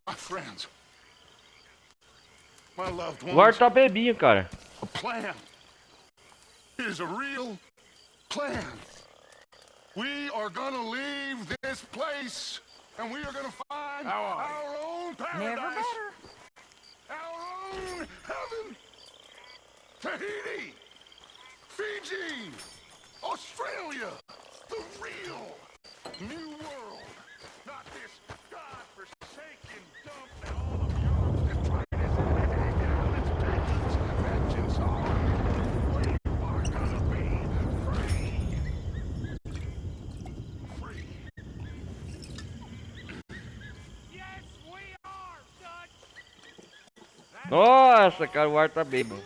My friends. My loved ones. O Arthur tá bebinho, cara. A plan. It is a real plan. We are gonna leave this place, and we are gonna find our own paradise. Never better. Our own heaven. Tahiti, Fiji, Australia, the real new world. Not this God-forsaken dump that all of Europe is trying to take down its vengeance on. We are gonna be free. Free. Yes, we are, Dutch. Nossa, cara, o Arthur tá bêbado.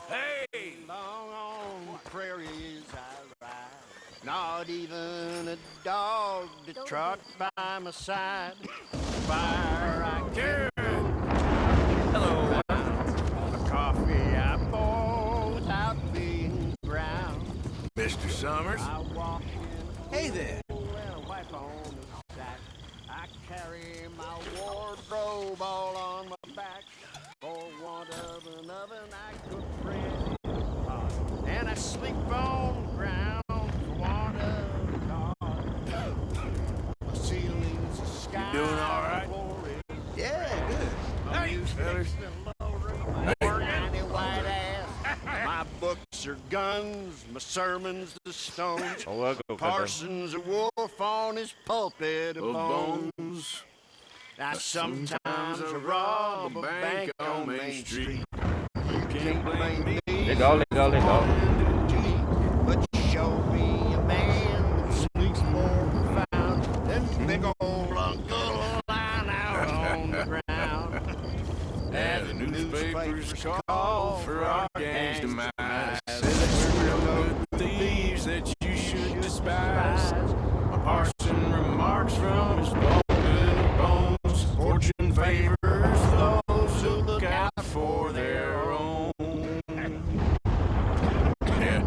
Hey! Long on the prairies I ride. Not even a dog to trot by my side. Fire I carry. Hello. A coffee I pour without being ground. Mr. Summers. I wash in Hey there. and a wipe on the sack. I carry my wardrobe all on my back. For want of an oven, I cook bread in a pot. And I sleep on the ground for want of a cot. My ceiling's a sky. You doing all right? Floor is Yeah, good. I'm used to fixing a low room. Tiny white ass. My books are guns, my sermons the stones. Ó, o Uncle, cara. Parsons a wolf on his pulpit of bones. Now sometimes I rob a bank on Main Street. You can't blame me. Legal, legal, legal. But you show me a man that sleeps more profound than big old Uncle lying out on the ground. And the newspapers call for our gangs demise. Say that you're no good thieves that you should despise. A parson remarks from his pulpit of bones. Fortune favors those who look out for their own. Yeah.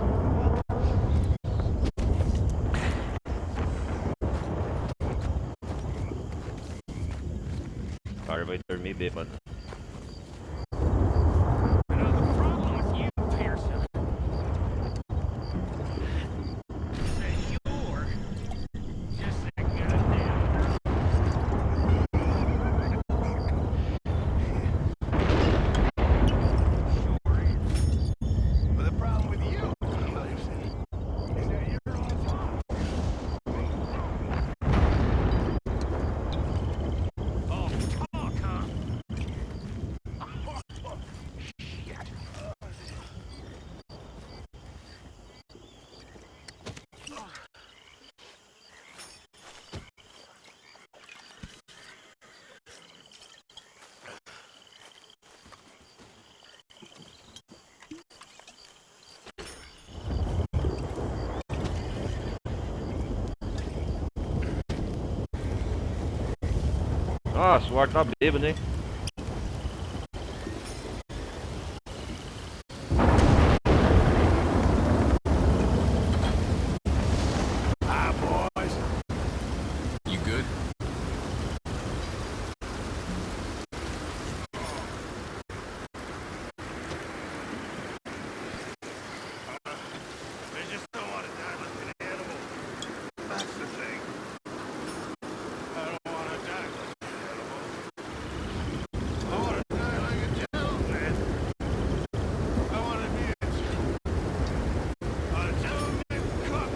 Cara, vai dormir bêbado. But the problem with you, is that you're on top. Oh, talk, huh? Nossa, o ar tá bêbado, hein? Hi, boys. You good? They just don't want to die like an animal. That's the thing. I don't want to die like an animal. I want to die like a gentleman. I want to be a gentleman cook.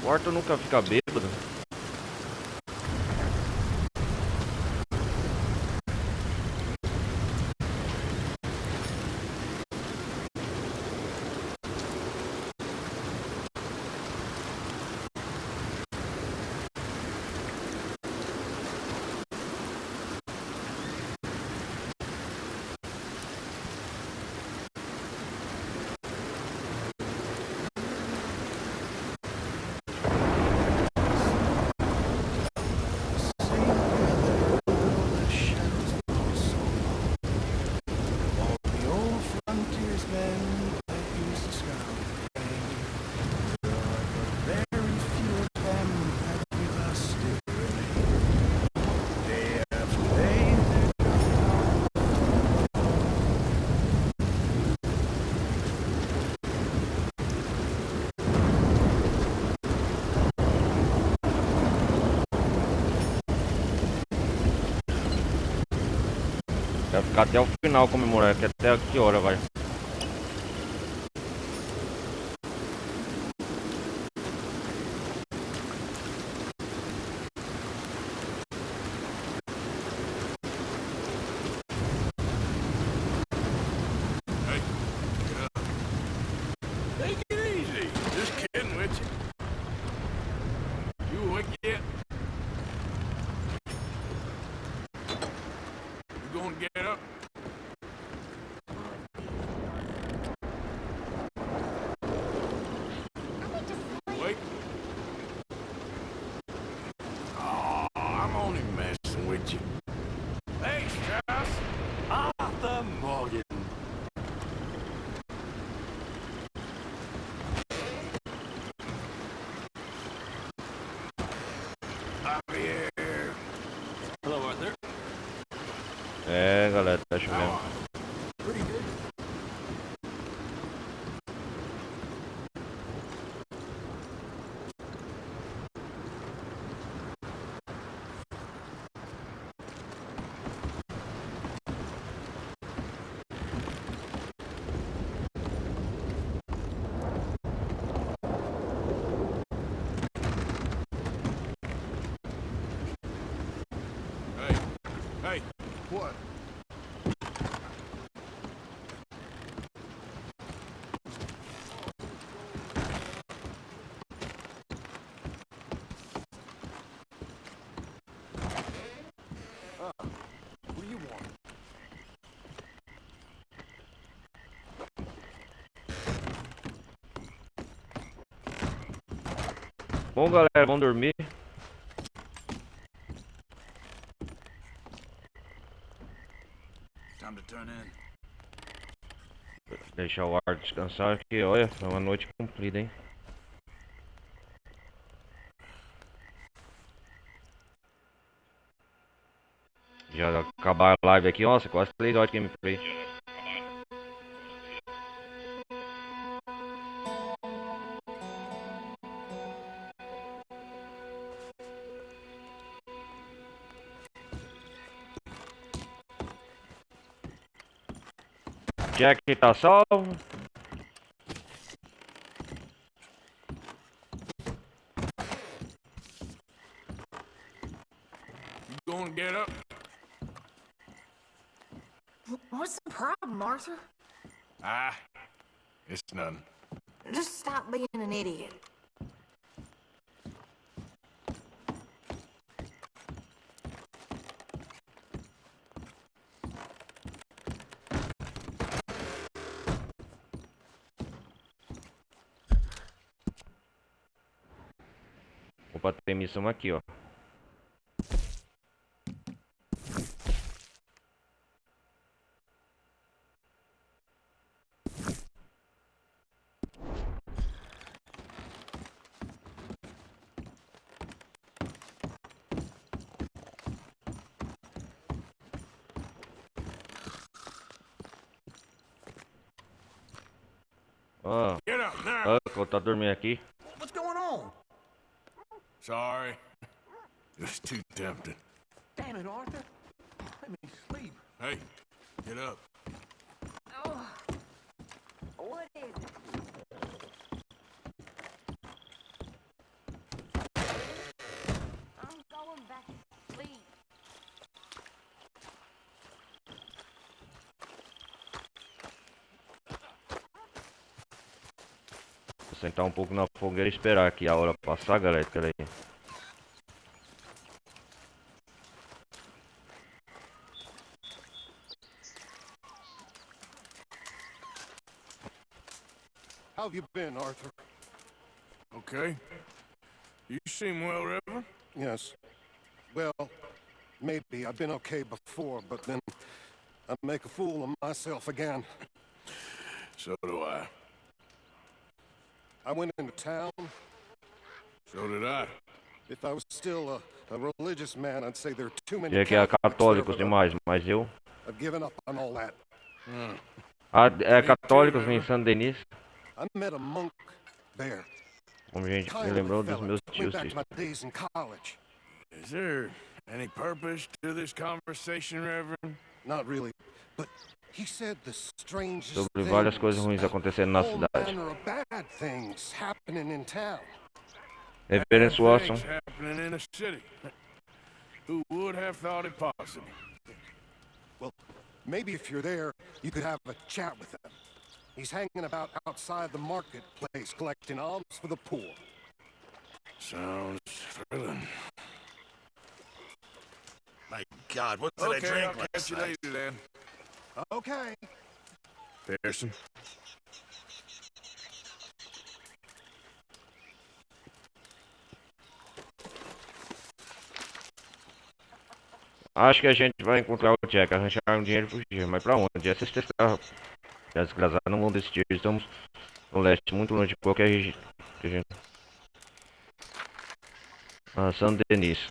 O Arthur nunca fica bêbado. Vai ficar até o final comemorar, que até que hora vai? Take it easy. Just kidding with you. You awake yet? You gonna get up? Wait. Oh, I'm only messing with you. Hey, Strauss. Arthur Morgan. Javier. Hello, Arthur. É, galera, tá chovendo. Pretty good. Hey, What? What do you want? Bom, galera, vamos dormir. Time to turn in. Deixar o ar descansar aqui, olha, foi uma noite comprida, hein? Já acabar a live aqui, nossa, quase 3 horas de gameplay. Jack tá salvo. you gonna get up? What's the problem, Arthur? Ah, it's nothing. Just stop being an idiot. Opa, tem missão aqui, ó. Ó, Get up now. tá dormindo aqui. What's going on? Sorry. It's too tempting. Damn it, Arthur. Let me sleep. Hey, get up. Oh. What is it? I'm going back to sleep. Vou sentar um pouco na fogueira e esperar aqui a hora passar, galera. Pera aí. How have you been, Arthur? Okay. You seem well, Reverend. Yes. Well, maybe. I've been okay before, but then I make a fool of myself again. So do I. I went into town. So did I. If I was still a religious man, I'd say there are too many E aqui é Catholics católicos there, demais, mas eu... but I've given up on all that. É católicos em San Denis. I met a monk there. Como a gente me Kindly lembrou dos fella. meus Went tios. back to my days in college. Is there any purpose to this conversation, Reverend? Not really, but he said the strangest Sobre várias things. coisas ruins acontecendo na All cidade. manner of bad things happening in town. Reverendo Watson. Things happening in the city. Who would have thought it possible? Well, maybe if you're there, you could have a chat with him. He's hanging about outside the marketplace collecting alms for the poor. Sounds thrilling. My God, what did I Okay, drink I'll catch last you night? later then. Okay. Pearson. Acho que a gente vai encontrar o Jack, arranjar um dinheiro e fugir. Mas pra onde? Essa estrada desgraçada não vão decidir. Estamos no leste, muito longe de qualquer região. San Denis.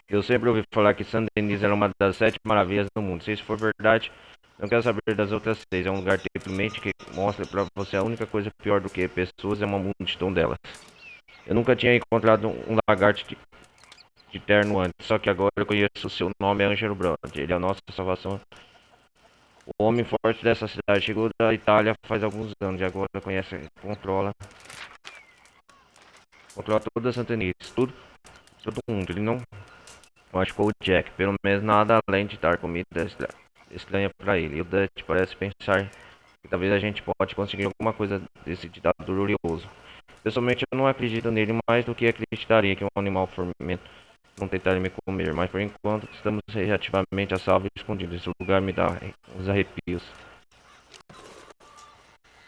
Eu sempre ouvi falar que San Denis era uma das 7 maravilhas do mundo. Se isso for verdade, não quero saber das outras 6. É um lugar deprimente que mostra pra você a única coisa pior do que pessoas é uma multidão delas. Eu nunca tinha encontrado um lagarto de terno antes, só que agora eu conheço o seu nome, é Angelo Brand. Ele é a nossa salvação. O homem forte dessa cidade chegou da Itália faz alguns anos e agora controla toda Santa Inês, todo mundo. Ele não machucou o Jack, pelo menos nada além de dar comida estranha pra ele. E o Dutch parece pensar que talvez a gente pode conseguir alguma coisa desse ditador orgulhoso. Pessoalmente eu não acredito nele mais do que acreditaria que um animal formento não tentaria me comer, mas por enquanto estamos relativamente a salvo e escondidos. Esse lugar me dá uns arrepios.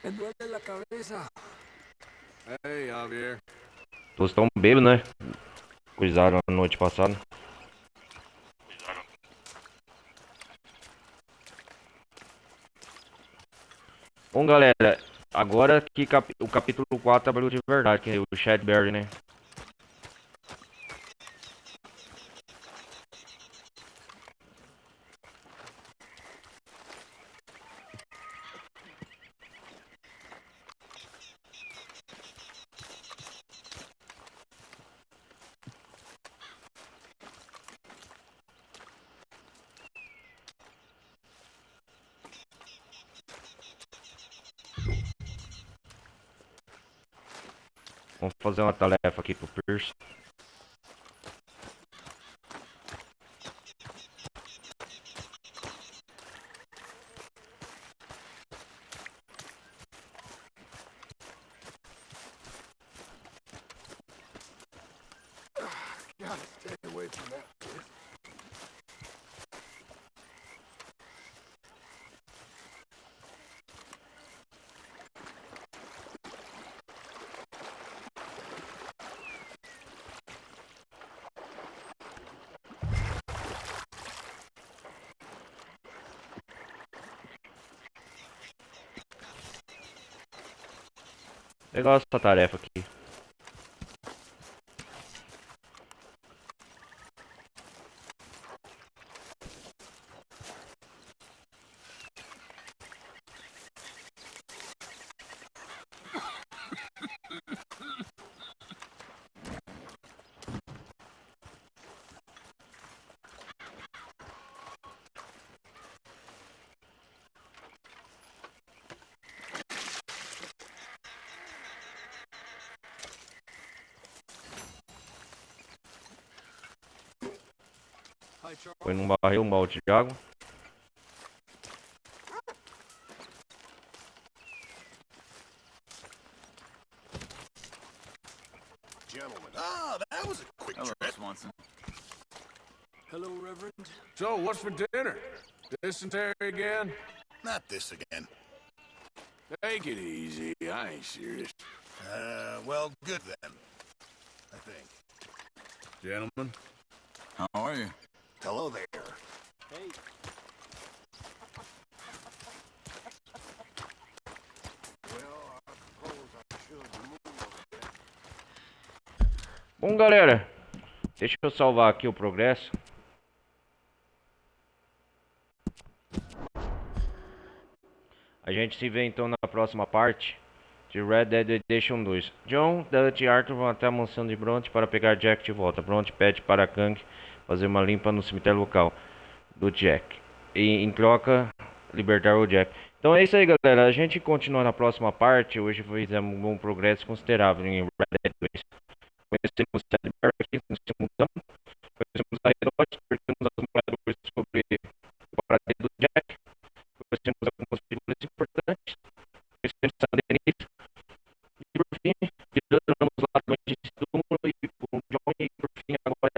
Me duele la cabeza. Hey, Javier. Todos estão bêbados, né? Coisaram a noite passada. Bom, galera, agora que o capítulo 4 abriu de verdade, que é o Shadberry, né? Vamos fazer uma tarefa aqui pro Pierce. Gotta stay away from that. Legal essa tarefa aqui. Foi num barril, um balde de água. Gentlemen. Ah, that was a quick trip. Swanson. Hello, Reverend. So, what's for dinner? Dysentery again? Not this again. Take it easy. I ain't serious. Well, good then. I think. Gentlemen. How are you? Hello there. Hey. Bom, galera, deixa eu salvar aqui o progresso. A gente se vê então na próxima parte de Red Dead Redemption 2. John, Dutch e Arthur vão até a mansão de Bronte para pegar Jack de volta. Bronte pede para Kang fazer uma limpa no cemitério local do Jack e, em troca, libertar o Jack. Então é isso aí, galera. A gente continua na próxima parte. Hoje fizemos um progresso considerável em Red Dead 2. Conhecemos Sedberg aqui, conhecemos Sam, conhecemos a Redot, conhecemos as moradoras sobre o paradeiro do Jack, conhecemos algumas figuras importantes, conhecemos a Denise, e por fim, visitamos lá onde esse túmulo e com o John, e por fim agora